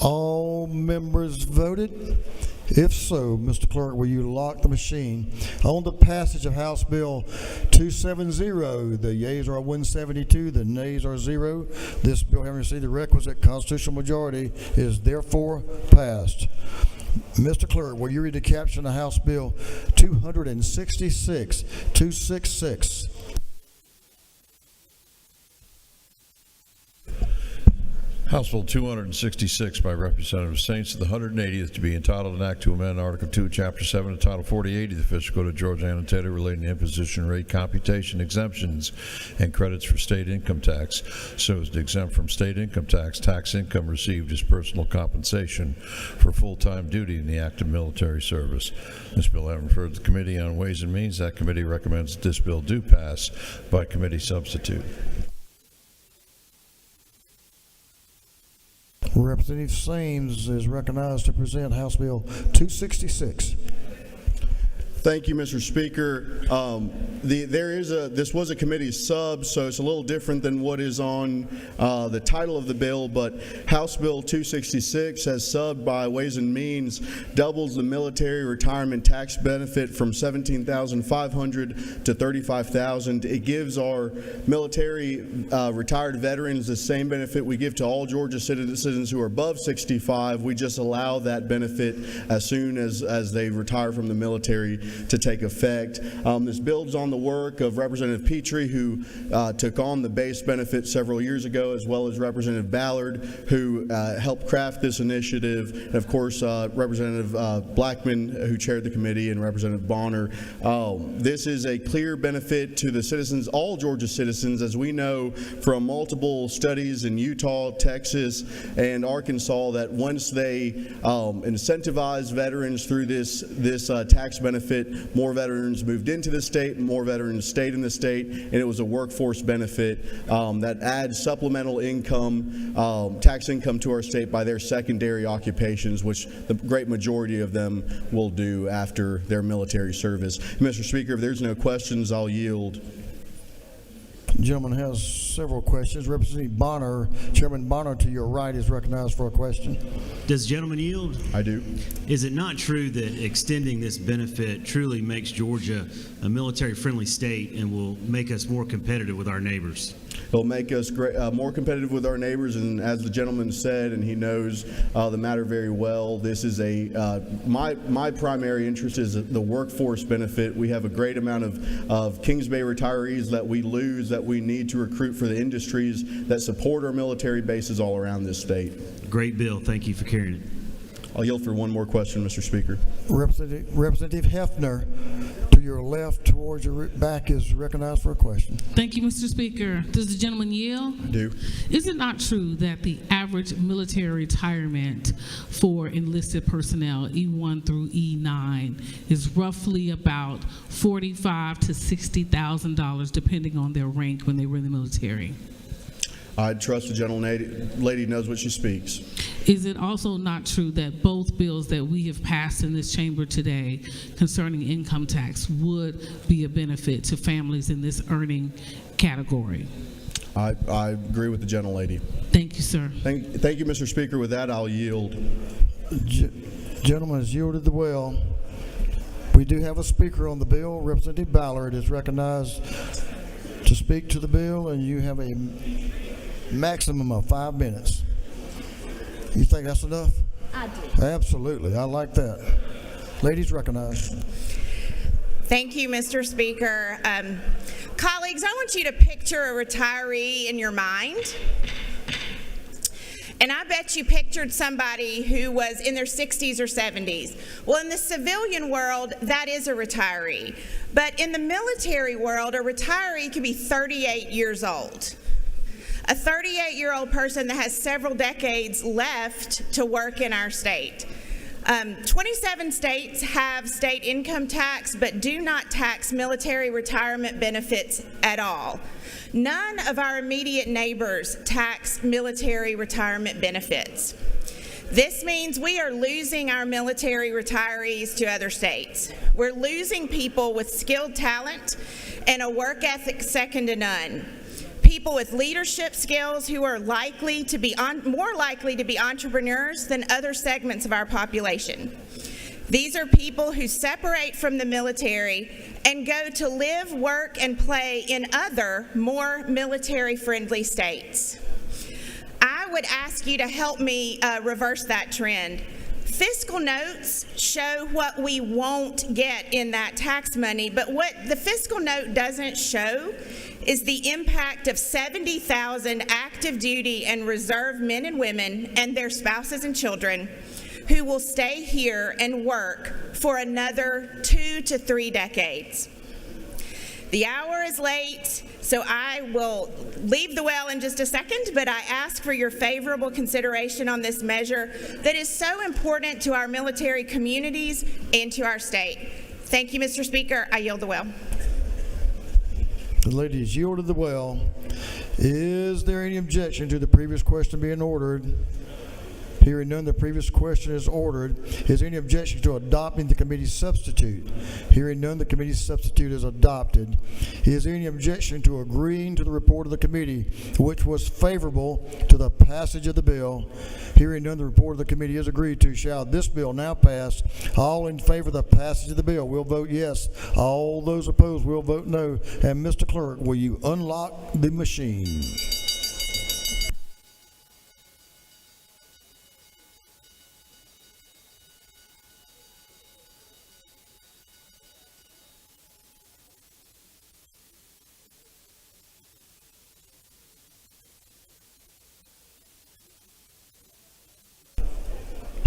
All members voted? If so, Mr. Clerk, will you lock the machine? On the passage of House Bill 270, the yeas are 172, the nays are 0. This bill, having received the requisite constitutional majority, is therefore passed. Mr. Clerk, will you read the caption of House Bill 266? House Bill 266 by Representative Saints of the 180th to be entitled an act to amend Article 2, Chapter 7 of Title 48 of the Official Code of Georgia Annotated relating to imposition rate computation exemptions and credits for state income tax so as to exempt from state income tax income received as personal compensation for full-time duty in the active military service. This bill having referred to the Committee on Ways and Means, that committee recommends that this bill do pass by committee substitute. Representative Sains is recognized to present House Bill 266. Thank you, Mr. Speaker. This was a committee sub, so it's a little different than what is on the title of the bill, but House Bill 266, as subbed by Ways and Means, doubles the military retirement tax benefit from $17,500 to $35,000. It gives our military retired veterans the same benefit we give to all Georgia citizens who are above 65. We just allow that benefit as soon as they retire from the military to take effect. This builds on the work of Representative Petrie, who took on the base benefit several years ago, as well as Representative Ballard, who helped craft this initiative, and of course Representative Blackman, who chaired the committee, and Representative Bonner. This is a clear benefit to the citizens, all Georgia citizens, as we know from multiple studies in Utah, Texas, and Arkansas, that once they incentivize veterans through this tax benefit, more veterans moved into the state, more veterans stayed in the state, and it was a workforce benefit that adds supplemental income, tax income to our state by their secondary occupations, which the great majority of them will do after their military service. Mr. Speaker, if there's no questions, I'll yield. The gentleman has several questions. Representative Bonner, Chairman Bonner, to your right, is recognized for a question. Does the gentleman yield? I do. Is it not true that extending this benefit truly makes Georgia a military-friendly state and will make us more competitive with our neighbors? It'll make us more competitive with our neighbors, and as the gentleman said, and he knows the matter very well, this is my primary interest is the workforce benefit. We have a great amount of Kings Bay retirees that we lose, that we need to recruit for the industries that support our military bases all around this state. Great bill. Thank you for carrying it. I'll yield for one more question, Mr. Speaker. Representative Hefner, to your left, towards your back, is recognized for a question. Thank you, Mr. Speaker. Does the gentleman yield? I do. Is it not true that the average military retirement for enlisted personnel, E1 through E9, is roughly about $45,000 to $60,000, depending on their rank when they were in the military? I trust the lady knows what she speaks. Is it also not true that both bills that we have passed in this chamber today concerning income tax would be a benefit to families in this earning category? I agree with the gentlelady. Thank you, sir. Thank you, Mr. Speaker. With that, I'll yield. Gentleman has yielded the well. We do have a speaker on the bill. Representative Ballard is recognized to speak to the bill, and you have a maximum of 5 minutes. You think that's enough? I do. Absolutely. I like that. Ladies recognized. Thank you, Mr. Speaker. Colleagues, I want you to picture a retiree in your mind. And I bet you pictured somebody who was in their 60s or 70s. Well, in the civilian world, that is a retiree. But in the military world, a retiree can be 38 years old. A 38-year-old person that has several decades left to work in our state. 27 states have state income tax, but do not tax military retirement benefits at all. None of our immediate neighbors tax military retirement benefits. This means we are losing our military retirees to other states. We're losing people with skilled talent and a work ethic second to none. People with leadership skills who are likely to be more likely to be entrepreneurs than other segments of our population. These are people who separate from the military and go to live, work, and play in other, more military-friendly states. I would ask you to help me reverse that trend. Fiscal notes show what we won't get in that tax money, but what the fiscal note doesn't show is the impact of 70,000 active duty and reserve men and women and their spouses and children who will stay here and work for another 2 to 3 decades. The hour is late, so I will leave the well in just a second, but I ask for your favorable consideration on this measure that is so important to our military communities and to our state. Thank you, Mr. Speaker. I yield the well. The lady has yielded the well. Is there any objection to the previous question being ordered? Hearing none, the previous question is ordered. Is there any objection to adopting the committee's substitute? Hearing none, the committee's substitute is adopted. Is there any objection to agreeing to the report of the committee, which was favorable to the passage of the bill? Hearing none, the report of the committee is agreed to. Shall this bill now pass? All in favor of the passage of the bill will vote yes. All those opposed will vote no. And Mr. Clerk, will you unlock the machine?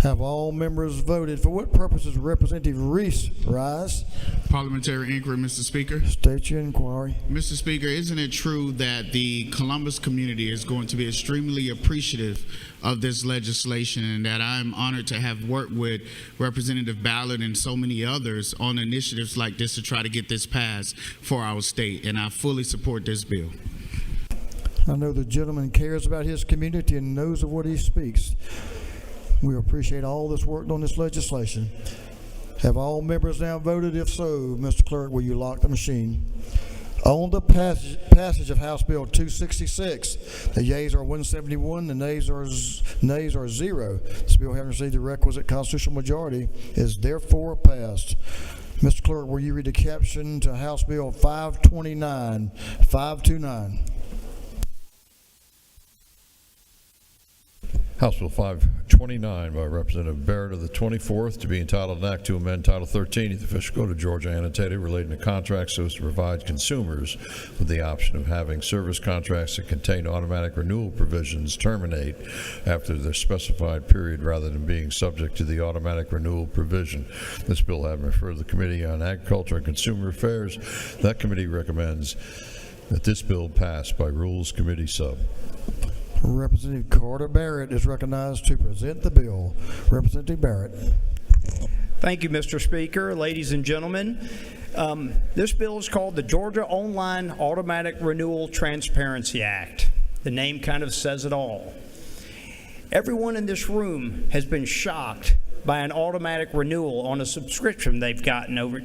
Have all members voted? For what purposes Representative Reese rise? Parliamentary inquiry, Mr. Speaker. State your inquiry. Mr. Speaker, isn't it true that the Columbus community is going to be extremely appreciative of this legislation, and that I'm honored to have worked with Representative Ballard and so many others on initiatives like this to try to get this passed for our state, and I fully support this bill. I know the gentleman cares about his community and knows of what he speaks. We appreciate all that's worked on this legislation. Have all members now voted? If so, Mr. Clerk, will you lock the machine? On the passage of House Bill 266, the yeas are 171, the nays are 0. This bill, having received the requisite constitutional majority, is therefore passed. Mr. Clerk, will you read the caption to House Bill 529? 529. House Bill 529 by Representative Barrett of the 24th, to be entitled an act to amend Title 13 of the Official Code of Georgia annotated relating to contracts so as to provide consumers with the option of having service contracts that contain automatic renewal provisions terminate after their specified period rather than being subject to the automatic renewal provision. This bill having referred to the Committee on Agriculture and Consumer Affairs, that committee recommends that this bill pass by Rules Committee sub. Representative Carter Barrett is recognized to present the bill. Representative Barrett. Thank you, Mr. Speaker. Ladies and gentlemen, this bill is called the Georgia Online Automatic Renewal Transparency Act. The name kind of says it all. Everyone in this room has been shocked by an automatic renewal on a subscription they've gotten over,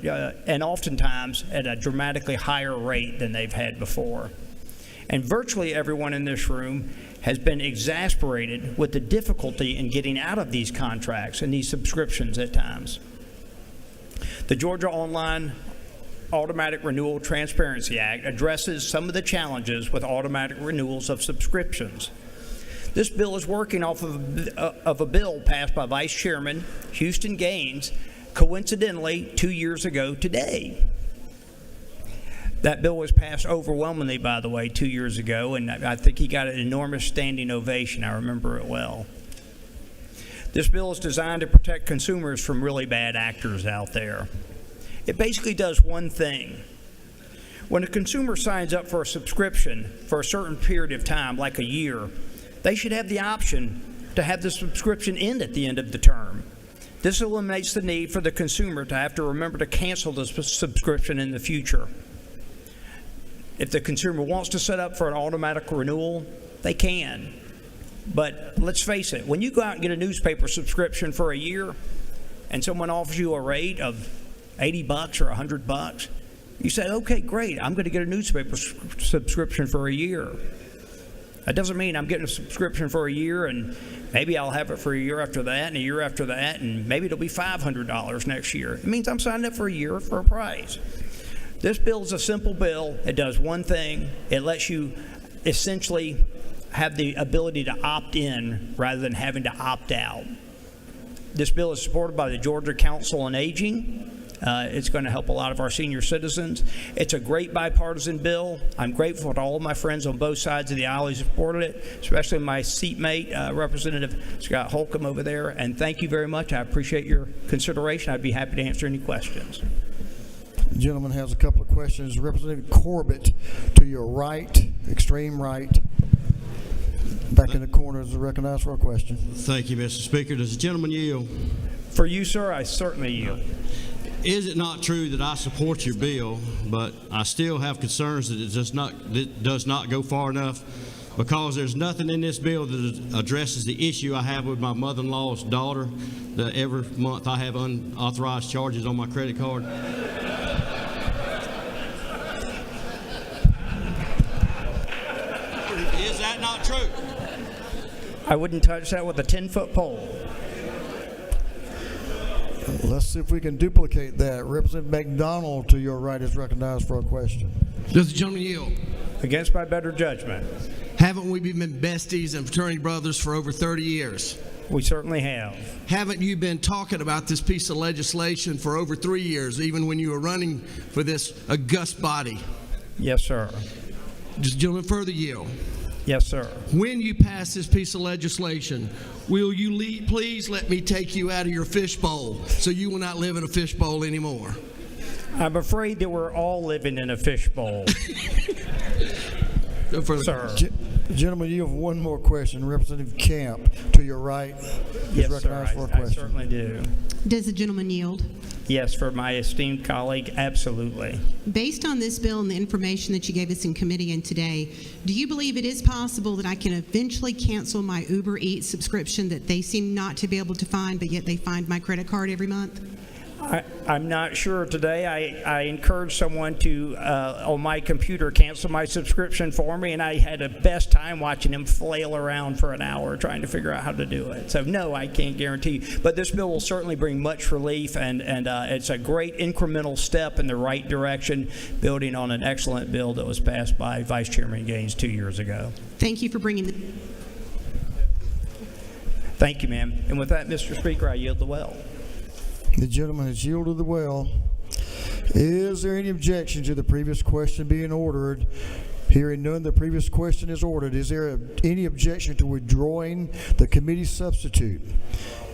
and oftentimes at a dramatically higher rate than they've had before. And virtually everyone in this room has been exasperated with the difficulty in getting out of these contracts and these subscriptions at times. The Georgia Online Automatic Renewal Transparency Act addresses some of the challenges with automatic renewals of subscriptions. This bill is working off of a bill passed by Vice Chairman Houston Gaines, coincidentally 2 years ago today. That bill was passed overwhelmingly, by the way, 2 years ago, and I think he got an enormous standing ovation. I remember it well. This bill is designed to protect consumers from really bad actors out there. It basically does one thing. When a consumer signs up for a subscription for a certain period of time, like a year, they should have the option to have the subscription end at the end of the term. This eliminates the need for the consumer to have to remember to cancel the subscription in the future. If the consumer wants to set up for an automatic renewal, they can. But let's face it, when you go out and get a newspaper subscription for a year and someone offers you a rate of $80 or $100, you say, okay, great, I'm going to get a newspaper subscription for a year. That doesn't mean I'm getting a subscription for a year and maybe I'll have it for a year after that and a year after that and maybe it'll be $500 next year. It means I'm signing up for a year for a price. This bill is a simple bill. It does one thing. It lets you essentially have the ability to opt in rather than having to opt out. This bill is supported by the Georgia Council on Aging. It's going to help a lot of our senior citizens. It's a great bipartisan bill. I'm grateful to all of my friends on both sides of the aisle who supported it, especially my seatmate, Representative Scott Holcomb over there. And thank you very much. I appreciate your consideration. I'd be happy to answer any questions. The gentleman has a couple of questions. Representative Corbett, to your right, extreme right. Back in the corner is recognized for a question. Thank you, Mr. Speaker. Does the gentleman yield? For you, sir, I certainly yield. Is it not true that I support your bill, but I still have concerns that it does not go far enough? Because there's nothing in this bill that addresses the issue I have with my mother-in-law's daughter, that every month I have unauthorized charges on my credit card. Is that not true? I wouldn't touch that with a 10-foot pole. Let's see if we can duplicate that. Representative McDonald, to your right, is recognized for a question. Does the gentleman yield? Against my better judgment. Haven't we been besties and fraternity brothers for over 30 years? We certainly have. Haven't you been talking about this piece of legislation for over 3 years, even when you were running for this august body? Yes, sir. Does the gentleman further yield? Yes, sir. When you pass this piece of legislation, will you please let me take you out of your fishbowl so you will not live in a fishbowl anymore? I'm afraid that we're all living in a fishbowl. No further. Sir. Gentlemen, you have one more question. Representative Camp, to your right, is Yes, recognized sir, for a I question. certainly do. Does the gentleman yield? Yes, for my esteemed colleague, absolutely. Based on this bill and the information that you gave us in committee and today, do you believe it is possible that I can eventually cancel my Uber Eats subscription that they seem not to be able to find, but yet they find my credit card every month? I'm not sure today. I encouraged someone to, on my computer, cancel my subscription for me, and I had the best time watching him flail around for an hour trying to figure out how to do it. So, no, I can't guarantee. But this bill will certainly bring much relief, and it's a great incremental step in the right direction, building on an excellent bill that was passed by Vice Chairman Gaines 2 years ago. Thank you for bringing the... Thank you, ma'am. And with that, Mr. Speaker, I yield the well. The gentleman has yielded the well. Is there any objection to the previous question being ordered? Hearing none, the previous question is ordered. Is there any objection to withdrawing the committee substitute?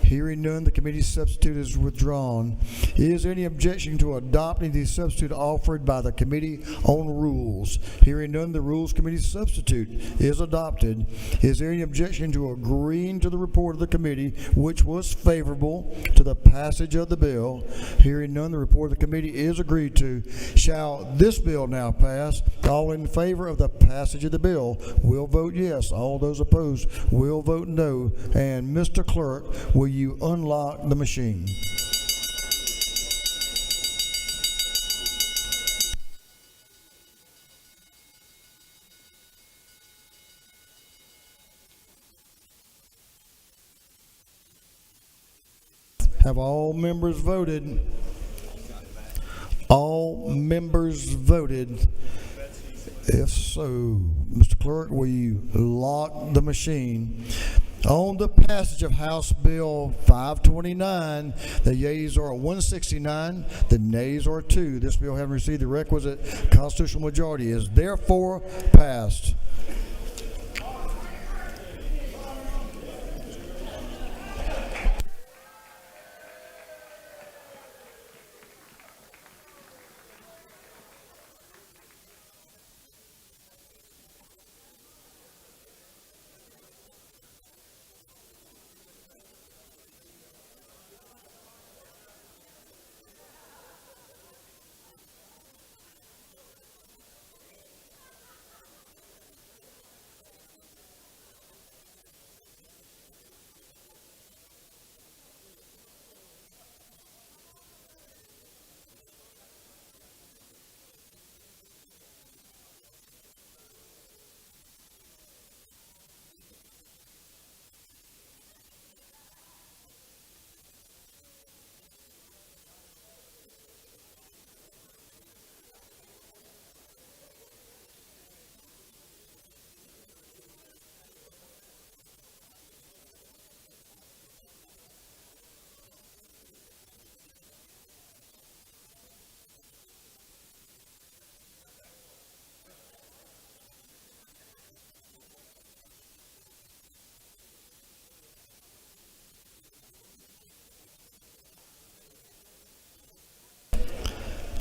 Hearing none, the committee substitute is withdrawn. Is there any objection to adopting the substitute offered by the Committee on Rules? Hearing none, the Rules Committee substitute is adopted. Is there any objection to agreeing to the report of the committee, which was favorable to the passage of the bill? Hearing none, the report of the committee is agreed to. Shall this bill now pass? All in favor of the passage of the bill will vote yes. All those opposed will vote no. And Mr. Clerk, will you unlock the machine? Have all members voted? All members voted. If so, Mr. Clerk, will you lock the machine? On the passage of House Bill 529, the yeas are 169, the nays are 2. This bill, having received the requisite constitutional majority, is therefore passed.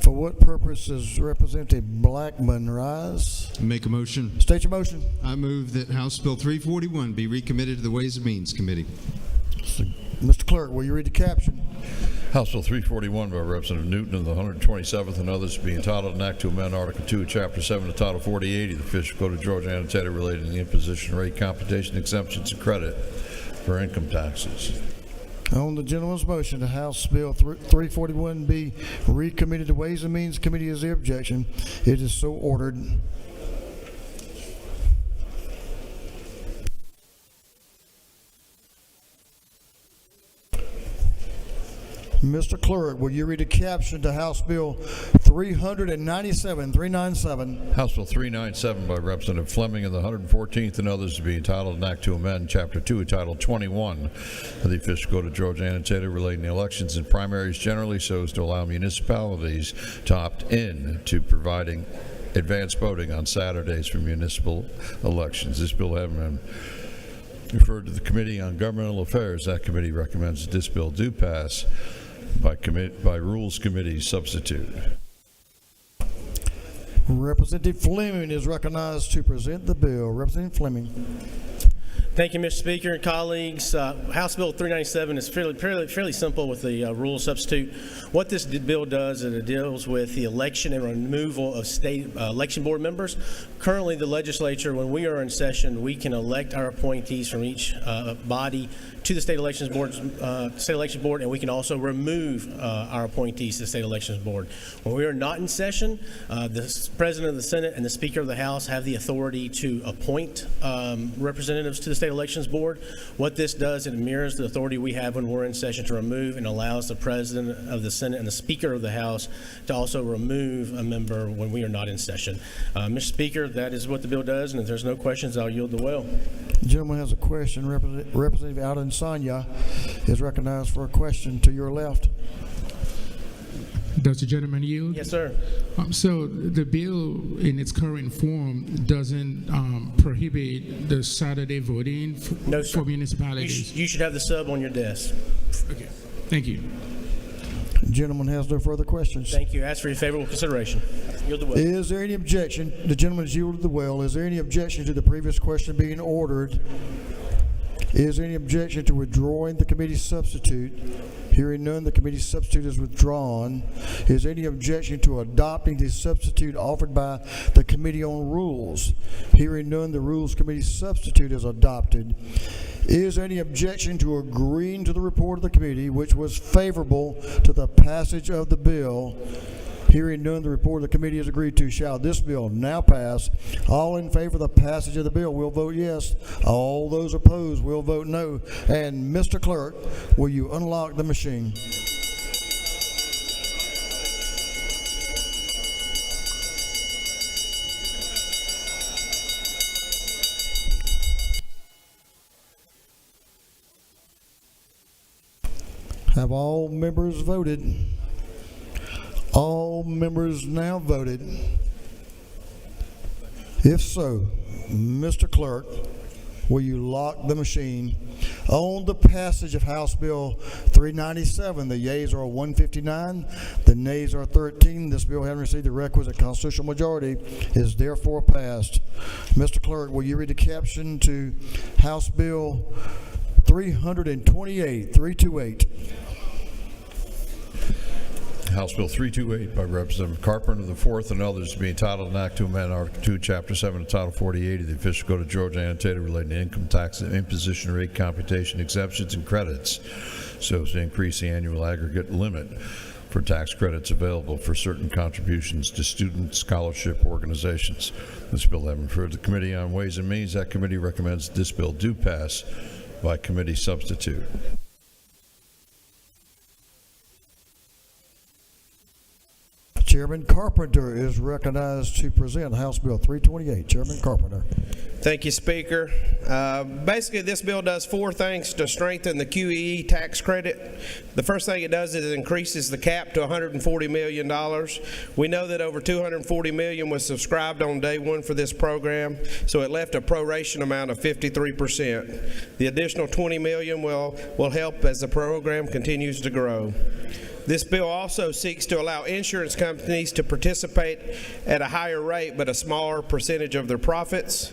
For what purpose does Representative Blackman rise? Make a motion. State your motion. I move that House Bill 341 be recommitted to the Ways and Means Committee. Mr. Clerk, will you read the caption? House Bill 341 by Representative Newton of the 127th and others to be entitled an act to amend Article 2 of Chapter 7 of Title 48 of the Official Code of Georgia annotated relating to the imposition rate, computation, exemptions, and credit for income taxes. On the gentleman's motion, the House Bill 341 be recommitted to Ways and Means Committee. Is there objection? It is so ordered. Mr. Clerk, will you read the caption to House Bill 397? House Bill 397 by Representative Fleming of the 114th and others to be entitled an act to amend Chapter 2 of Title 21 of the Official Code of Georgia annotated relating to elections and primaries generally so as to allow municipalities to opt in to providing advance voting on Saturdays for municipal elections. This bill having been referred to the Committee on Governmental Affairs. That committee recommends that this bill do pass by Rules Committee substitute. Representative Fleming is recognized to present the bill. Representative Fleming. Thank you, Mr. Speaker and colleagues. House Bill 397 is fairly simple with the rule substitute. What this bill does is it deals with the election and removal of state election board members. Currently, the legislature, when we are in session, we can elect our appointees from each body to the state elections board, and we can also remove our appointees to the state elections board. When we are not in session, the President of the Senate and the Speaker of the House have the authority to appoint representatives to the state elections board. What this does, it mirrors the authority we have when we're in session to remove, and allows the President of the Senate and the Speaker of the House to also remove a member when we are not in session. Mr. Speaker, that is what the bill does, and if there's no questions, I'll yield the well. The gentleman has a question. Representative Alden Sanya is recognized for a question to your left. Does the gentleman yield? Yes, sir. So the bill in its current form doesn't prohibit the Saturday voting for municipalities? You should have the sub on your desk. Okay. Thank you. The gentleman has no further questions. Thank you. Ask for your favorable consideration. Yield the well. Is there any objection? The gentleman has yielded the well. Is there any objection to the previous question being ordered? Is there any objection to withdrawing the committee substitute? Hearing none, the committee substitute is withdrawn. Is there any objection to adopting the substitute offered by the Committee on Rules? Hearing none, the Rules Committee substitute is adopted. Is there any objection to agreeing to the report of the committee, which was favorable to the passage of the bill? Hearing none, the report of the committee is agreed to. Shall this bill now pass? All in favor of the passage of the bill will vote yes. All those opposed will vote no. And Mr. Clerk, will you unlock the machine? Have all members voted? All members now voted. If so, Mr. Clerk, will you lock the machine on the passage of House Bill 397? The yeas are 159, the nays are 13. This bill, having received the requisite constitutional majority, is therefore passed. Mr. Clerk, will you read the caption to House Bill 328? House Bill 328 by Representative Carpenter the fourth and others to be entitled an act to amend Article 2, Chapter 7 of Title 48 of the Official Code of Georgia annotated relating to income tax and imposition rate computation exemptions and credits so as to increase the annual aggregate limit for tax credits available for certain contributions to student scholarship organizations. This bill having referred to the Committee on Ways and Means, that committee recommends this bill do pass by committee substitute. Chairman Carpenter is recognized to present House Bill 328. Chairman Carpenter. Thank you, Speaker. Basically, this bill does four things to strengthen the QEE tax credit. The first thing it does is it increases the cap to $140 million. We know that over $240 million was subscribed on day one for this program, so it left a proration amount of 53%. The additional $20 million will help as the program continues to grow. This bill also seeks to allow insurance companies to participate at a higher rate but a smaller percentage of their profits.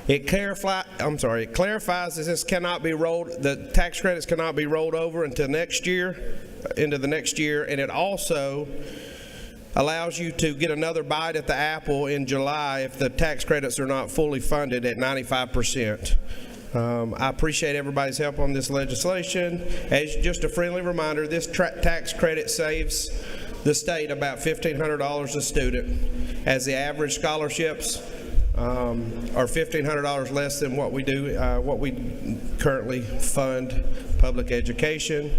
It clarifies that this cannot be the tax credits cannot be rolled over into the next year, and it also allows you to get another bite at the apple in July if the tax credits are not fully funded at 95%. I appreciate everybody's help on this legislation. As just a friendly reminder, this tax credit saves the state about $1,500 a student, as the average scholarships are $1,500 less than what we currently fund public education.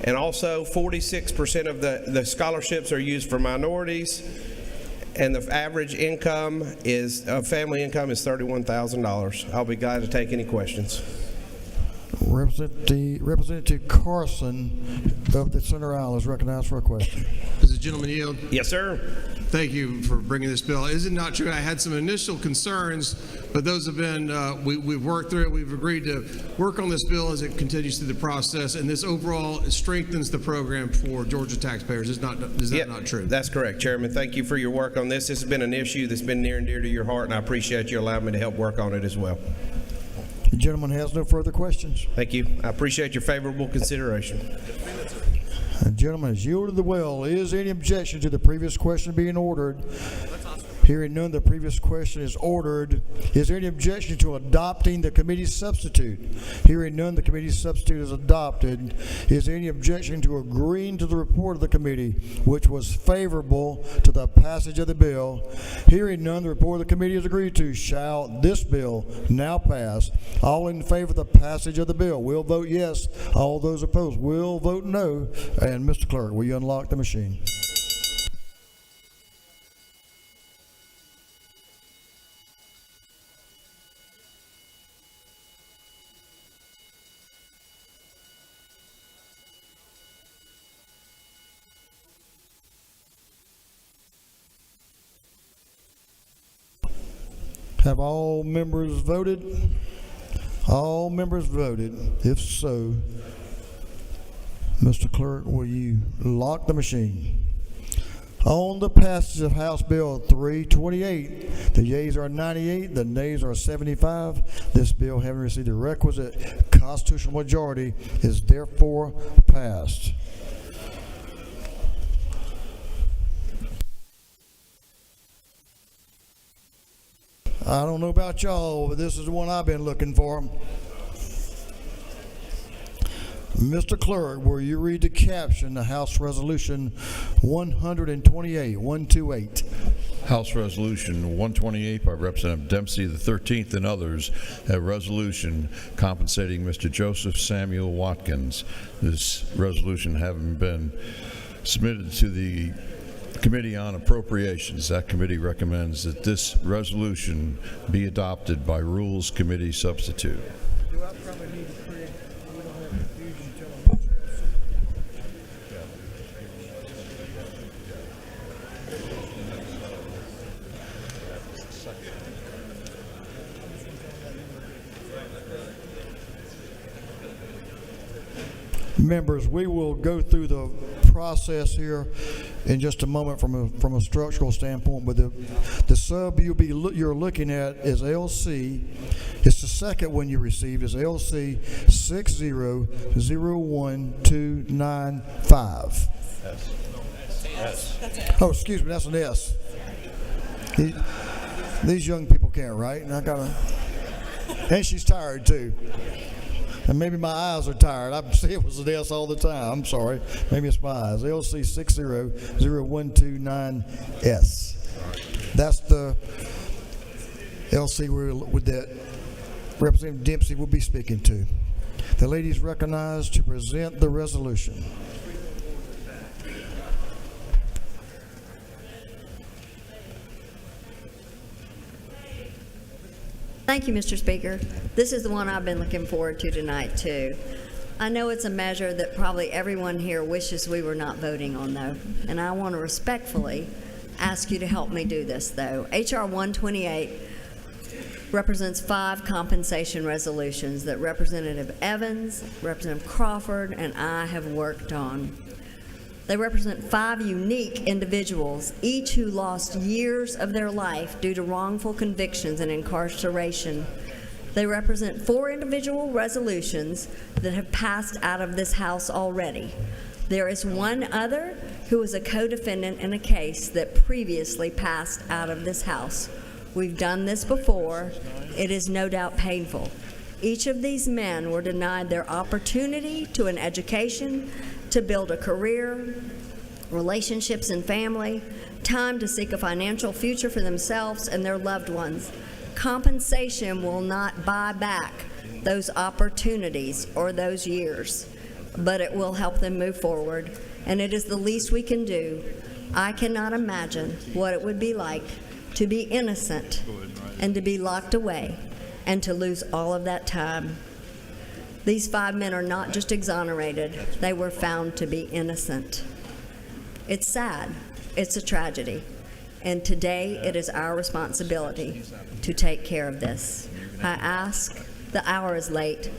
And also 46% of the scholarships are used for minorities, and the average income family income is $31,000. I'll be glad to take any questions. Representative Carson of the Center Aisle is recognized for a question. Does the gentleman yield? Yes, sir. Thank you for bringing this bill. Is it not true? I had some initial concerns, but those have been, we've worked through it. We've agreed to work on this bill as it continues through the process, and this overall strengthens the program for Georgia taxpayers. Is that not true? That's correct, Chairman. Thank you for your work on this. This has been an issue that's been near and dear to your heart, and I appreciate you allowing me to help work on it as well. The gentleman has no further questions. Thank you. I appreciate your favorable consideration. The gentleman has yielded the well. Is there any objection to the previous question being ordered? Hearing none, the previous question is ordered. Is there any objection to adopting the committee substitute? Hearing none, the committee substitute is adopted. Is there any objection to agreeing to the report of the committee, which was favorable to the passage of the bill? Hearing none, the report of the committee is agreed to. Shall this bill now pass? All in favor of the passage of the bill will vote yes. All those opposed will vote no. And Mr. Clerk, will you unlock the machine? Have all members voted? All members voted. If so, Mr. Clerk, will you lock the machine? On the passage of House Bill 328, the yeas are 98, the nays are 75. This bill, having received the requisite constitutional majority, is therefore passed. I don't know about y'all, but this is the one I've been looking for. Mr. Clerk, will you read the caption to House Resolution 128? House Resolution 128 by Representative Dempsey the 13th and others, a resolution compensating Mr. Joseph Samuel Watkins. This resolution having been submitted to the Committee on Appropriations. That committee recommends that this resolution be adopted by Rules Committee substitute. Members, we will go through the process here in just a moment from a structural standpoint, but the sub you're looking at is LC. It's the second one you received, is LC 6001295. Oh, excuse me, that's an S. These young people can't write, and she's tired too. And maybe my eyes are tired. I see it was an S all the time. I'm sorry. Maybe it's my eyes. LC 6001295S. That's the LC with that Representative Dempsey will be speaking to. The lady is recognized to present the resolution. Thank you, Mr. Speaker. This is the one I've been looking forward to tonight, too. I know it's a measure that probably everyone here wishes we were not voting on, though, and I want to respectfully ask you to help me do this, though. H.R. 128 represents 5 compensation resolutions that Representative Evans, Representative Crawford, and I have worked on. They represent 5 unique individuals, each who lost years of their life due to wrongful convictions and incarceration. They represent 4 individual resolutions that have passed out of this House already. There is one other who is a co-defendant in a case that previously passed out of this House. We've done this before. It is no doubt painful. Each of these men were denied their opportunity to an education, to build a career, relationships and family, time to seek a financial future for themselves and their loved ones. Compensation will not buy back those opportunities or those years, but it will help them move forward, and it is the least we can do. I cannot imagine what it would be like to be innocent and to be locked away and to lose all of that time. These 5 men are not just exonerated, they were found to be innocent. It's sad, it's a tragedy, and today it is our responsibility to take care of this. I ask, the hour is late.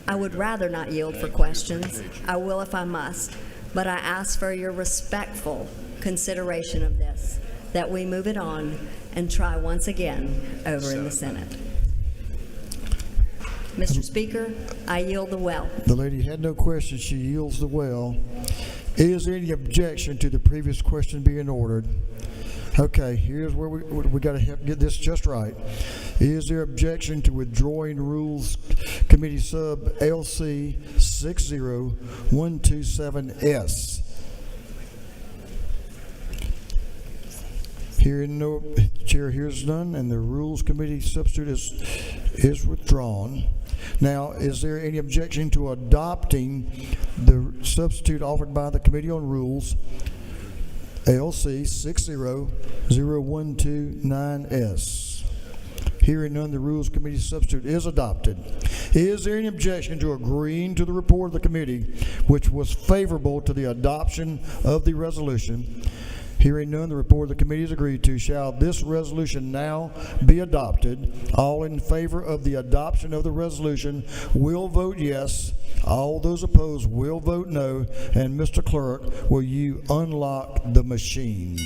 I would rather not yield for questions. I will if I must, but I ask for your respectful consideration of this, that we move it on and try once again over in the Senate. Mr. Speaker, I yield the well. The lady had no question. She yields the well. Is there any objection to the previous question being ordered? Okay, here's where we got to get this just right. Is there objection to withdrawing Rules Committee Sub LC 60127S? Hearing no, Chair hears none, and the Rules Committee substitute is withdrawn. Now, is there any objection to adopting the substitute offered by the Committee on Rules, LC 6001229S? Hearing none, the Rules Committee substitute is adopted. Is there any objection to agreeing to the report of the committee, which was favorable to the adoption of the resolution? Hearing none, the report of the committee is agreed to. Shall this resolution now be adopted? All in favor of the adoption of the resolution will vote yes. All those opposed will vote no. And Mr. Clerk, will you unlock the machine?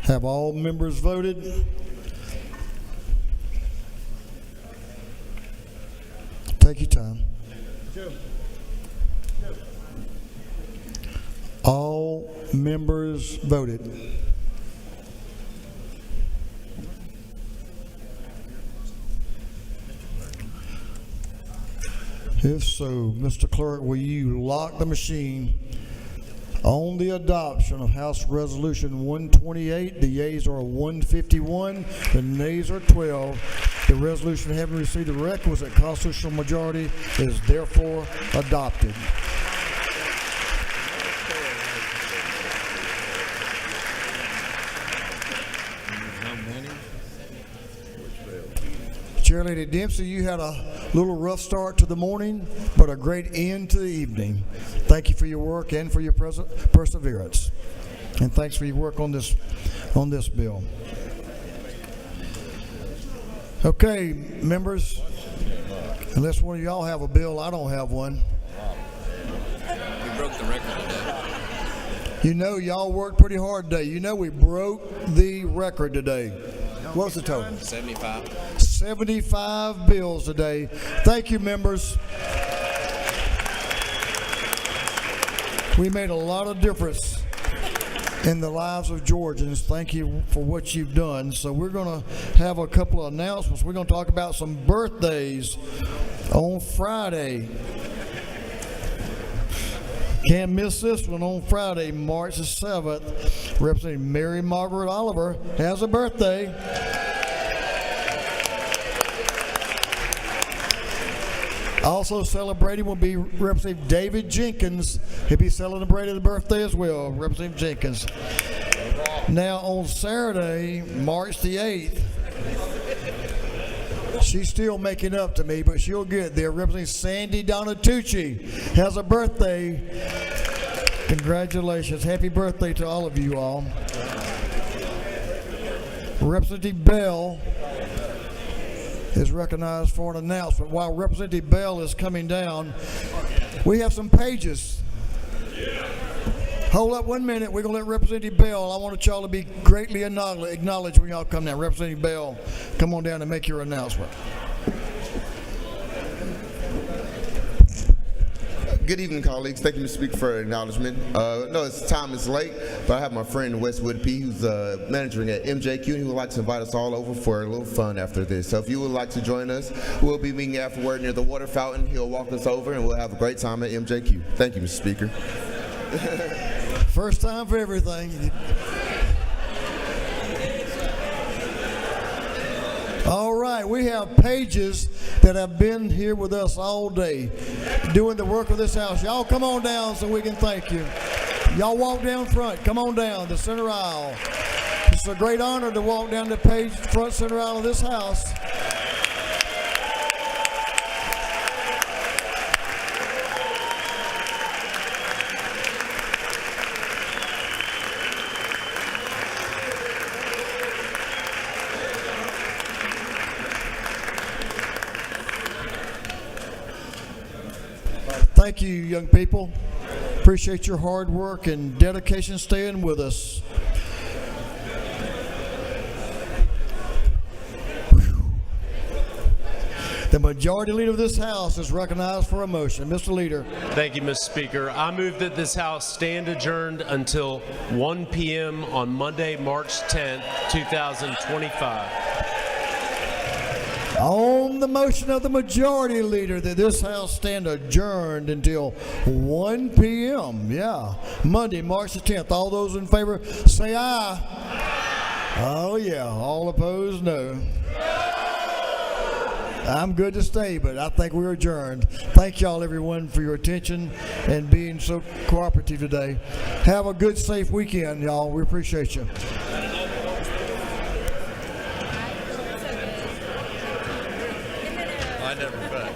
Have all members voted? Take your time. All members voted. If so, Mr. Clerk, will you lock the machine on the adoption of House Resolution 128? The yeas are 151, the nays are 12. The resolution, having received the requisite constitutional majority, is therefore adopted. Chair Lady Dempsey, you had a little rough start to the morning, but a great end to the evening. Thank you for your work and for your perseverance. And thanks for your work on this bill. Okay, members, unless one of y'all have a bill, I don't have one. We broke the record today. You know, y'all worked pretty hard today. You know, we broke the record today. What's the total? 75. 75 bills today. Thank you, members. We made a lot of difference in the lives of Georgians. Thank you for what you've done. So we're going to have a couple of announcements. We're going to talk about some birthdays on Friday. Can't miss this one on Friday, March the 7th. Representative Mary Margaret Oliver has a birthday. Also celebrating will be Representative David Jenkins. He'll be celebrating the birthday as well, Representative Jenkins. Now on Saturday, March the 8th, she's still making up to me, but she'll get there. Representative Sandy Donatucci has a birthday. Congratulations. Happy birthday to all of you all. Representative Bell is recognized for an announcement. While Representative Bell is coming down, we have some pages. Hold up 1 minute. We're going to let Representative Bell, I want y'all to be greatly acknowledged when y'all come down. Representative Bell, come on down and make your announcement. Good evening, colleagues. Thank you, Mr. Speaker, for acknowledgement. No, time is late, but I have my friend Westwood P., who's managing at MJQ, and he would like to invite us all over for a little fun after this. So if you would like to join us, we'll be meeting afterward near the water fountain. He'll walk us over, and we'll have a great time at MJQ. Thank you, Mr. Speaker. First time for everything. All right, we have pages that have been here with us all day doing the work of this house. Y'all come on down so we can thank you. Y'all walk down front. Come on down the center aisle. It's a great honor to walk down the front center aisle of this house. Thank you, young people. Appreciate your hard work and dedication staying with us. The majority leader of this House is recognized for a motion. Mr. Leader. Thank you, Mr. Speaker. I move that this House stand adjourned until 1 p.m. on Monday, March 10th, 2025. On the motion of the majority leader that this House stand adjourned until 1 p.m. Yeah, Monday, March the 10th. All those in favor say aye. Oh yeah, all opposed no. I'm good to stay, but I think we're adjourned. Thank y'all, everyone, for your attention and being so cooperative today. Have a good, safe weekend, y'all. We appreciate you. I never bet.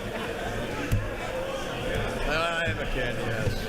I am a kid, yes.